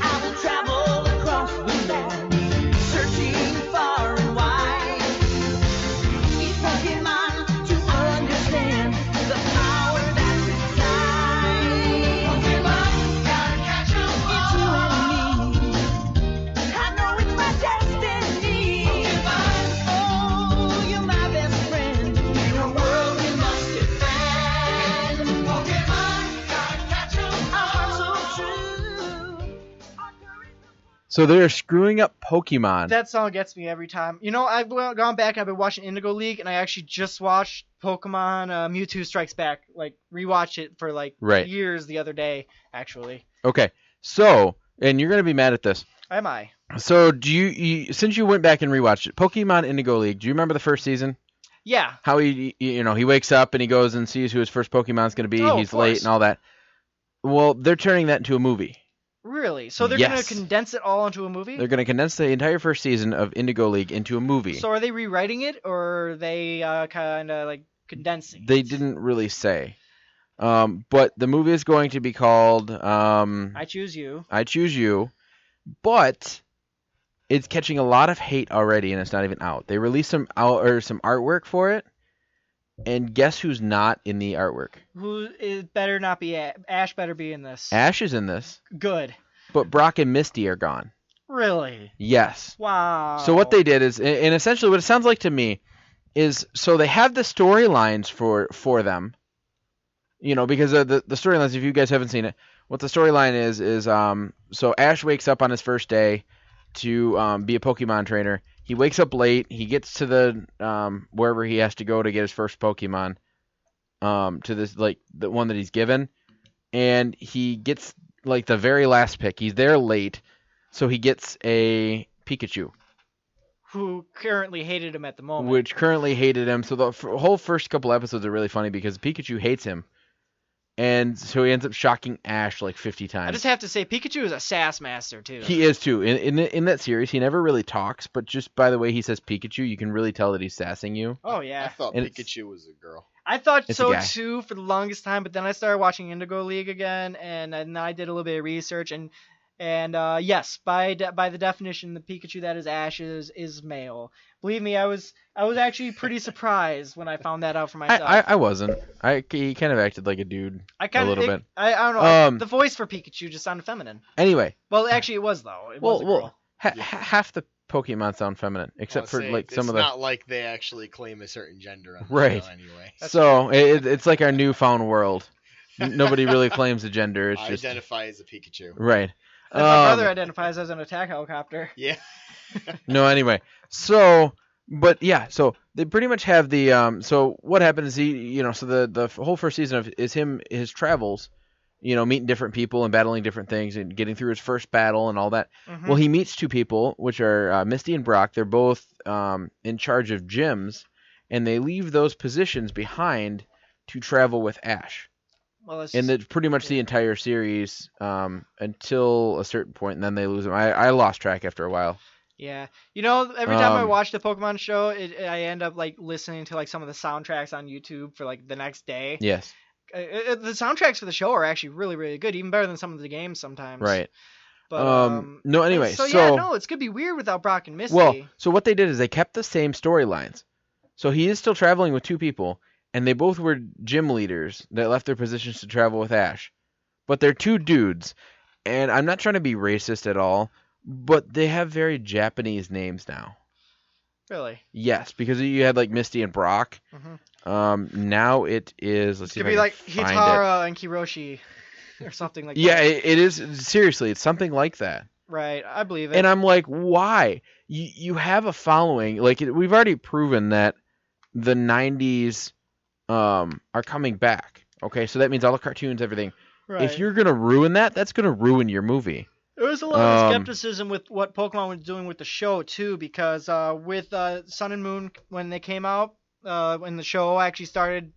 I will travel across the land, searching far and wide. Each Pokemon to understand the power that's inside. Pokemon, gotta catch 'em all. It's you and me. I know it's my destiny. Pokemon, oh, you're my best friend. In a world we must defend. Pokemon, gotta catch 'em all. Our hearts so true. So they're screwing up Pokemon. That song gets me every time. I've gone back and I've been watching Indigo League, and I actually just watched Pokemon Mewtwo Strikes Back. Like, rewatched it for, Right. years the other day, actually. Okay. So, and you're gonna be mad at this. Am I? So do you since you went back and rewatched it, Pokemon Indigo League? Do you remember the first season? Yeah. How he wakes up and he goes and sees who his first Pokemon's gonna be. Oh, of He's late course. and all that. Well, they're turning that into a movie. Really? So they're going Yes. to condense it all into a movie? They're gonna condense the entire first season of Indigo League into a movie. So are they rewriting it, or are they kind of like condensing They it? didn't really say. But the movie is going to be called I Choose You. I Choose You, but it's catching a lot of hate already, and it's not even out. They released some artwork for it, and guess who's not in the artwork? Better not be Ash better be in this. Ash is in this, Good. but Brock and Misty are gone. Really? Yes. Wow. So what they did is, and essentially what it sounds like to me, is so they have the storylines for them, because the storylines. If you guys haven't seen it, what the storyline is so Ash wakes up on his first day to be a Pokemon trainer. He wakes up late. He gets to the wherever he has to go to get his first Pokemon, to this the one that he's given, and he gets the very last pick. He's there late, so he gets a Pikachu, who currently hated him at the moment. which currently hated him. So the whole first couple episodes are really funny because Pikachu hates him, and so he ends up shocking Ash 50 times. I just have to say, Pikachu is a sass master too. He is too. In that series, he never really talks, but just by the way he says Pikachu, you can really tell that he's sassing you. Oh I yeah. thought And it's- Pikachu was a girl. I thought It's a so guy. too for the longest time, but then I started watching Indigo League again, and then I did a little bit of research, and yes, by the definition, the Pikachu that is Ash's is male. Believe me, I was actually pretty surprised when I found that out for myself. I wasn't. He kind of acted like a dude I kind a of little bit. I don't know. Um, The voice for Pikachu just sounded feminine. Anyway, Well, actually, it was though. It was a girl. half the Pokemon sound feminine, except for some of It's the. not like they actually claim a certain gender on the Right. show anyway. So it's like our newfound world. Nobody really claims a gender. It's I just identify as a Pikachu. right. And my brother identifies as an attack helicopter. Yeah. No, anyway. So, but yeah, so they pretty much have the so what happens is so the whole first season is his travels, meeting different people and battling different things and getting through his first battle and all that. Mhm. Well, he meets two people, which are Misty and Brock. They're both in charge of gyms, and they leave those positions behind to travel with Ash. Well, it's And that's pretty much the entire series until a certain point, and then they lose him. I lost track after a while. yeah. Every time I Um, watch the Pokemon show, I end up listening to some of the soundtracks on YouTube for the next day. Yes, The soundtracks for the show are actually really, really good, even better than some of the games sometimes. right. But No, anyway, so so yeah, no, it's gonna be weird without Brock and Misty. well, so what they did is they kept the same storylines. So he is still traveling with two people, and they both were gym leaders that left their positions to travel with Ash. But they're two dudes, and I'm not trying to be racist at all, but they have very Japanese names now. Really? Yes, because you had like Misty and Brock. Now it is. Let's It see could if be I like can find it. Hitara and Kiroshi, or something like Yeah, that. it is. Seriously, it's something like that. Right, I believe it. And I'm like, why? You have a following. Like we've already proven that the '90s are coming back. Okay, so that means all the cartoons, everything. right. If you're gonna ruin that, that's gonna ruin your movie. There was a lot of skepticism with what Pokemon was doing with the show too, because with Sun and Moon when they came out, when the show actually started,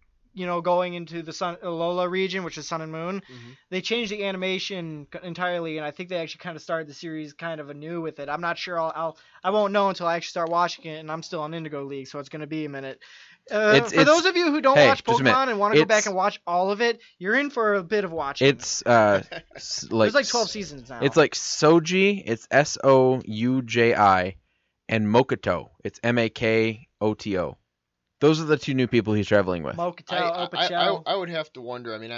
going into the Alola region, which is Sun and Moon, they changed the animation entirely, and I think they actually kind of started the series kind of anew with it. I'm not sure. I won't know until I actually start watching it, and I'm still on Indigo League, so it's gonna be a minute. For those of you who don't watch Pokemon and want to go back and watch all of it, you're in for a bit of watching. It's there's like 12 seasons now. It's like Soji, it's Souji, and Mokoto, it's Makoto. Those are the two new people he's traveling with. I would have to wonder. I mean,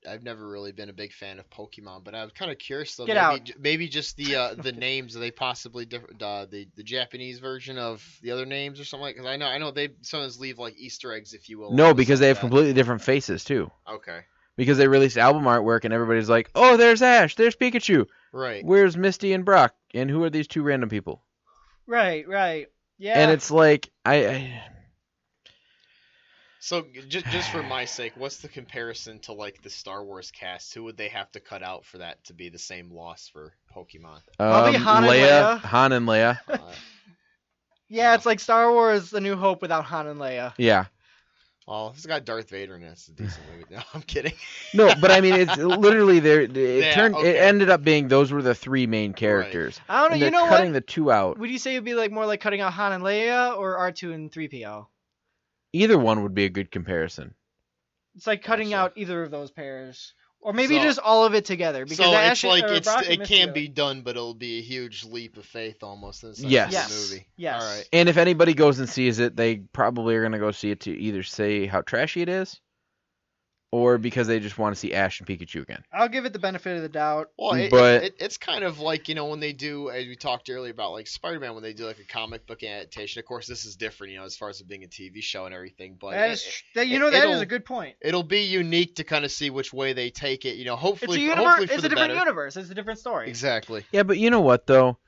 I've never really been a big fan of Pokemon, but I'm kind of curious though. Maybe just the names. Are they possibly different? The Japanese version of the other names or something like? Because I know they sometimes leave like Easter eggs, if you will. No, because they have completely different faces too. Okay. Because they released album artwork and everybody's like, oh, there's Ash, there's Pikachu. Right. Where's Misty and Brock? And who are these two random people? Right. Yeah. And it's like So just for my sake, what's the comparison to like the Star Wars cast? Who would they have to cut out for that to be the same loss for Pokemon? Probably Han and Leia. Han and Leia. Yeah, it's like Star Wars: The New Hope without Han and Leia. Yeah. Oh, it's got Darth Vader in it. It's a decent movie. No, I'm kidding. No, but I mean, it's literally it ended up being those were the three main characters. Right. I don't know. And they're cutting the two out. Would you say it'd be like more like cutting out Han and Leia or R2 and 3PO? Either one would be a good comparison. It's like cutting out either of those pairs, or maybe just all of it together. Because it can be done, but it'll be a huge leap of faith almost in the sense yes. of the movie. Yes. All right. And if anybody goes and sees it, they probably are going to go see it to either say how trashy it is, or because they just want to see Ash and Pikachu again. I'll give it the benefit of the doubt. Well, it's kind of like, when they do, as we talked earlier about, like Spider-Man, when they do like a comic book adaptation. Of course, this is different, as far as it being a TV show and everything. But that is a good point. It'll be unique to kind of see which way they take it. Hopefully, it's a different universe. It's a different story. Exactly. Yeah, but you know what though?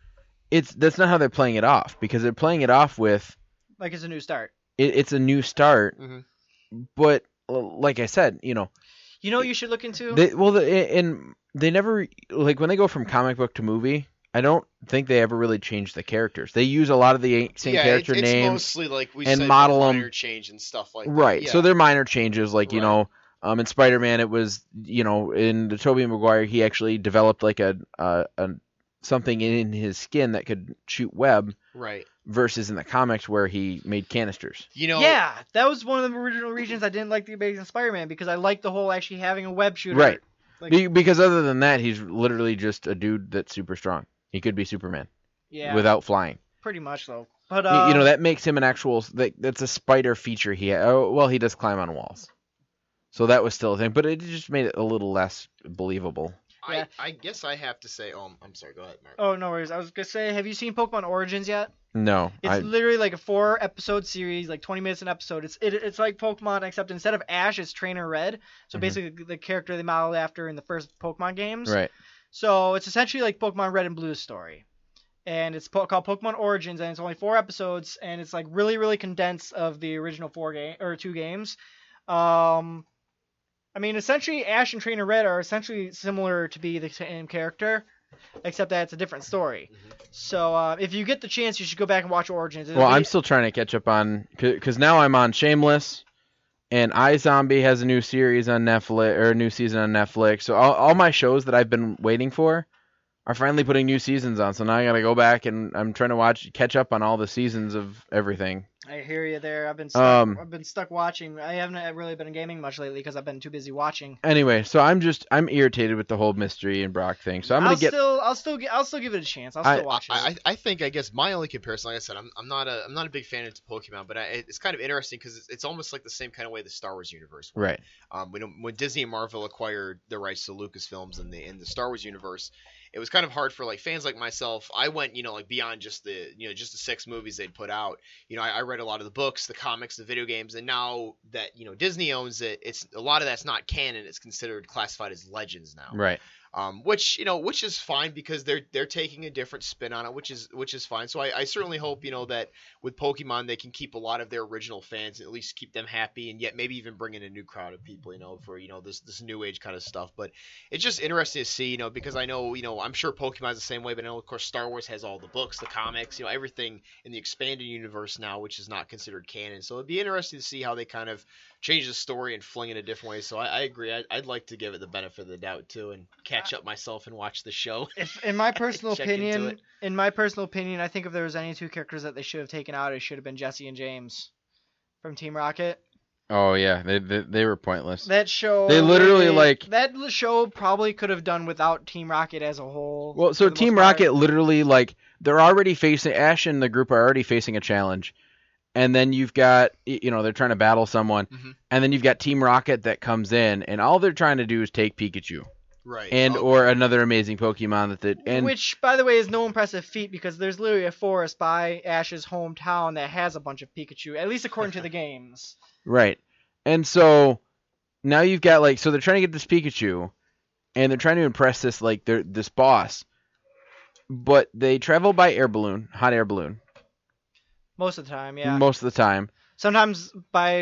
That's not how they're playing it off, because they're playing it off with like it's a new start. It's a new start, but like I said, You know what you should look into? They never, like, when they go from comic book to movie, I don't think they ever really change the characters. They use a lot of the same character names. It's mostly like we and said, model minor change and stuff like that. Right. Yeah. So they're minor changes, like, in Spider-Man it was, in the Tobey Maguire he actually developed like a something in his skin that could shoot web. Right. Versus in the comics where he made canisters. Yeah, that was one of the original reasons I didn't like the Amazing Spider-Man, because I liked the whole actually having a web shooter. Right. Because other than that, he's literally just a dude that's super strong. He could be Superman. Yeah. Without flying. Pretty much though. But that makes him an actual. That's a spider feature he had. Oh, well, he does climb on walls. So that was still a thing, but it just made it a little less believable. Yeah. I guess I have to say, I'm sorry, go ahead, Mark. Oh, no worries. I was going to say, have you seen Pokemon Origins yet? No. It's literally like a 4-episode series, like 20 minutes an episode. It's like Pokemon, except instead of Ash, it's Trainer Red. So basically the character they modeled after in the first Pokemon games. Right. So it's essentially like Pokemon Red and Blue's story. And it's called Pokemon Origins, and it's only 4 episodes, and it's like really, really condensed of the original 2 games. I mean, essentially, Ash and Trainer Red are essentially similar to be the same character, except that it's a different story. So, if you get the chance, you should go back and watch Origins. I'm still trying to catch up on, because now I'm on Shameless, and iZombie has a new series on Netflix, or a new season on Netflix. So all my shows that I've been waiting for are finally putting new seasons on. So now I gotta go back and I'm trying to catch up on all the seasons of everything. I hear you there. I've been stuck watching. I haven't really been gaming much lately because I've been too busy watching. Anyway, so I'm irritated with the whole Mystery and Brock thing. So I'll still give it a chance. I'll still watch it. I guess my only comparison, like I said, I'm not a big fan of Pokemon, but it's kind of interesting because it's almost like the same kind of way the Star Wars universe works. Right. When Disney and Marvel acquired the rights to Lucasfilms in the Star Wars universe, it was kind of hard for like fans like myself. I went, like beyond just the 6 movies they'd put out. I read a lot of the books, the comics, the video games, and now that Disney owns it, it's a lot of that's not canon. It's considered classified as legends now. Right. Which is fine because they're taking a different spin on it, which is fine. So I certainly hope that with Pokemon they can keep a lot of their original fans and at least keep them happy, and yet maybe even bring in a new crowd of people, for this new age kind of stuff. But it's just interesting to see, because I know I'm sure Pokemon's the same way, but I know of course Star Wars has all the books, the comics, everything in the expanded universe now, which is not considered canon. So it'd be interesting to see how they kind of change the story and fling it a different way. So I agree. I'd like to give it the benefit of the doubt too and catch up myself and watch the show. In my personal opinion, I think if there was any 2 characters that they should have taken out, it should have been Jesse and James from Team Rocket. Oh yeah, they were pointless. That show. They literally that show probably could have done without Team Rocket as a whole. Well, so Team Rocket literally they're already facing Ash and the group are already facing a challenge. And then you've got, they're trying to battle someone. Mm-hmm. And then you've got Team Rocket that comes in, and all they're trying to do is take Pikachu. Right. Or another amazing Pokemon which, by the way, is no impressive feat because there's literally a forest by Ash's hometown that has a bunch of Pikachu, at least according to the games. Right. And so now you've got, so they're trying to get this Pikachu, and they're trying to impress this boss. But they travel by hot air balloon. Most of the time, yeah. Most of the time. Sometimes by,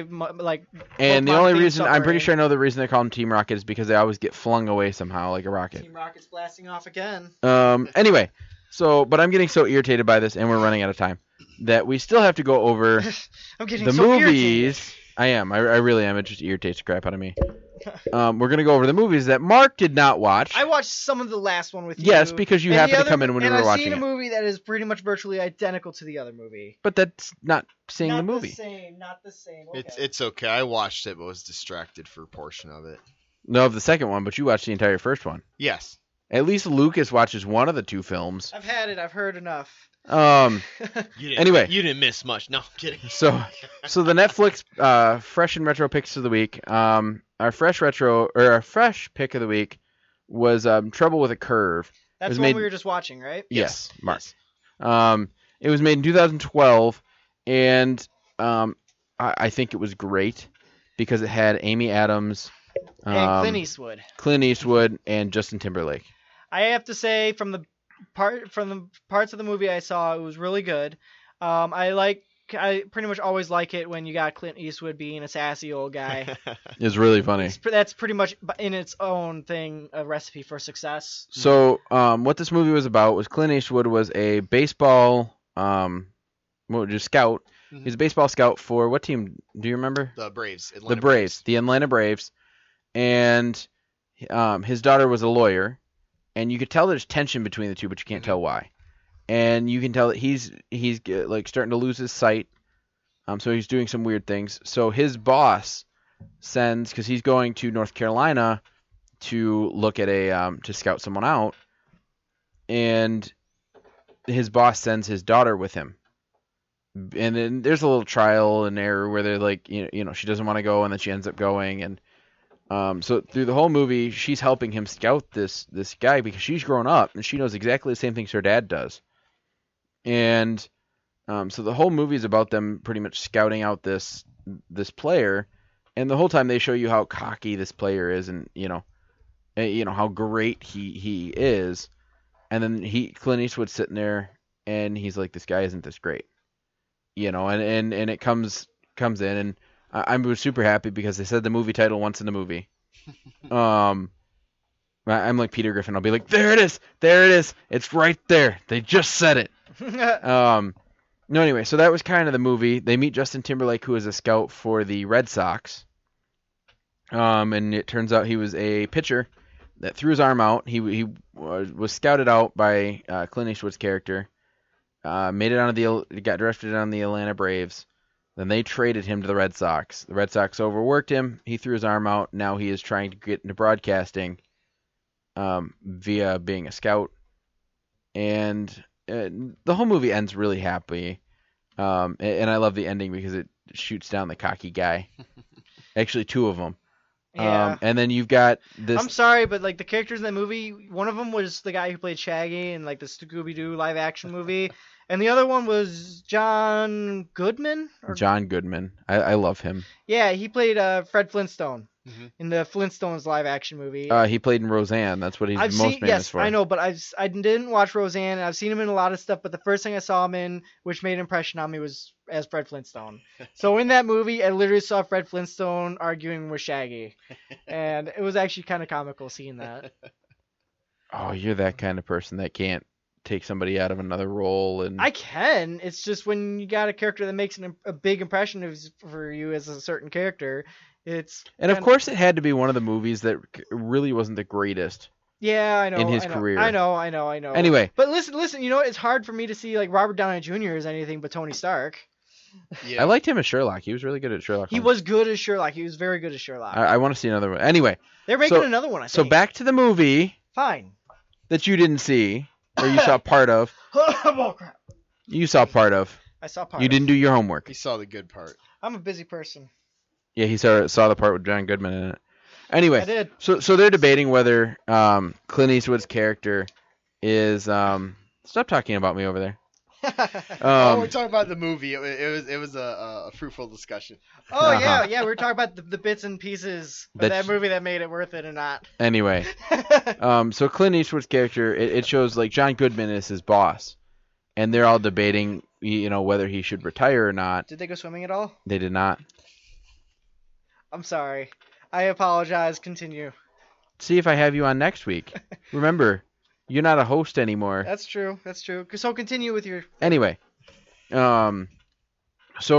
And the only reason, I'm pretty sure I know the reason they call them Team Rocket is because they always get flung away somehow like a rocket. Team Rocket's blasting off again. Anyway, but I'm getting so irritated by this, and we're running out of time, that we still have to go over I'm getting the so movies. Irritated. I am. I really am. It just irritates the crap out of me. We're going to go over the movies that Mark did not watch. I watched some of the last one with you. Yes, because you happened to come in when we were watching it. And I've seen a movie that is pretty much virtually identical to the other movie. But that's not seeing the movie. Not the same. Okay. It's okay. I watched it, but was distracted for a portion of it. No, of the second one, but you watched the entire first one. Yes. At least Lucas watches one of the 2 films. I've had it. I've heard enough. Anyway, you didn't miss much. No, I'm kidding. So the Netflix fresh and retro picks of the week. Our fresh pick of the week was Trouble with a Curve. That's the one we were just watching, right? Yes, Mark. Yes. It was made in 2012, and I think it was great because it had Amy Adams, and Clint Eastwood, and Justin Timberlake. I have to say, from the parts of the movie I saw, it was really good. I pretty much always like it when you got Clint Eastwood being a sassy old guy. It's really funny. That's pretty much in its own thing a recipe for success. So, what this movie was about was Clint Eastwood was a baseball scout. Mm-hmm. He's a baseball scout for what team? Do you remember? The Braves. The Atlanta Braves, and his daughter was a lawyer, and you could tell there's tension between the two, but you can't tell why. And you can tell that he's starting to lose his sight. So he's doing some weird things. So his boss sends, because he's going to North Carolina to look at to scout someone out, and his boss sends his daughter with him. And then there's a little trial and error where they're like, she doesn't want to go, and then she ends up going, and so through the whole movie, she's helping him scout this guy because she's grown up and she knows exactly the same things her dad does. And so the whole movie is about them pretty much scouting out this player, and the whole time they show you how cocky this player is, and how great he is. And then Clint Eastwood's sitting there, and he's like, "This guy isn't this great," and it comes in, and I was super happy because they said the movie title once in the movie. I'm like Peter Griffin. I'll be like, there it is, it's right there. They just said it. No, anyway, so that was kind of the movie. They meet Justin Timberlake, who is a scout for the Red Sox. And it turns out he was a pitcher that threw his arm out. He was scouted out by Clint Eastwood's character. Made it got drafted on the Atlanta Braves. Then they traded him to the Red Sox. The Red Sox overworked him. He threw his arm out. Now he is trying to get into broadcasting via being a scout. And the whole movie ends really happy. And I love the ending because it shoots down the cocky guy. Actually, two of them. Yeah. And then you've got this. I'm sorry, but like the characters in that movie, one of them was the guy who played Shaggy in like the Scooby-Doo live action movie, and the other one was John Goodman. John Goodman. I love him. Yeah, he played Fred Flintstone Mhm. in the Flintstones live action movie. He played in Roseanne. That's what he's most famous for. I know, but I didn't watch Roseanne, and I've seen him in a lot of stuff, but the first thing I saw him in, which made an impression on me, was as Fred Flintstone. So in that movie, I literally saw Fred Flintstone arguing with Shaggy, and it was actually kind of comical seeing that. Oh, you're that kind of person that can't take somebody out of another role. And I can. It's just when you got a character that makes a big impression for you as a certain character, it's... And of course it had to be one of the movies that really wasn't the greatest. Yeah, I know. in his I know, career. I know. Anyway. But listen, you know, it's hard for me to see like Robert Downey Jr. as anything but Tony Stark. Yeah. I liked him as Sherlock. He was really good at Sherlock He Holmes. was good as Sherlock. He was very good as Sherlock. I want to see another one. Anyway, They're making so- another one, I so think. back to the movie Fine. that you didn't see, or you saw part of. Oh, crap. You saw part of. I saw part You of it. didn't do your homework. He saw the good part. I'm a busy person. Yeah, he saw the part with John Goodman in it. Anyway, I did. so they're debating whether Clint Eastwood's character is stop talking about me over there. Oh, we're talking about the movie. It was a fruitful discussion. Oh Uh-huh. yeah, we were talking about the bits and pieces of That's- that movie that made it worth it or not. Anyway, so Clint Eastwood's character, it shows like John Goodman is his boss, and they're all debating, whether he should retire or not. Did they go swimming at all? They did not. I'm sorry. I apologize. Continue. See if I have you on next week. Remember, you're not a host anymore. That's true. So continue with your. Anyway, so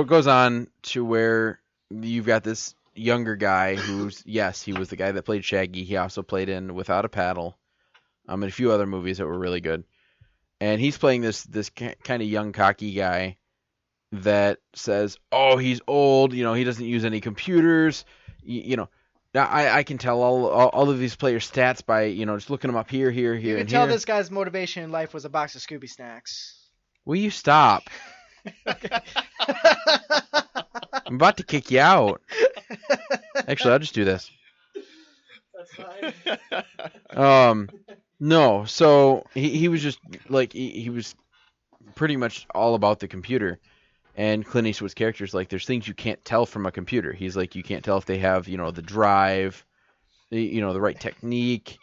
it goes on to where you've got this younger guy who's, yes, he was the guy that played Shaggy. He also played in Without a Paddle, and a few other movies that were really good. And he's playing this kind of young, cocky guy that says, "Oh, he's old. He doesn't use any computers. Now I can tell all of these players' stats by just looking them up here, You and can here." tell this guy's motivation in life was a box of Scooby snacks. Will you stop? I'm about to kick you out. Actually, I'll just do this. That's fine. No. So he was just like he was pretty much all about the computer. And Clint Eastwood's character's like, there's things you can't tell from a computer. He's like, you can't tell if they have, the drive, the right technique,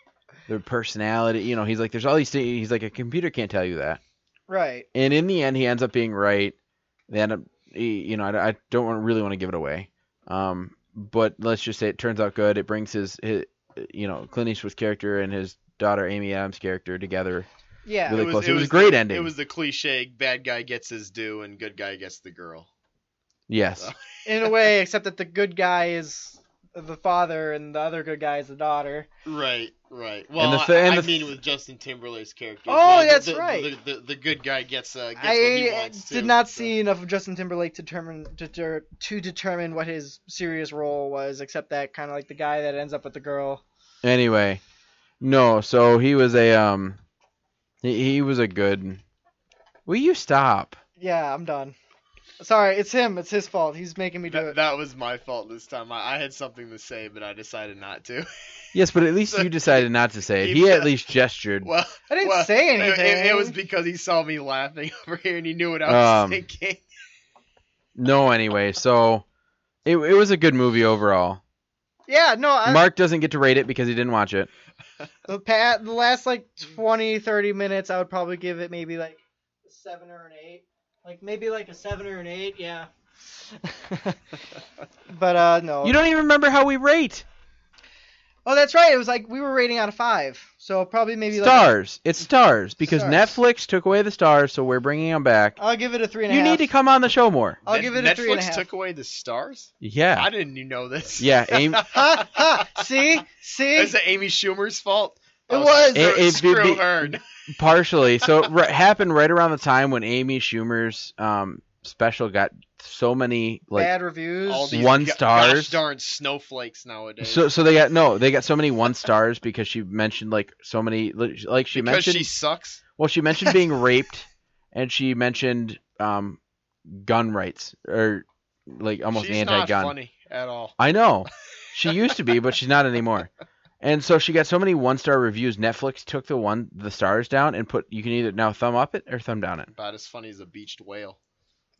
their personality. He's like, there's all these things. He's like, a computer can't tell you that. Right. And in the end, he ends up being right. They end up, I don't really want to give it away. But let's just say it turns out good. It brings his Clint Eastwood's character and his daughter Amy Adams' character together. Yeah. Really close. It was a great ending. It was the cliche: bad guy gets his due, and good guy gets the girl. Yes. So. In a way, except that the good guy is the father and the other good guy is the daughter. Right. Well, I mean with Justin Timberlake's character. Oh, that's right. The good guy gets what he I wants to. did not see enough of Justin Timberlake to determine what his serious role was, except that kind of like the guy that ends up with the girl. Anyway, no. So he was he was a good. Will you stop? Yeah, I'm done. Sorry, it's him. It's his fault. He's making me do it. That was my fault this time. I had something to say, but I decided not to. Yes, but at least you decided not to say it. He at least gestured. Well, I didn't say anything. It was because he saw me laughing over here and he knew what I was thinking. No, anyway, so it was a good movie overall. Yeah, no. Mark doesn't get to rate it because he didn't watch it. The last like 20, 30 minutes, I would probably give it maybe like a 7 or an 8. Like maybe like a 7 or an 8, yeah. But no. You don't even remember how we rate. Oh, that's right. It was like we were rating out of 5, so probably maybe Stars. It's stars because Stars. Netflix took away the stars, so we're bringing them back. I'll give it a 3.5. You need to come on the show more. I'll give it a Netflix 3.5. took away the stars? Yeah. I didn't even know this. Yeah. Amy, Ha ha! See? Is it Amy Schumer's fault? It was. Screw her. partially. So it happened right around the time when Amy Schumer's special got so many Bad reviews. All these one gosh stars. darn snowflakes nowadays. So they got so many 1 stars because she mentioned like so many like she because mentioned she sucks. well she mentioned being raped and she mentioned gun rights or like almost She's anti-gun. not funny at all. I know. She used to be, but she's not anymore. And so she got so many 1-star reviews. Netflix took the stars down and you can either now thumb up it or thumb down it. About as funny as a beached whale.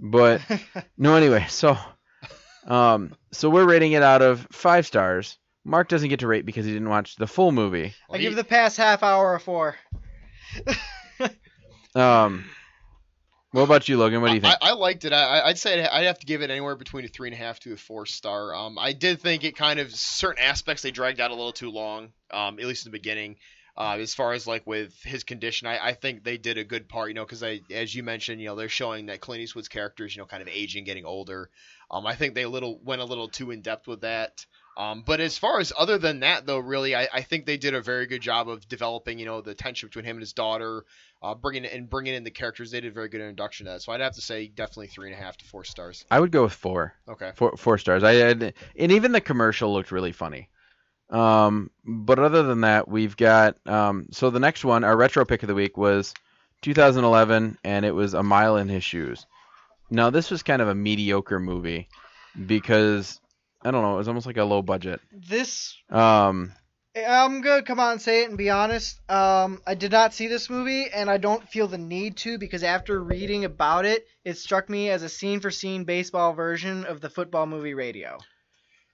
But no, anyway, so we're rating it out of 5 stars. Mark doesn't get to rate because he didn't watch the full movie. I give the past half hour a 4. What about you, Logan? What do you think? I liked it. I'd say I'd have to give it anywhere between a 3.5 to a 4 star. I did think it kind of certain aspects they dragged out a little too long. At least in the beginning. As far as like with his condition, I think they did a good part, because as you mentioned, they're showing that Clint Eastwood's characters, kind of aging, getting older. I think they went a little too in depth with that. But as far as other than that, though, really, I think they did a very good job of developing, the tension between him and his daughter, bringing in the characters. They did a very good introduction to that. So I'd have to say definitely 3.5 to 4 stars. I would go with 4. Okay. 4 stars. And even the commercial looked really funny. But other than that, we've got so the next one, our retro pick of the week was 2011, and it was A Mile in His Shoes. Now this was kind of a mediocre movie because I don't know, it was almost like a low budget. I'm gonna come out and say it and be honest. I did not see this movie, and I don't feel the need to because after reading about it, it struck me as a scene-for-scene baseball version of the football movie Radio.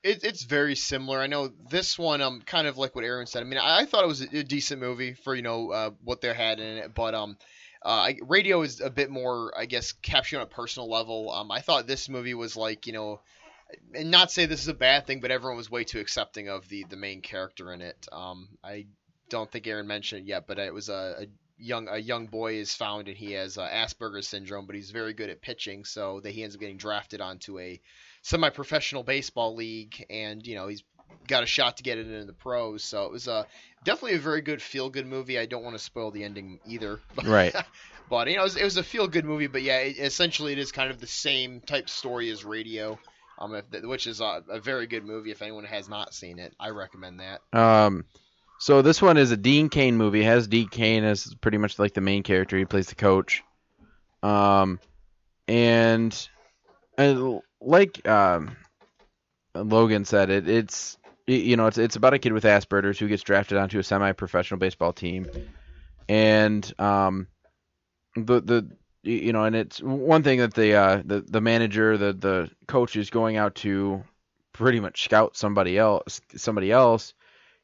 It's very similar. I know this one, kind of like what Aaron said. I mean, I thought it was a decent movie for what they had in it, but Radio is a bit more, I guess, captured on a personal level. I thought this movie was like, and not say this is a bad thing, but everyone was way too accepting of the main character in it. I don't think Aaron mentioned it yet, but it was a young boy is found and he has Asperger's syndrome, but he's very good at pitching, so that he ends up getting drafted onto a semi-professional baseball league, and he's got a shot to get it into the pros. So it was definitely a very good feel-good movie. I don't want to spoil the ending either, Right. But it was a feel-good movie. But yeah, essentially it is kind of the same type story as Radio, which is a very good movie. If anyone has not seen it, I recommend that. So this one is a Dean Cain movie. It has Dean Cain as pretty much like the main character. He plays the coach. And like Logan said, it's about a kid with Asperger's who gets drafted onto a semi-professional baseball team, and and it's one thing that the manager, the coach is going out to pretty much scout somebody else.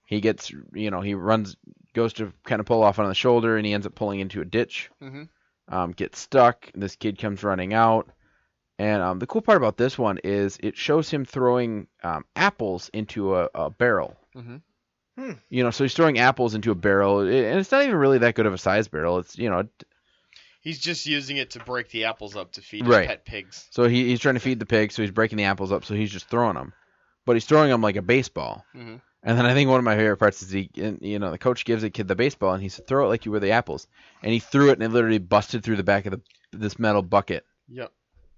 He gets goes to kind of pull off on the shoulder, and he ends up pulling into a ditch. Mm-hmm. Gets stuck. This kid comes running out. And the cool part about this one is it shows him throwing apples into a barrel. Mm-hmm. So he's throwing apples into a barrel, and it's not even really that good of a size barrel. It's He's just using it to break the apples up to feed Right. his pet pigs. So he's trying to feed the pigs, so he's breaking the apples up, so he's just throwing them. But he's throwing them like a baseball. Mm-hmm. And then I think one of my favorite parts is the coach gives the kid the baseball, and he said, "Throw it like you were the apples." And he threw it, and it literally busted through the back of this metal bucket. Yep.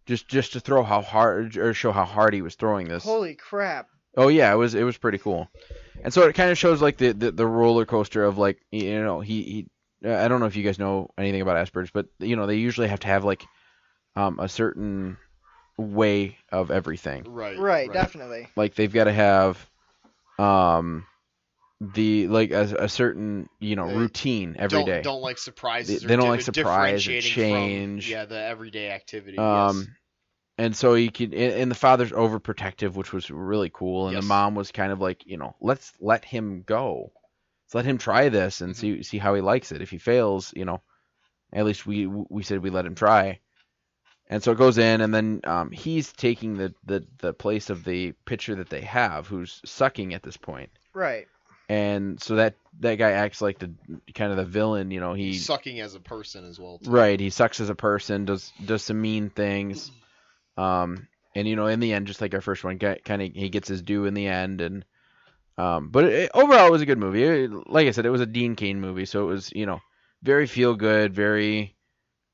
Just to throw how hard or show how hard he was throwing this. Holy crap! Oh yeah, it was pretty cool. And so it kind of shows like the roller coaster of like he I don't know if you guys know anything about Asperger's, but they usually have to have like a certain way of everything. Right, definitely. Like they've got to have a certain routine every day. Don't like surprises. They don't like surprise or differentiating change. From, the everyday activity. Yes. And so he could, and the father's overprotective, which was really cool, and Yes. the mom was kind of like, let's let him go, let's let him try this and see how he likes it. If he fails, at least we said we let him try. And so it goes in, and then he's taking the place of the pitcher that they have, who's sucking at this point. Right. and so that guy acts like the kind of the villain. You know, He's sucking as a person as well. Too. right. He sucks as a person, does some mean things. And you know, in the end, just like our first one, kind of he gets his due in the end, and but overall, it was a good movie. Like I said, it was a Dean Cain movie, so it was, you know, very feel good, very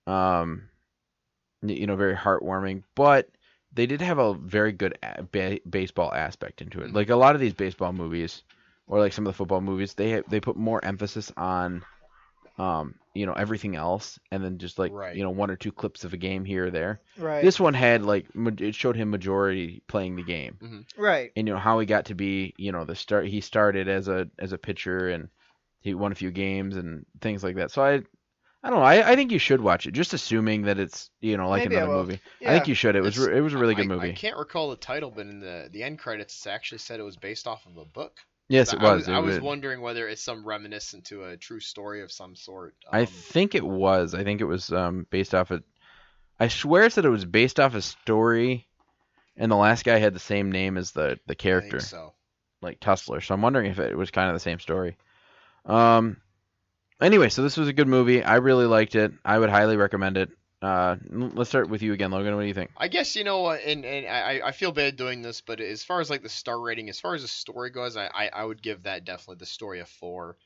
you know, very heartwarming. But they did have a very good baseball aspect into it. Like a lot of these baseball movies, or like some of the football movies, they put more emphasis on you know, everything else, and then just like Right. you know, 1 or 2 clips of a game here or there. Right. This one had like it showed him majority playing the game, Right. and you know how he got to be, you know, he started as a pitcher, and he won a few games and things like that. So I don't know. I think you should watch it, just assuming that it's, you know, like Maybe I another will. movie. I Yeah. think you should. It was a really good movie. I can't recall the title, but in the end credits, it actually said it was based off of a book. Yes, it was. I was wondering whether it's some reminiscent to a true story of some sort. I think it was. I think it was based off of. I swear it said it was based off a story, and the last guy had the same name as the character, I think so. like Tussler. So I'm wondering if it was kind of the same story. Anyway, so this was a good movie. I really liked it. I would highly recommend it. Let's start with you again, Logan. What do you think? I guess, you know, and I feel bad doing this, but as far as like the star rating, as far as the story goes, I would give that definitely the story a 4.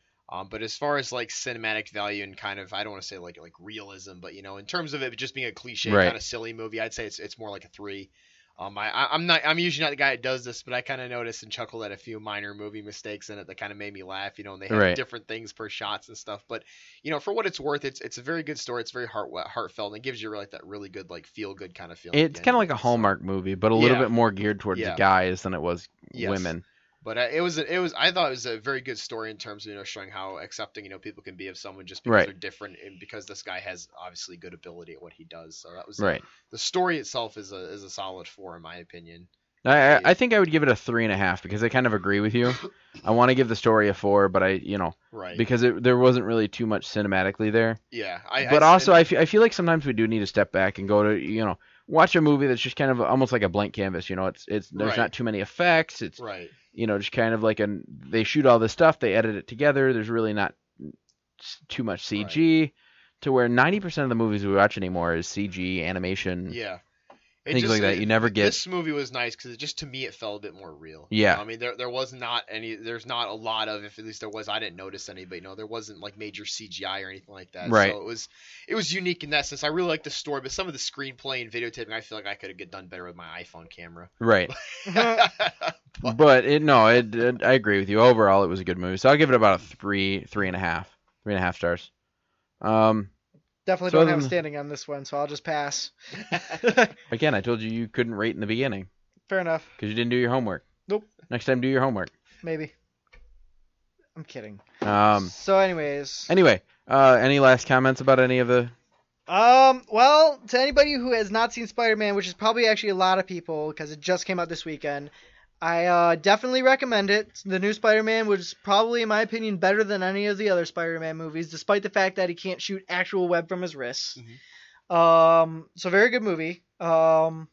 But as far as like cinematic value and kind of, I don't want to say like realism, but you know, in terms of it just being a cliche Right. kind of silly movie, I'd say it's more like a 3. I'm usually not the guy that does this, but I kind of noticed and chuckled at a few minor movie mistakes in it that kind of made me laugh, you know, and they have Right. different things per shots and stuff. But, you know, for what it's worth, it's a very good story. It's very heartfelt, and it gives you like that really good, like feel good kind of feeling. It's kind of like a Hallmark movie, but a little Yeah. bit more geared towards the Yeah. guys than it was Yes. women. But I thought it was a very good story in terms of, you know, showing how accepting, you know, people can be of someone just because Right. they're different, and because this guy has obviously good ability at what he does. So that was Right. the story itself is a solid 4 in my opinion. I think I would give it a 3.5 because I kind of agree with you. I want to give the story a 4, but Right. because there wasn't really too much cinematically there. Yeah. But also, I feel like sometimes we do need to step back and go to, you know, watch a movie that's just kind of almost like a blank canvas. You know, there's Right. not too many effects. It's Right. you know, just kind of like they shoot all this stuff, they edit it together. There's really not too much CG, to where 90% of the movies we watch anymore is CG, animation, Yeah. things like that. You never get. This movie was nice because just to me it felt a bit more real. Yeah. You know, I mean, there was not any. There's not a lot of. If at least there was, I didn't notice any. But you know, there wasn't like major CGI or anything like that. Right. So it was unique in that sense. I really liked the story, but some of the screenplay and videotaping, I feel like I could have done better with my iPhone camera. Right. But I agree with you. Overall, it was a good movie. So I'll give it about a 3.5 stars. Definitely So don't other have a than- standing on this one, so I'll just pass. Again, I told you couldn't rate in the beginning Fair enough. because you didn't do your homework. Nope. Next time, do your homework. Maybe. I'm kidding. Um. So, anyways. Anyway, any last comments about any of the? Well, to anybody who has not seen Spider-Man, which is probably actually a lot of people because it just came out this weekend, I definitely recommend it. The new Spider-Man was probably, in my opinion, better than any of the other Spider-Man movies, despite the fact that he can't shoot actual web from his wrists. So very good movie. That's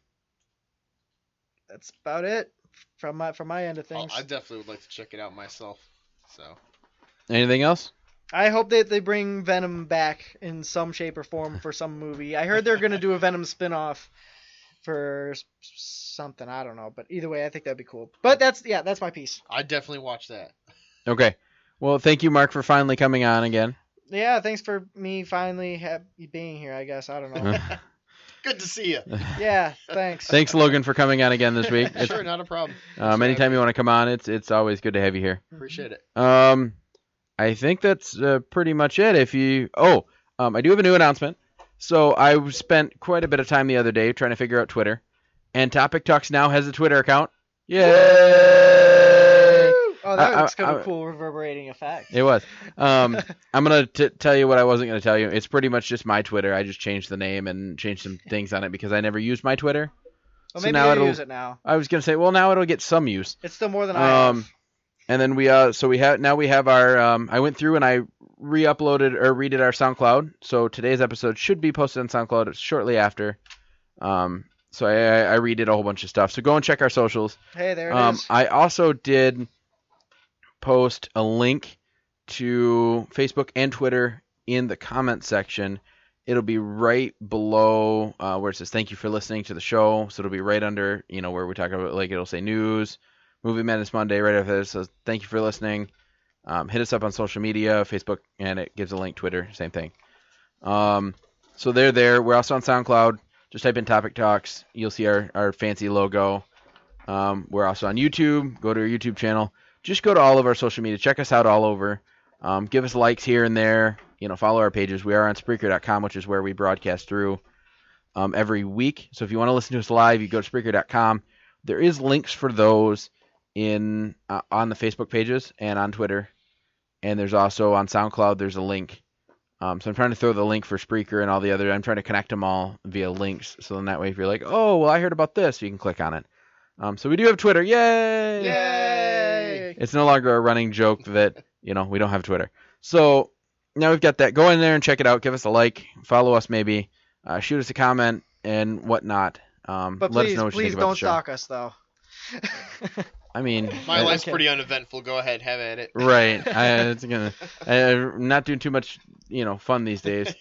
about it from my end of things. I definitely would like to check it out myself. So. Anything else? I hope that they bring Venom back in some shape or form for some movie. I heard they're going to do a Venom spin-off for something. I don't know. But either way, I think that'd be cool. But that's my piece. I definitely watch that. Okay. Well, thank you, Mark, for finally coming on again. Yeah, thanks for me finally being here, I guess. I don't know. Good to see you. Yeah, thanks. Thanks, Logan, for coming on again this week. Sure, not a problem. Anytime you want to come on, it's always good to have you here. Appreciate it. I think that's pretty much it. I do have a new announcement. So I spent quite a bit of time the other day trying to figure out Twitter, and Topic Talks now has a Twitter account. Yay! Oh, that looks kind of cool reverberating effect. It was. I'm gonna tell you what I wasn't gonna tell you. It's pretty much just my Twitter. I just changed the name and changed some things on it because I never used my Twitter. Well, So maybe now they'll use it now. I was gonna say, well, now it'll get some use. It's still more than I have. And then we have our I went through and I re-uploaded or redid our SoundCloud. So today's episode should be posted on SoundCloud shortly after. So I redid a whole bunch of stuff. So go and check our socials. Hey, there it is. I also did post a link to Facebook and Twitter in the comment section. It'll be right below where it says thank you for listening to the show. So it'll be right under, where we talk about, like, it'll say news, Movie Madness Monday right after this. So thank you for listening. Hit us up on social media, Facebook, and it gives a link, Twitter, same thing. So they're there. We're also on SoundCloud. Just type in Topic Talks. You'll see our fancy logo. We're also on YouTube. Go to our YouTube channel. Just go to all of our social media. Check us out all over. Give us likes here and there. Follow our pages. We are on Spreaker.com, which is where we broadcast through every week. So if you want to listen to us live, you go to Spreaker.com. There is links for those on the Facebook pages and on Twitter. And there's also on SoundCloud, there's a link. So I'm trying to throw the link for Spreaker and all the other. I'm trying to connect them all via links. So then that way, if you're like, oh, well, I heard about this, you can click on it. So we do have Twitter. Yay! Yay! It's no longer a running joke that, we don't have Twitter. So now we've got that. Go in there and check it out. Give us a like. Follow us maybe. Shoot us a comment and whatnot. But let us know what you please think about don't the show. stalk us, though. I mean, My life's Okay. pretty uneventful. Go ahead, have at it. right. I'm not doing too much, fun these days.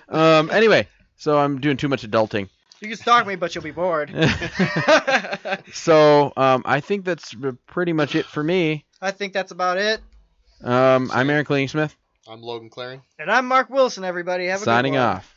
Anyway, so I'm doing too much adulting. You can stalk me, but you'll be bored. So I think that's pretty much it for me. I think that's about it. I'm Aaron Klingsmith. I'm Logan Claring. And I'm Mark Wilson, everybody. Have a Signing good one. off.